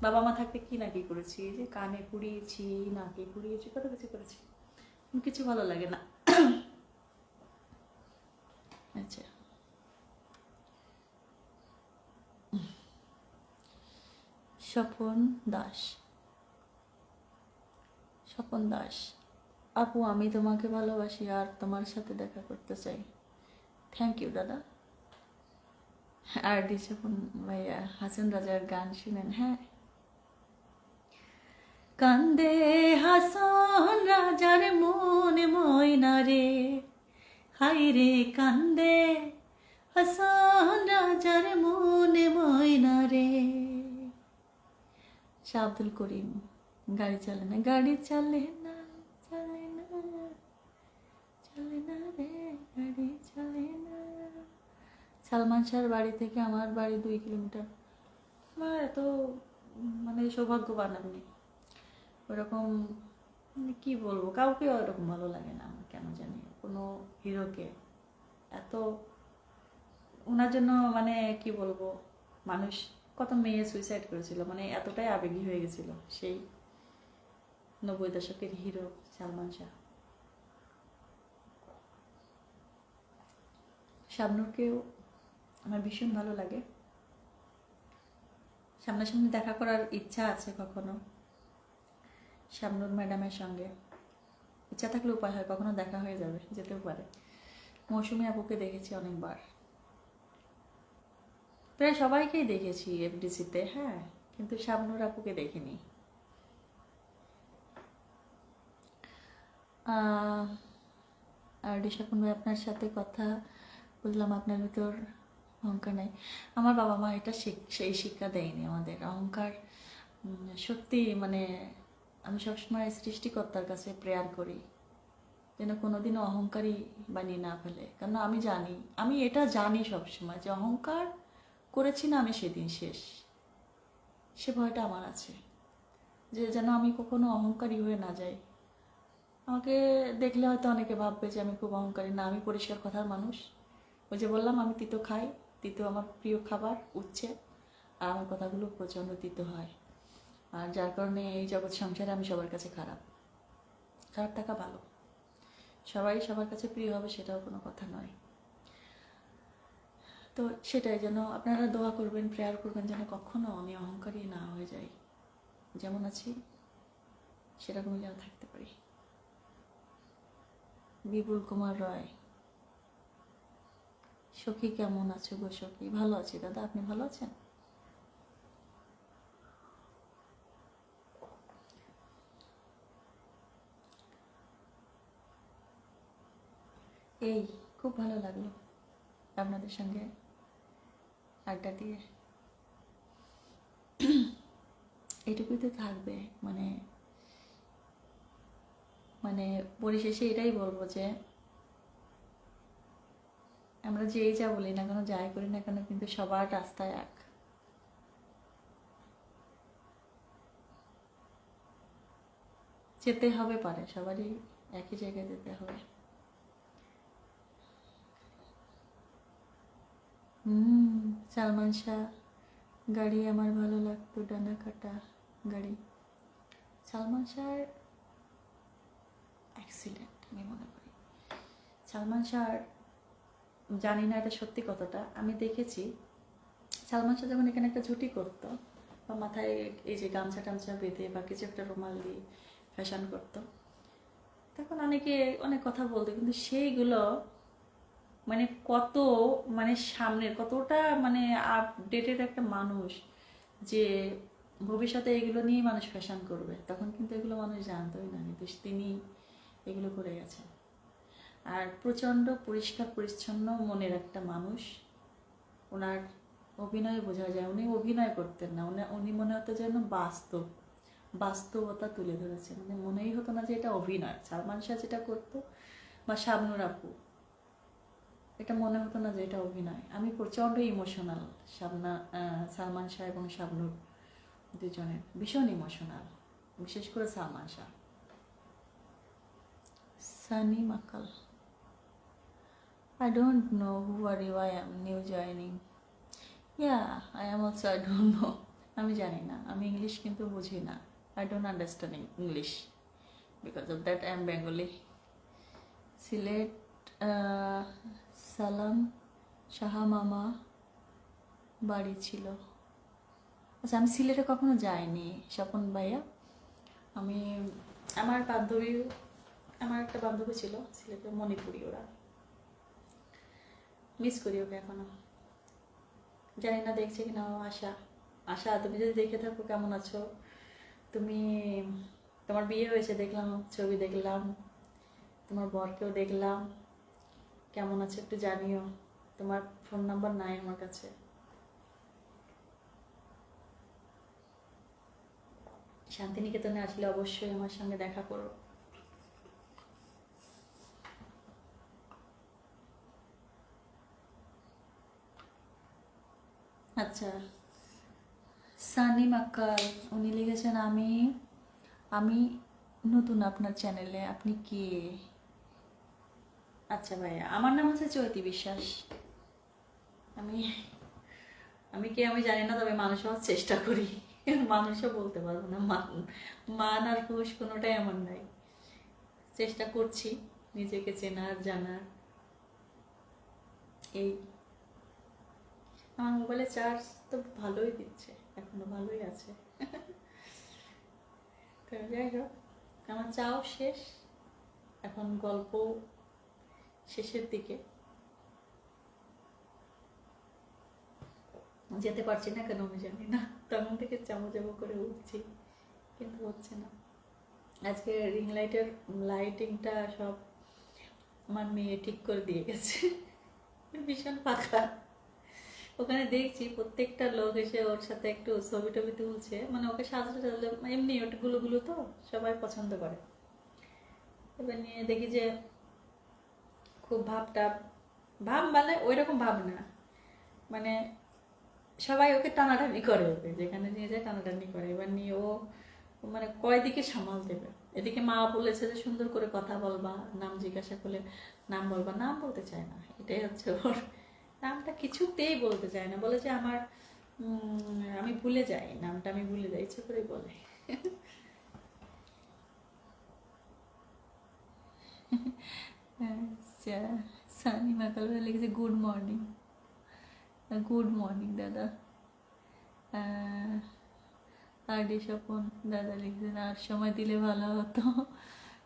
বাবা মা থাকতে কি না কি করেছি, যে কানে পুড়িয়েছি, নাকে পুড়িয়েছি, কত কিছু করেছি, কিছু ভালো লাগে না। আচ্ছা, স্বপন দাস, স্বপন দাস, আপু আমি তোমাকে ভালোবাসি আর তোমার সাথে দেখা করতে চাই। থ্যাংক ইউ দাদা। আর স্বপন ভাইয়া হাসান রাজার গান শুনেন? হ্যাঁ। কান্দে হাসন রাজার মনে ময়না রে, হাই রে কান্দে হাসন রাজার মনে ময়না রে। শাহ আব্দুল করিম, গাড়ি চলে না, গাড়ি চলে না, চলে না, চলে না রে, গাড়ি চলে না। সালমান শাহর বাড়ি থেকে আমার বাড়ি 2 কিলোমিটার। আমার এত মানে সৌভাগ্যবান আপনি। ওরকম মানে কি বলবো, কাউকে ওরকম ভালো লাগে না আমার, কেন জানি কোনো হিরোকে এত, ওনার জন্য মানে কি বলবো, মানুষ কত মেয়ে সুইসাইড করেছিল, মানে এতটাই আবেগী হয়ে গেছিল সেই 90 দশকের হিরো সালমান শাহ। শাবনূরকেও আমার ভীষণ ভালো লাগে, সামনাসামনি দেখা করার ইচ্ছা আছে কখনো শাবনূর ম্যাডামের সঙ্গে। ইচ্ছা থাকলে উপায় হয়, কখনো দেখা হয়ে যাবে, যেতেও পারে। মৌসুমী আপুকে দেখেছি অনেকবার, প্রায় সবাইকেই দেখেছি এফডিসিতে, হ্যাঁ, কিন্তু শাবনূর আপুকে দেখিনি। আর ঋষাপন ভাই আপনার সাথে কথা বললাম, আপনার ভিতর অহংকার নাই। আমার বাবা মা এটা সেই শিক্ষা দেয়নি আমাদের। অহংকার সত্যি মানে আমি সবসময় সৃষ্টিকর্তার কাছে প্রেয়ার করি যেন কোনোদিনও অহংকারী বানিয়ে না ফেলে, কারণ আমি এটা জানি সবসময় যে অহংকার করেছি না আমি সেদিন শেষ, সে ভয়টা আমার আছে যে যেন আমি কখনো অহংকারী হয়ে না যাই। আমাকে দেখলে হয়তো অনেকে ভাববে যে আমি খুব অহংকারী, না আমি পরিষ্কার কথার মানুষ। ওই যে বললাম আমি তিতো খাই, তিতো আমার প্রিয় খাবার, উচ্ছে, আর আমার কথাগুলো প্রচণ্ড তিতো হয়, আর যার কারণে এই জগৎ সংসারে আমি সবার কাছে খারাপ থাকা ভালো। সবাই সবার কাছে প্রিয় হবে সেটাও কোনো কথা নয়। তো সেটাই যেন আপনারা দোয়া করবেন, প্রেয়ার করবেন যেন কখনো আমি অহংকারী না হয়ে যাই, যেমন আছি সেরকমই যেন থাকতে পারি। বিপুল কুমার রয়, সখী কেমন আছো গো সখী? ভালো আছি দাদা, আপনি ভালো আছেন? এই খুব ভালো লাগলো আপনাদের সঙ্গে আড্ডা দিয়ে। এটুকুই তো থাকবে, মানে মানে পরিশেষে এটাই বলবো যে আমরা যেই যা বলি না কেন, যাই করি না কেন, কিন্তু সবার রাস্তায় এক। যেতে হবে পারে, সবারই একই জায়গায় যেতে হবে। সালমান শাহ গাড়ি আমার ভালো লাগতো, ডানা কাটা গাড়ি। সালমান শাহ অ্যাক্সিডেন্ট আমি মনে করি। সালমান শাহ, জানি না এটা সত্যি কতটা, আমি দেখেছি সালমান শাহ যখন এখানে একটা ঝুটি করতো বা মাথায় এই যে গামছা টামছা বেঁধে বা কিছু একটা রুমাল দিয়ে ফ্যাশন করতো, তখন অনেকে অনেক কথা বলতো, কিন্তু সেইগুলো মানে কত, মানে সামনের কতটা মানে আপডেটেড একটা মানুষ, যে ভবিষ্যতে এগুলো নিয়ে মানুষ ফ্যাশন করবে, তখন কিন্তু এগুলো মানুষ জানতোই না, কিন্তু তিনি এগুলো করে গেছেন। আর প্রচণ্ড পরিষ্কার পরিচ্ছন্ন মনের একটা মানুষ। ওনার অভিনয় বোঝা যায়, উনি অভিনয় করতেন না, উনি মনে হতো যেন বাস্তবতা তুলে ধরেছে, মানে মনেই হতো না যে এটা অভিনয়। সালমান শাহ যেটা করতো বা শাবনূর আপু, এটা মনে হতো না যে এটা অভিনয়। আমি প্রচণ্ড ইমোশনাল সালমান শাহ এবং শাবনূর দুজনের, ভীষণ ইমোশনাল, বিশেষ করে সালমান শাহ। সানি মাকাল, I don't know who are you, I am new joining. Yeah, I am also, I don't know. আমি জানি না, আমি ইংলিশ কিন্তু বুঝি না। I don't understand English. Because of that I am Bengali. Sylhet, সালাম শাহা মামা বাড়ি ছিল। আচ্ছা, আমি সিলেটে কখনো যাইনি স্বপন ভাইয়া। আমার একটা বান্ধবী ছিল সিলেটে, মণিপুরি, ওরা মিস করি ওকে এখনো। জানি না দেখছে কিনা। আশা, তুমি যদি দেখে থাকো, কেমন আছো তুমি? তোমার বিয়ে হয়েছে দেখলাম, ছবি দেখলাম, তোমার বরকেও দেখলাম, কেমন আছে একটু জানিও। তোমার ফোন নাম্বার নাই আমার কাছে। শান্তিনিকেতনে আসলে অবশ্যই আমার সঙ্গে দেখা করো। আচ্ছা, সানিম আক্কার উনি লিখেছেন, আমি নতুন আপনার চ্যানেলে, আপনি কে? আচ্ছা ভাইয়া, আমার নাম হচ্ছে চৈতি বিশ্বাস। আমি কে আমি জানি না, তবে মানুষ হওয়ার চেষ্টা করি। মানুষও বলতে পারবো না, মান আর হুঁশ কোনোটাই আমার নাই। চেষ্টা করছি নিজেকে চেনার, জানার। এই আমার মোবাইলে চার্জ তো ভালোই দিচ্ছে, এখনো ভালোই আছে। তো যাই হোক, আমার চাও শেষ, এখন গল্প শেষের দিকে। যেতে পারছি না কেন আমি জানি না, তখন থেকে চামো করে উঠছি, কিন্তু হচ্ছে না। আজকে রিং লাইটিংটা সব আমার মেয়ে ঠিক করে দিয়ে গেছে, ভীষণ ফাঁকা। ওখানে দেখছি প্রত্যেকটা লোক এসে ওর সাথে একটু ছবি টবি তুলছে, মানে ওকে সাজলে এমনি ওটা গুলো তো সবাই পছন্দ করে। এবার নিয়ে দেখি যে খুব ভাব মানে ওই রকম ভাব না, মানে সবাই ওকে টানাটানি করে, ওকে যেখানে নিয়ে যায় টানাটানি করে। এবার নিয়ে ও মানে কয়দিকে সামাল দেবে। এদিকে মা বলেছে যে সুন্দর করে কথা বলবা, নাম জিজ্ঞাসা করলে নাম বলবা, নাম বলতে চায় না, এটাই হচ্ছে ওর। নামটা কিছুতেই বলতে চায় না, বলে যে আমি ভুলে যাই, নামটা আমি ভুলে যাই, ইচ্ছে করে বলে। আচ্ছা, সানি মাকালবেলা লিখেছে গুড মর্নিং দাদা। আর স্বপন দাদা লিখছেন, আর সময় দিলে ভালো হতো।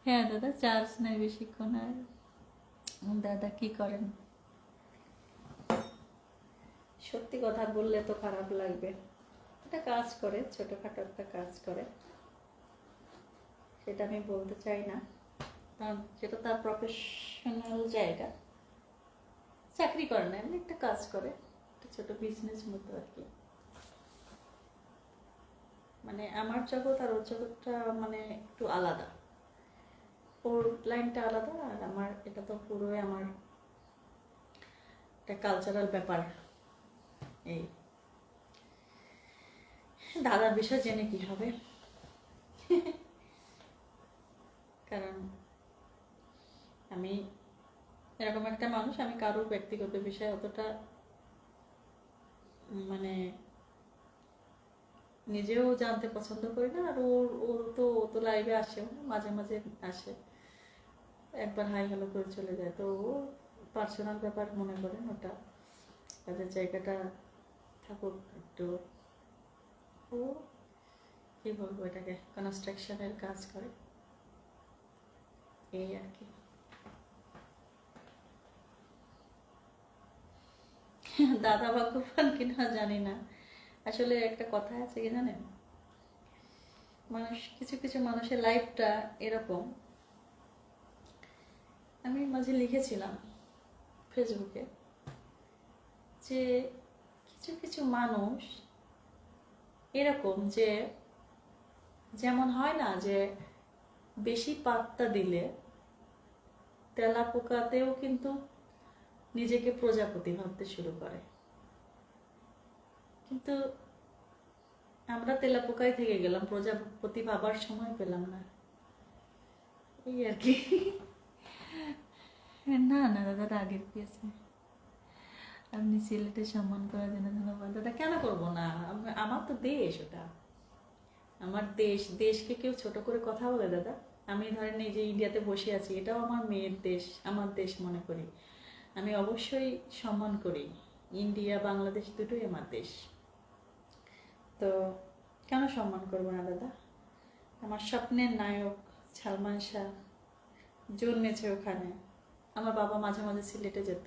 হ্যাঁ দাদা, চার্জ নাই বেশিক্ষণ। আর দাদা কি করেন? সত্যি কথা বললে তো খারাপ লাগবে। একটা কাজ করে, ছোটখাটো একটা কাজ করে, সেটা আমি বলতে চাই না, কারণ সেটা তার প্রফেশনাল জায়গা। চাকরি করে না, এমনি একটা কাজ করে, একটা ছোট বিজনেস মতো আর কি। মানে আমার জগৎ আর ওর জগৎটা মানে একটু আলাদা, ওর লাইনটা আলাদা আর আমার এটা তো পুরোই আমার একটা কালচারাল ব্যাপার। এই দাদার বিষয় জেনে কি হবে, কারণ আমি এরকম একটা মানুষ, আমি কারোর ব্যক্তিগত বিষয়ে অতটা মানে নিজেও জানতে পছন্দ করি না। আর ওর ওর তো ও তো লাইভে আসেও না, মাঝে মাঝে আসে, একবার হাই হ্যালো করে চলে যায়। তো ও পার্সোনাল ব্যাপার মনে করেন ওটা, তাদের জায়গাটা থাকুক একটু। ও কি বলবো, এটাকে কনস্ট্রাকশনের কাজ করে, এই আর কি। দাদা ভাগ্যবান কিনা জানি না, আসলে একটা কথা আছে কি জানেন, মানুষ কিছু কিছু মানুষের লাইফটা এরকম। আমি মাঝে লিখেছিলাম ফেসবুকে যে কিছু কিছু মানুষ এরকম, যে যেমন হয় না যে বেশি পাত্তা দিলে তেলা পোকাতেও কিন্তু নিজেকে প্রজাপতি ভাবতে শুরু করে, কিন্তু আমরা তেলা পোকায় থেকে গেলাম, প্রজাপতি ভাবার সময় পেলাম না, এই আর কি। না না দাদা রাগের কি আছে, আপনি সিলেটে সম্মান করার জন্য ধন্যবাদ দাদা। কেন করবো না, আমার তো দেশ ওটা, আমার দেশ। দেশকে কেউ ছোট করে কথা বলে দাদা? আমি ধরেন এই যে ইন্ডিয়াতে বসে আছি, এটাও আমার মেয়ের দেশ, আমার দেশ মনে করি, আমি অবশ্যই সম্মান করি। ইন্ডিয়া বাংলাদেশ দুটোই আমার দেশ, তো কেন সম্মান করবো না দাদা? আমার স্বপ্নের নায়ক সালমান শাহ জন্মেছে ওখানে, আমার বাবা মাঝে মাঝে সিলেটে যেত,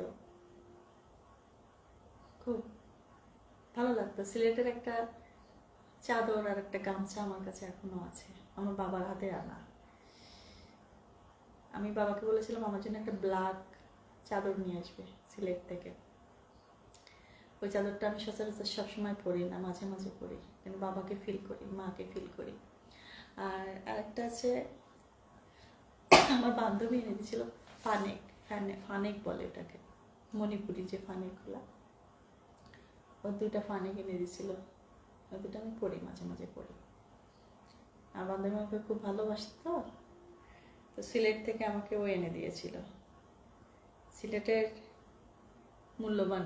খুব ভালো লাগতো। সিলেটের একটা চাদর আর একটা গামছা আমার কাছে এখনো আছে, আমার বাবার হাতে আনা। আমি বাবাকে বলেছিলাম আমার জন্য একটা ব্ল্যাক চাদর নিয়ে আসবে সিলেট থেকে। ওই চাদরটা আমি সচরাচর সবসময় পরি না, মাঝে মাঝে পরি, কিন্তু বাবাকে ফিল করি, মাকে ফিল করি। আর আরেকটা আছে, আমার বান্ধবী এনে দিয়েছিল ফানেক, ফানেক বলে ওটাকে, মণিপুরি যে ফানেকগুলা, ও দুইটা ফানেক এনে দিয়েছিল, ওই দুটো আমি পড়ি, মাঝে মাঝে পড়ি। আর বান্ধবী আমাকে খুব ভালোবাসতো, তো সিলেট থেকে আমাকে ও এনে দিয়েছিল। সিলেটের মূল্যবান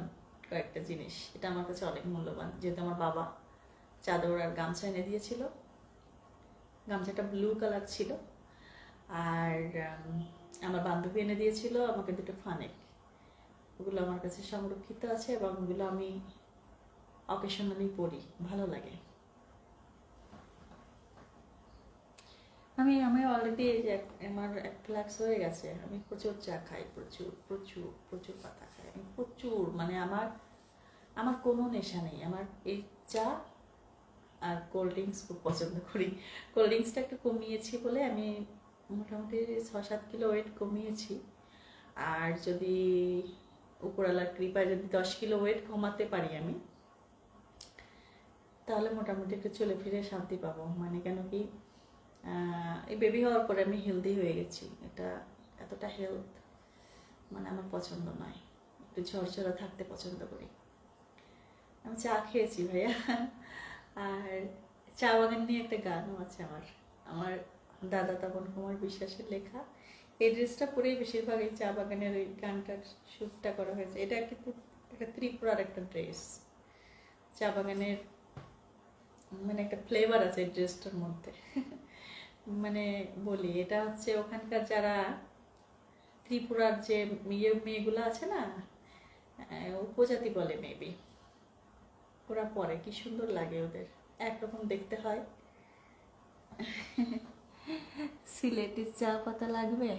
কয়েকটা জিনিস, এটা আমার কাছে অনেক মূল্যবান, যেহেতু আমার বাবা চাদর আর গামছা এনে দিয়েছিল। গামছাটা ব্লু কালার ছিল, আর আমার বান্ধবী এনে দিয়েছিল আমাকে দুটো ফানেক। ওগুলো আমার কাছে সংরক্ষিত আছে এবং ওগুলো আমি অকেশনালি পরি, ভালো লাগে। আমি অলরেডি আমার 1 ফ্লাক্স হয়ে গেছে, আমি প্রচুর চা খাই, প্রচুর প্রচুর প্রচুর পাতা খাই আমি, প্রচুর। মানে আমার কোনো নেশা নেই, আমার এই চা আর কোল্ড ড্রিঙ্কস খুব পছন্দ করি। কোল্ড ড্রিঙ্কসটা একটু কমিয়েছি বলে আমি মোটামুটি 6-7 কিলো ওয়েট কমিয়েছি, আর যদি উপরওয়ালার কৃপায় যদি 10 কিলো ওয়েট কমাতে পারি আমি, তাহলে মোটামুটি একটু চলে ফিরে শান্তি পাবো। মানে কেন কি, এই বেবি হওয়ার পরে আমি হেলদি হয়ে গেছি, এটা এতটা হেলথ মানে আমার পছন্দ নয়, একটু ঝরঝরা থাকতে পছন্দ করি। আমি চা খেয়েছি ভাইয়া, আর চা বাগান নিয়ে একটা গানও আছে আমার দাদা তপন কুমার বিশ্বাসের লেখা। এই ড্রেসটা পরেই বেশিরভাগ এই চা বাগানের ওই গানটার শ্যুটটা করা হয়েছে। এটা কিন্তু একটা ত্রিপুরার একটা ড্রেস, চা বাগানের মানে একটা ফ্লেভার আছে এই ড্রেসটার মধ্যে। মানে বলি, এটা হচ্ছে ওখানকার যারা ত্রিপুরার যে মেয়েগুলো আছে না, উপজাতি বলে মেবি, ওরা পরে কি সুন্দর লাগে, ওদের একরকম দেখতে হয়। সিলেটের চা পাতা লাগবে,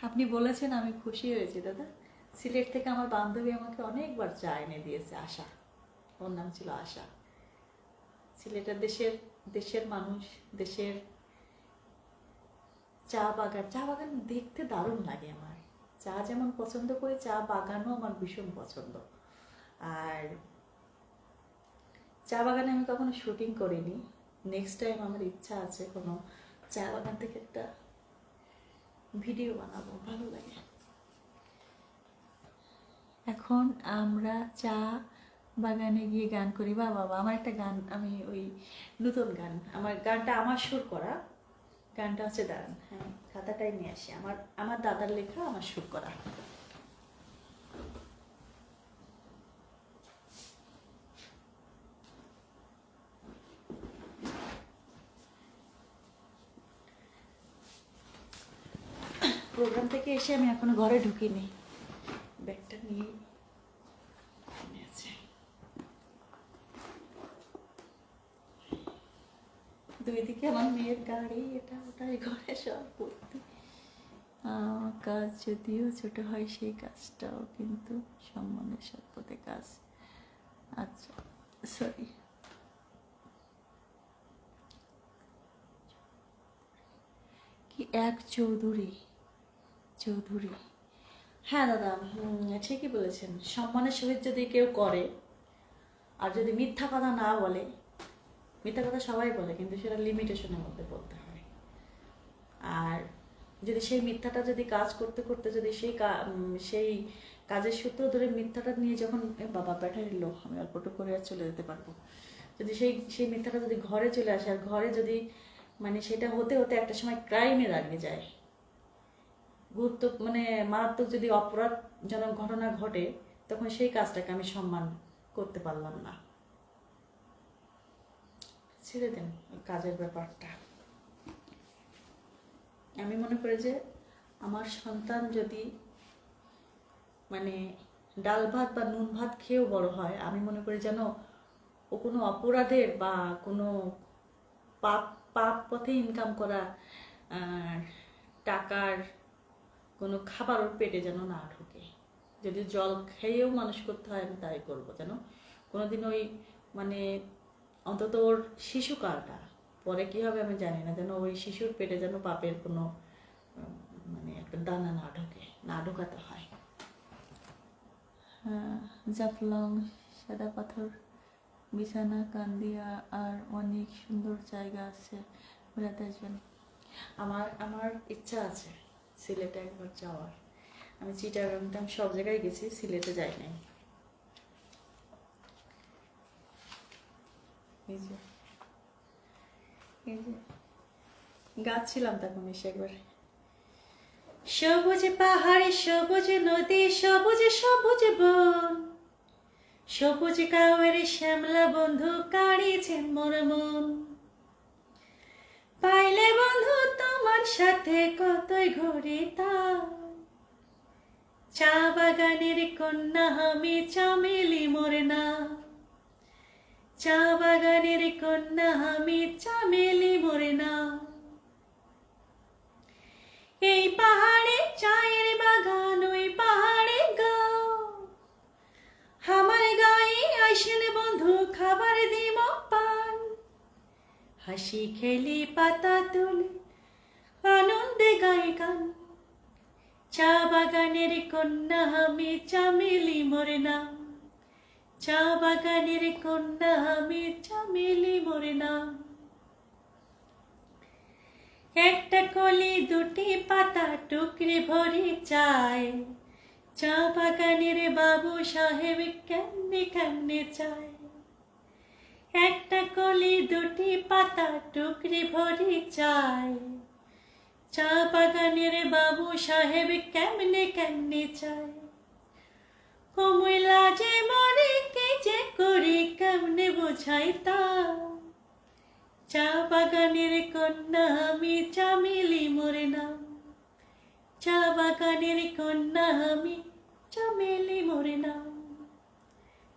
আপনি বলেছেন, আমি খুশি হয়েছি দাদা। সিলেট থেকে আমার বান্ধবী আমাকে অনেকবার চা এনে দিয়েছে, আশা, ওর নাম ছিল আশা। সিলেটের দেশের মানুষ, দেশের চা বাগান দেখতে দারুণ লাগে আমার। চা যেমন পছন্দ করি, চা বাগানও আমার ভীষণ পছন্দ। আর চা বাগানে আমি কখনো শুটিং করিনি, নেক্সট টাইম আমার ইচ্ছা আছে কোনো চা বাগান থেকে একটা ভিডিও বানাবো, ভালো লাগে। এখন আমরা চা বাগানে গিয়ে গান করি। বা বাবা, আমার একটা গান, আমি ওই নতুন গান, আমার গানটা আমার সুর করা, গানটা হচ্ছে, দাঁড়ান হ্যাঁ খাতাটাই নিয়ে আসি, আমার দাদার লেখা, আমার সুর করা। প্রোগ্রাম থেকে এসে আমি এখনো ঘরে ঢুকিনি, ব্যাগটা নিয়ে দুই দিকে আমার মেয়ের গাড়ি, এটা ওটা, ঘরে সব ভর্তি। কাজ যদিও ছোট হয়, সেই কাজটাও কিন্তু সম্মানের সাথে কাজ। আচ্ছা সরি, কি এক চৌধুরী, চৌধুরী, হ্যাঁ দাদা ঠিকই বলেছেন। সম্মানের সহিত যদি কেউ করে, আর যদি মিথ্যা কথা না বলে, মিথ্যা কথা সবাই বলে কিন্তু সেটা লিমিটেশনের মধ্যে বলতে হয়। আর যদি সেই মিথ্যাটা যদি কাজ করতে করতে যদি সেই কাজের সূত্র ধরে মিথ্যাটা নিয়ে যখন বাবা ব্যাটারি লো, আমি অল্পটুকু করে আর চলে যেতে পারবো, যদি সেই মিথ্যাটা যদি ঘরে চলে আসে, আর ঘরে যদি মানে সেটা হতে হতে একটা সময় ক্রাইমে দাঁড়িয়ে যায়, মানে মারাত্মক যদি অপরাধজনক ঘটনা ঘটে, তখন সেই কাজটাকে আমি সম্মান করতে পারলাম না। ছেড়ে দেন কাজের ব্যাপারটা। আমি মনে করি যে আমার সন্তান যদি মানে ডাল ভাত বা নুন ভাত খেয়েও বড় হয়, আমি মনে করি যেন ও কোনো অপরাধের বা কোনো পাপ পথে ইনকাম করা টাকার কোনো খাবার ওর পেটে যেন না ঢোকে। যদি জল খেয়েও মানুষ করতে হয়, আমি তাই করবো, যেন কোনোদিন ওই মানে অন্তত ওর শিশুকালটা, পরে কি হবে আমি জানি না, যেন ওই শিশুর পেটে যেন পাপের কোনো মানে একটা দানা না ঢোকাতে হয়। জাফলং, সাদা পাথর, বিছানা, কান্দিয়া আর অনেক সুন্দর জায়গা আছে বেড়াতে আসবেন। আমার ইচ্ছা আছে সিলেটে একবার যাওয়ার। আমি চিটাগাংতে আমি সব জায়গায় গেছি, সিলেটে যাই নাই। এই যে গাচ্ছিলাম তখন এসে একবার, সবুজ পাহাড়ে সবুজ নদী, সবুজ সবুজ বন, সবুজ কাউয়ের শ্যামলা বন্ধু কাড়িয়েছে মোর মন। পাইলে বন্ধু তোমার সাথে কতই ঘুরিতাম, চা বাগানের কন্যা আমি, চামেলি মোর নাম। চা বাগানের কন্যা আমি, চামেলি মোর নাম। এই পাহাড়ে চায়ের বাগান, ওই পাহাড়ে গাও, আমার গায়ে আইসেন বন্ধু খাবার দিব পান। হাসি খেলি পাতা তুলে আনন্দে গাই গান, চা বাগানের কন্যা আমি, চামেলি মোর নাম। চা বাগানের কন্যা আমি, চামেলি মোর নাম। একটা কলি দুটি পাতা টুকরে ভরে চায়, চা বাগানের বাবু সাহেব কেমনে কেমনে চায়। একটা কলি দুটি পাতা টুকরে ভরে চায়, চা বাগানের বাবু সাহেব কেমনে কেমনে চায়। কমলা যে মরে কে যে করি কেমনে বোঝাই তা, চা বাগানের কন্যা আমি, চামেলি মোর নাম। চা বাগানের কন্যা আমি, চামেলি মোর নাম।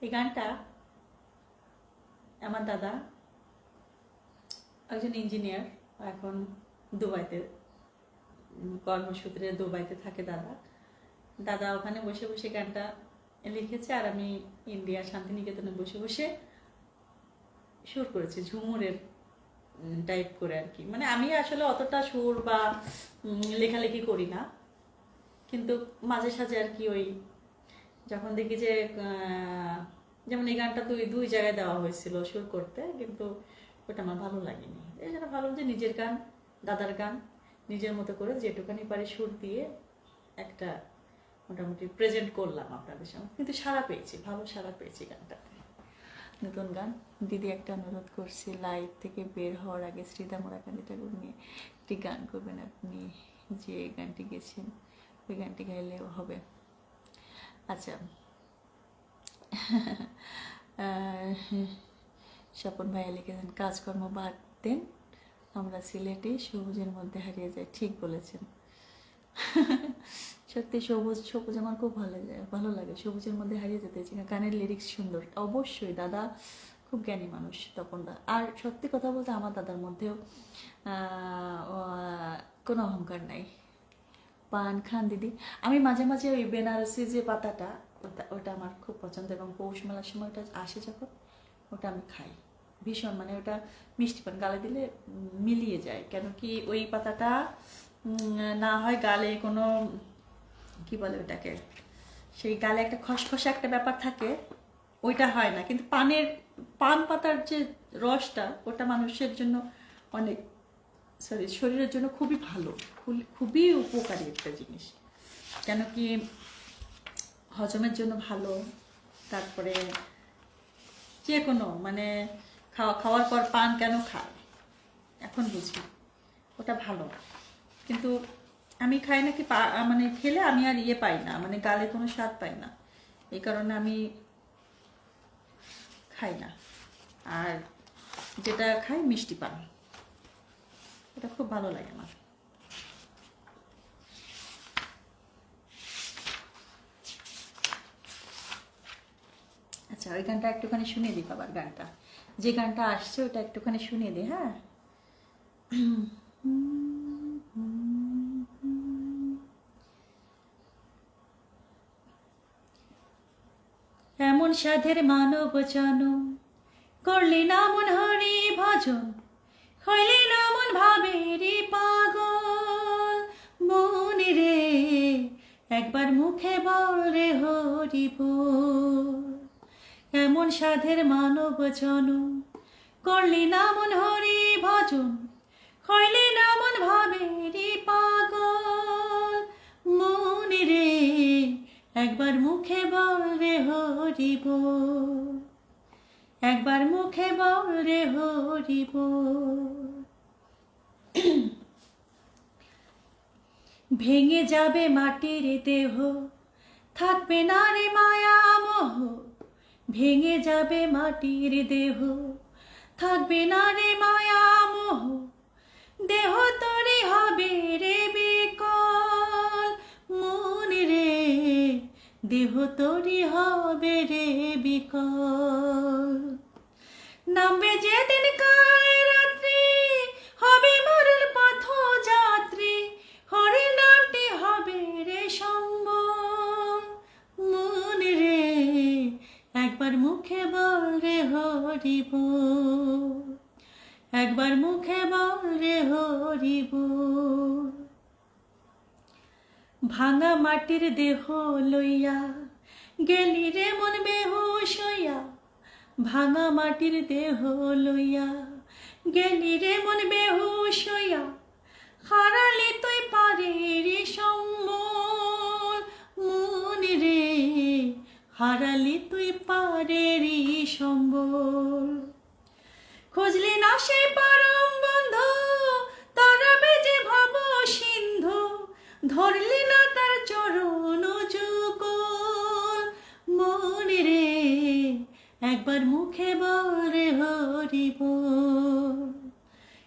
এই গানটা আমার দাদা একজন ইঞ্জিনিয়ার, এখন দুবাইতে কর্মসূত্রে দুবাইতে থাকে দাদা ওখানে বসে বসে গানটা লিখেছে, আর আমি ইন্ডিয়া শান্তিনিকেতনে বসে বসে সুর করেছি, ঝুমুরের টাইপ করে আর কি। মানে আমি আসলে অতটা সুর বা লেখালেখি করি না, কিন্তু মাঝে সাঝে আর কি ওই যখন দেখি যে যেমন এই গানটা দুই জায়গায় দেওয়া হয়েছিল সুর করতে, কিন্তু ওটা আমার ভালো লাগেনি। এই জন্য ভালো যে নিজের গান, দাদার গান নিজের মতো করে যেটুকানি পারি সুর দিয়ে একটা মোটামুটি প্রেজেন্ট করলাম আপনাদের সামনে, কিন্তু সাড়া পেয়েছি, ভালো সাড়া পেয়েছি গানটাতে। নতুন গান দিদি একটা অনুরোধ করছি, লাইভ থেকে বের হওয়ার আগে শ্রীদা মোরাকান্দি ঠাকুর নিয়ে একটি গান করবেন আপনি, যে গানটি গেছেন ওই গানটি গাইলেও হবে। আচ্ছা, স্বপন ভাইয়া লিখেছেন কাজকর্ম বাদ দেন, আমরা সিলেটে সবুজের মধ্যে হারিয়ে যাই। ঠিক বলেছেন, সত্যি সবুজ আমার খুব ভালো লাগে, সবুজের মধ্যে হারিয়ে যেতে চাই। গানের লিরিক্স সুন্দর, অবশ্যই দাদা খুব জ্ঞানী মানুষ তপন দা। আর সত্যি কথা বলতে আমার দাদার মধ্যেও কোনো অহংকার নাই। পান খান দিদি, আমি মাঝে মাঝে ওই বেনারসি যে পাতাটা ওটা আমার খুব পছন্দ, এবং পৌষ মেলার সময় ওটা আসে যখন ওটা আমি খাই ভীষণ, মানে ওটা মিষ্টি পান গালে দিলে মিলিয়ে যায়। কেন কি ওই পাতাটা না হয় গালে কোনো কি বলে ওটাকে, সেই গালে একটা খসখসে একটা ব্যাপার থাকে, ওইটা হয় না। কিন্তু পান পাতার যে রসটা ওটা মানুষের জন্য অনেক শরীরের জন্য খুবই ভালো, খুবই উপকারী একটা জিনিস। কেন কি হজমের জন্য ভালো, তারপরে যে কোনো মানে খাওয়ার পর পান কেন খায় এখন বুঝি, ওটা ভালো। কিন্তু আমি খাই নাকি মানে খেলে আমি আর পাই না, মানে গালে কোনো স্বাদ পাই না, এই কারণে আমি খাই না। আর যেটা খাই মিষ্টি পান, এটা খুব ভালো লাগে আমার। আচ্ছা, ওই গানটা একটুখানি শুনিয়ে দিই বাবার গানটা, যে গানটা আসছে ওটা একটুখানি শুনিয়ে দিই। হ্যাঁ, এমন সাধের মানব জনম, করলি না মন হরি ভজন, হইলি না মন ভাবে রে পাগল, মনে রে একবার মুখে বল রে হরি বল। এমন সাধের মানব জনম, করলি না মন হরি ভজন, হইলি না মন ভাবে রে পাগল, মনে রে একবার মুখে বল রে হরি বল, একবার মুখে বল রে হরি বল। ভেঙে যাবে মাটির দেহ, থাকবে না রে মায়া মোহ, ভেঙে যাবে মাটির দেহ, থাকবে না রে মায়া মোহ, দেহ তরি হবে রে বিকল, মন রে দেহ তরি হবে রে বিকল। নামবে যেদিন কালে রাত্রি, হবে মরুর পথ যাত্রী, হরি নামটি হবে রে সম্বল, মন রে একবার মুখে বল রে হরি বল, একবার মুখে বল রে হরি বল। ভাঙা মাটির দেহ লইয়া গেলি রে মন বেহুশ হইয়া, ভাঙা মাটির দেহ লইয়া গেলি রে মন বেহুশ হইয়া, হারালি তুই পারে রে সম্বল, মন রে হারালি তুই পারে রে সম্বল। খুঁজলি না সে পরম বন্ধু, তরাবে যে ভব সিন্ধু, ধরলি না তার চরণ যুগল, মন রে একবার মুখে বল রে হরি বল,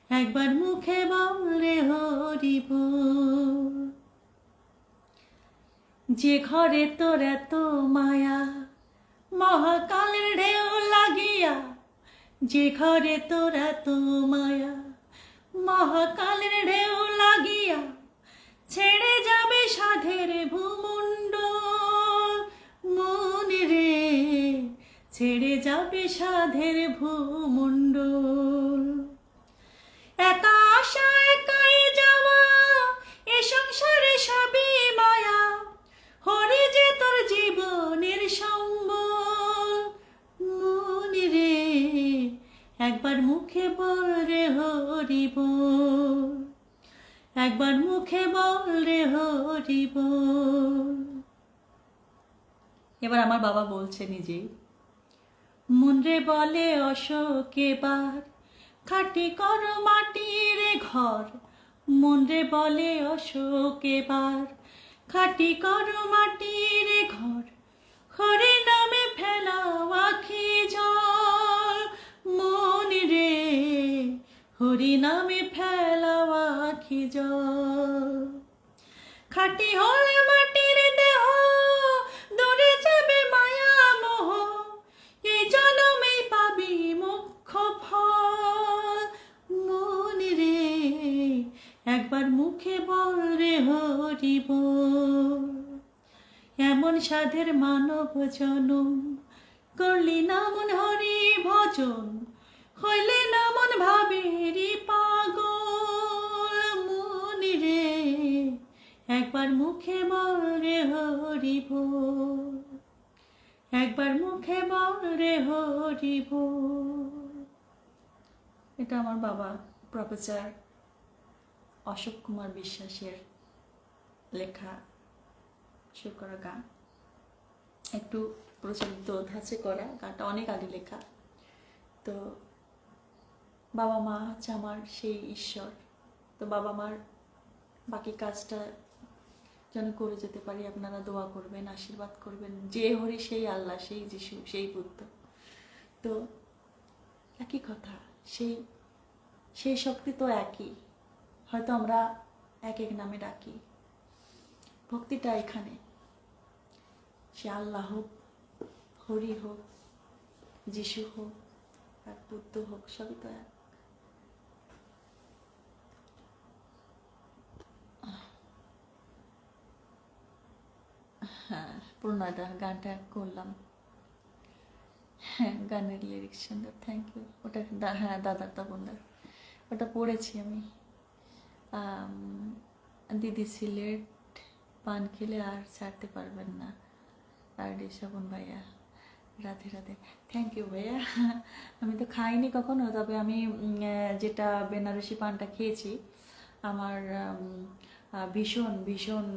একবার মুখে বল রে হরি বল। যে ঘরে তোর এত মায়া, মহাকালের ঢেউ লাগিয়া, যে ঘরে তোর এত মায়া, মহাকালের ঢেউ লাগিয়া, ছেড়ে যাবে সাধের ভূমণ্ডল, মন রে ছেড়ে যাবে সাধের ভূমণ্ডল। একা আসা একাই যাওয়া, এ সংসারে সবই মায়া, রে হরি বল, একবার মুখে বল রে হরি বল। এবার আমার বাবা বলছে নিজেই, মন রে বলে অশোক এবার খাটি কর মাটির ঘর, মন রে বলে অশোক এবার খাটি কর মাটির ঘর, হরি নামে ফেলাও আখি জল, মন রে হরি নামে ফেলাও আখি জল। খাটি হলে মাটির দেহ দূরে যাবে মায়া মোহ, এই জনমেই পাবি মুখ্য ফল, মন রে একবার মুখে বল রে হরি বল। এমন সাধের মানব জনম করলি না মন হরি ভজন, হইলে না মন ভাবেরি পাগল, মন রে একবার মুখে বল রে হরি বল, একবার মুখে বল রে হরি বল। এটা আমার বাবা প্রফেসর অশোক কুমার বিশ্বাসের লেখা সুর করা গান, একটু প্রচলিত ধাঁচে করা গানটা, অনেক আগে লেখা। তো বাবা মা হচ্ছে আমার সেই ঈশ্বর, তো বাবা মার বাকি কাজটা যেন করে যেতে পারি, আপনারা দোয়া করবেন, আশীর্বাদ করবেন। যে হরি সেই আল্লাহ, সেই যিশু, সেই বুদ্ধ, তো একই কথা, সেই সেই শক্তি তো একই, হয়তো আমরা এক এক নামে ডাকি। ভক্তিটা এখানে, সে আল্লাহ হোক, হরি হোক, যিশু হোক, আর বুদ্ধ হোক, সবই তো এক। হ্যাঁ, পুরোনোটা গানটা করলাম। হ্যাঁ, গানের লিরিক্স সুন্দর, থ্যাংক ইউ। ওটা হ্যাঁ দাদার তপনদার, ওটা পড়েছি আমি। দিদি সিলেট পান খেলে আর ছাড়তে পারবেন না, আর স্বপন ভাইয়া রাধে রাধে। থ্যাংক ইউ ভাইয়া, আমি তো খাইনি কখনো, তবে আমি যেটা বেনারসি পানটা খেয়েছি আমার ভীষণ ভীষণ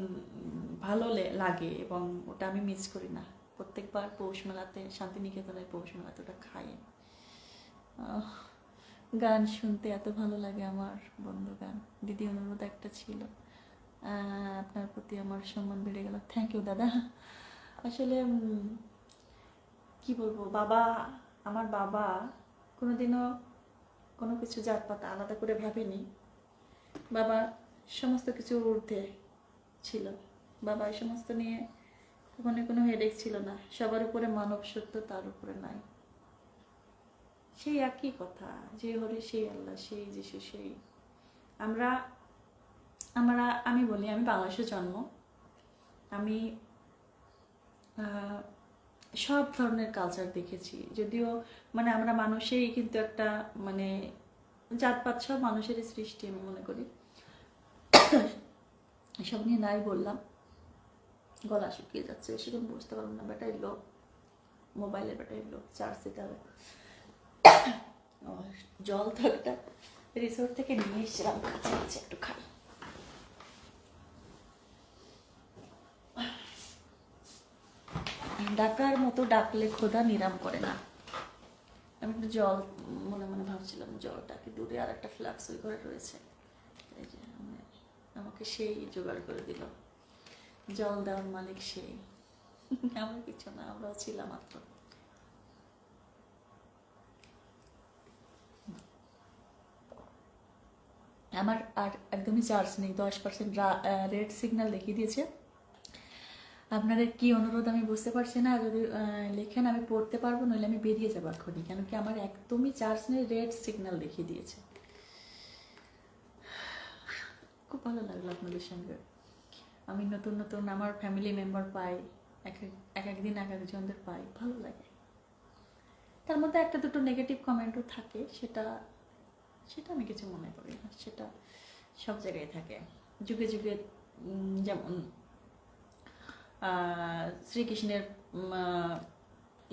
ভালো লাগে, এবং ওটা আমি মিস করি না। প্রত্যেকবার পৌষ মেলাতে, শান্তিনিকেতনের পৌষ মেলাতে ওটা খাই। গান শুনতে এত ভালো লাগে আমার, বন্ধু গান। দিদি অনুরোধ একটা ছিল, আপনার প্রতি আমার সম্মান বেড়ে গেল। থ্যাংক ইউ দাদা। আসলে কি বলবো, আমার বাবা কোনোদিনও কোনো কিছু জাতপাত আলাদা করে ভাবেনি। বাবা সমস্ত কিছুর ঊর্ধ্বে ছিল, বাবা এই সমস্ত নিয়ে কখনো কোনো হেডেক ছিল না। সবার উপরে মানব সত্য, তার উপরে নাই। সেই একই কথা, যে হরি সেই আল্লাহ, সেই যিশু, সেই আমি বলি, আমি বাংলাদেশে জন্ম, আমি সব ধরনের কালচার দেখেছি। যদিও মানে আমরা মানুষেই কিন্তু একটা মানে জাতপাত সব মানুষেরই সৃষ্টি, আমি মনে করি। এসব নিয়ে নাই বললাম, গলা শুকিয়ে যাচ্ছে, সেরকম বুঝতে পারবো না। ব্যাটারি লো, মোবাইলের ব্যাটারি লো, চার্জ দিতে হবে। জল তো একটা রিসোর্ট থেকে নিয়ে এসেছিলাম, কাছে একটু খাই। ডাকার মতো ডাকলে খোদা নিরাম করে না। আমি একটু জল মনে মনে ভাবছিলাম, জলটাকে দূরে আর একটা ফ্লাক্স ওই ঘরে রয়েছে, এই যে আমাকে সেই জোগাড় করে দিল। জল দেওয়ার মালিক সেই, আমার কিছু না, আমরাও ছিলাম মাত্র। আমার আর একদমই চার্জ নেই, 10% রেড সিগন্যাল দেখিয়ে দিয়েছে। আপনাদের কি অনুরোধ আমি বুঝতে পারছি না, যদি লেখেন আমি পড়তে পারবো, নইলে আমি বেরিয়ে যাবো এখনই, কেন কি আমার একদমই চার্জ নেই, রেড সিগন্যাল দেখিয়ে দিয়েছে। খুব ভালো লাগলো আপনাদের সঙ্গে। আমি নতুন নতুন আমার ফ্যামিলি মেম্বার পাই, একদিন এক একজনদের পাই, ভালো লাগে। তার মধ্যে একটা দুটো নেগেটিভ কমেন্টও থাকে, সেটা আমি কিছু মনে করি না, সেটা সব জায়গায় থাকে। যুগে যুগে যেমন শ্রীকৃষ্ণের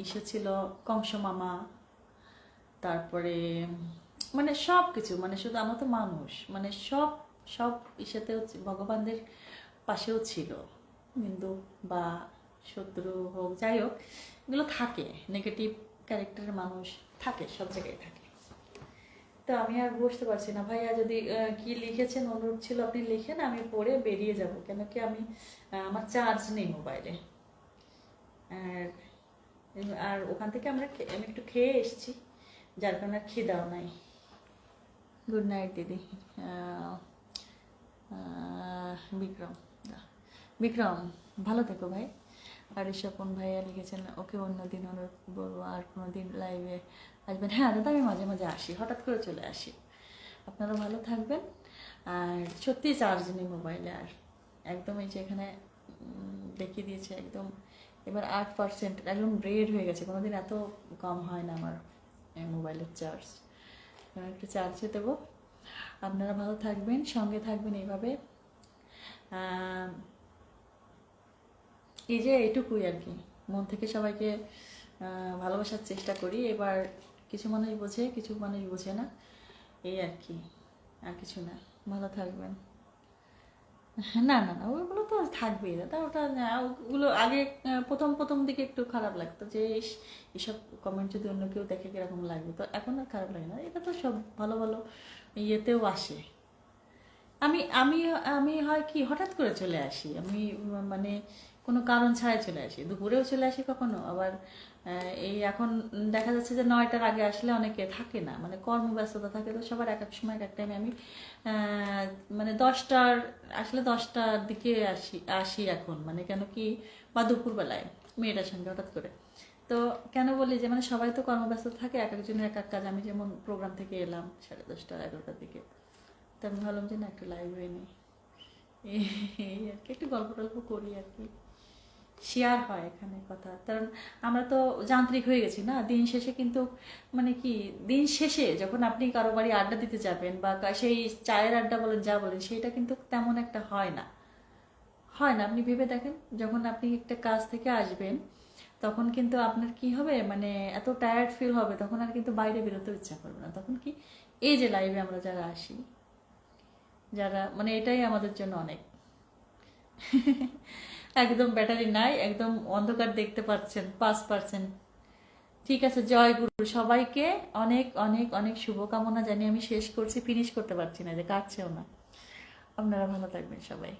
ইসে ছিল কংস মামা, তারপরে মানে সব কিছু, মানে শুধু আমরা তো মানুষ, মানে সব সব ইসেতেও ভগবানদের পাশেও ছিল, হিন্দু বা শত্রু হোক যাই হোক, এগুলো থাকে, নেগেটিভ ক্যারেক্টারের মানুষ থাকে, সব জায়গায় থাকে। তো আমি আর বসতে পারছি না। ভাইয়া যদি কি লিখেছেন অনুরোধ ছিল আপনি লিখেন, আমি পড়ে বেরিয়ে যাব, কেন কি আমি আমার চার্জ নেই মোবাইলে। আর আর ওখান থেকে আমি একটু খেয়ে এসেছি, যার কারণে আর খিদাও নাই। গুড নাইট দিদি। বিক্রম বিক্রম ভালো থেকো ভাই। আর ঋষপন ভাইয়া লিখেছেন ওকে অন্যদিন অনুরোধ বলবো আর কোনো দিন লাইভে আসবেন। হ্যাঁ দাদা আমি মাঝে মাঝে আসি, হঠাৎ করে চলে আসি। আপনারা ভালো থাকবেন। আর সত্যি চার্জ নেই মোবাইলে, আর একদম এই যে এখানে দেখিয়ে দিয়েছে একদম এবার 8%, একদম রেড হয়ে গেছে। কোনোদিন এত কম হয় না আমার মোবাইলের চার্জ। একটু চার্জে দেবো। আপনারা ভালো থাকবেন, সঙ্গে থাকবেন এইভাবে। এই যে এইটুকুই আর কি, মন থেকে সবাইকে ভালোবাসার চেষ্টা করি। এবার কিছু মানুষ বোঝে, কিছু মানুষ বোঝে না, এই আর কি, আর কিছু না। ভালো থাকবেন। না না না, ওগুলো তো থাকবেই দাদা। ওগুলো আগে প্রথম দিকে একটু খারাপ লাগতো যে এসব কমেন্ট যদি অন্য কেউ দেখে কিরকম লাগবে, তো এখন আর খারাপ লাগে না। এটা তো সব ভালো ভালো ইয়েতেও আসে। আমি আমি আমি হয় কি হঠাৎ করে চলে আসি, আমি মানে কোনো কারণ ছাড়াই চলে আসি, দুপুরেও চলে আসি কখনো। আবার এই এখন দেখা যাচ্ছে যে 9টার আগে আসলে অনেকে থাকে না, মানে কর্মব্যস্ততা থাকে, তো সবার এক এক সময় এক এক টাইমে। আমি মানে 10টার আসলে 10টার দিকে আসি এখন, মানে কেন কি, বা দুপুরবেলায় মেয়েটার সঙ্গে হঠাৎ করে। তো কেন বলি যে মানে সবাই তো কর্মব্যস্ত থাকে, এক একজনের এক এক কাজ। আমি যেমন প্রোগ্রাম থেকে এলাম 10:30 11টার দিকে, তো আমি ভাবলাম যে না একটু লাইভ হয়ে নিই, এই আর কি, একটু গল্প টল্প করি আর কি, শেয়ার হয় এখানে কথা। কারণ আমরা তো যান্ত্রিক হয়ে গেছি না, দিন শেষে কিন্তু মানে কি, দিন শেষে যখন আপনি কারো বাড়ি আড্ডা দিতে যাবেন বা সেই চায়ের আড্ডা বলেন যা বলেন, সেটা কিন্তু তেমন একটা হয় না। আপনি ভেবে দেখেন, যখন আপনি একটা কাজ থেকে আসবেন তখন কিন্তু আপনার কি হবে, মানে এত টায়ার্ড ফিল হবে, তখন আর কিন্তু বাইরে বেরোতে ইচ্ছা করবে না। তখন কি, এই যে লাইভে আমরা যারা আসি, যারা মানে এটাই আমাদের জন্য অনেক। একদম ব্যাটারি নাই, একদম অন্ধকার দেখতে পাচ্ছেন 5%। ঠিক আছে, জয় গুরু। সবাইকে অনেক অনেক অনেক শুভকামনা জানিয়ে আমি শেষ করছি, ফিনিশ করতে পারছি না, যে কাটছেও না। আপনারা ভালো থাকবেন সবাই।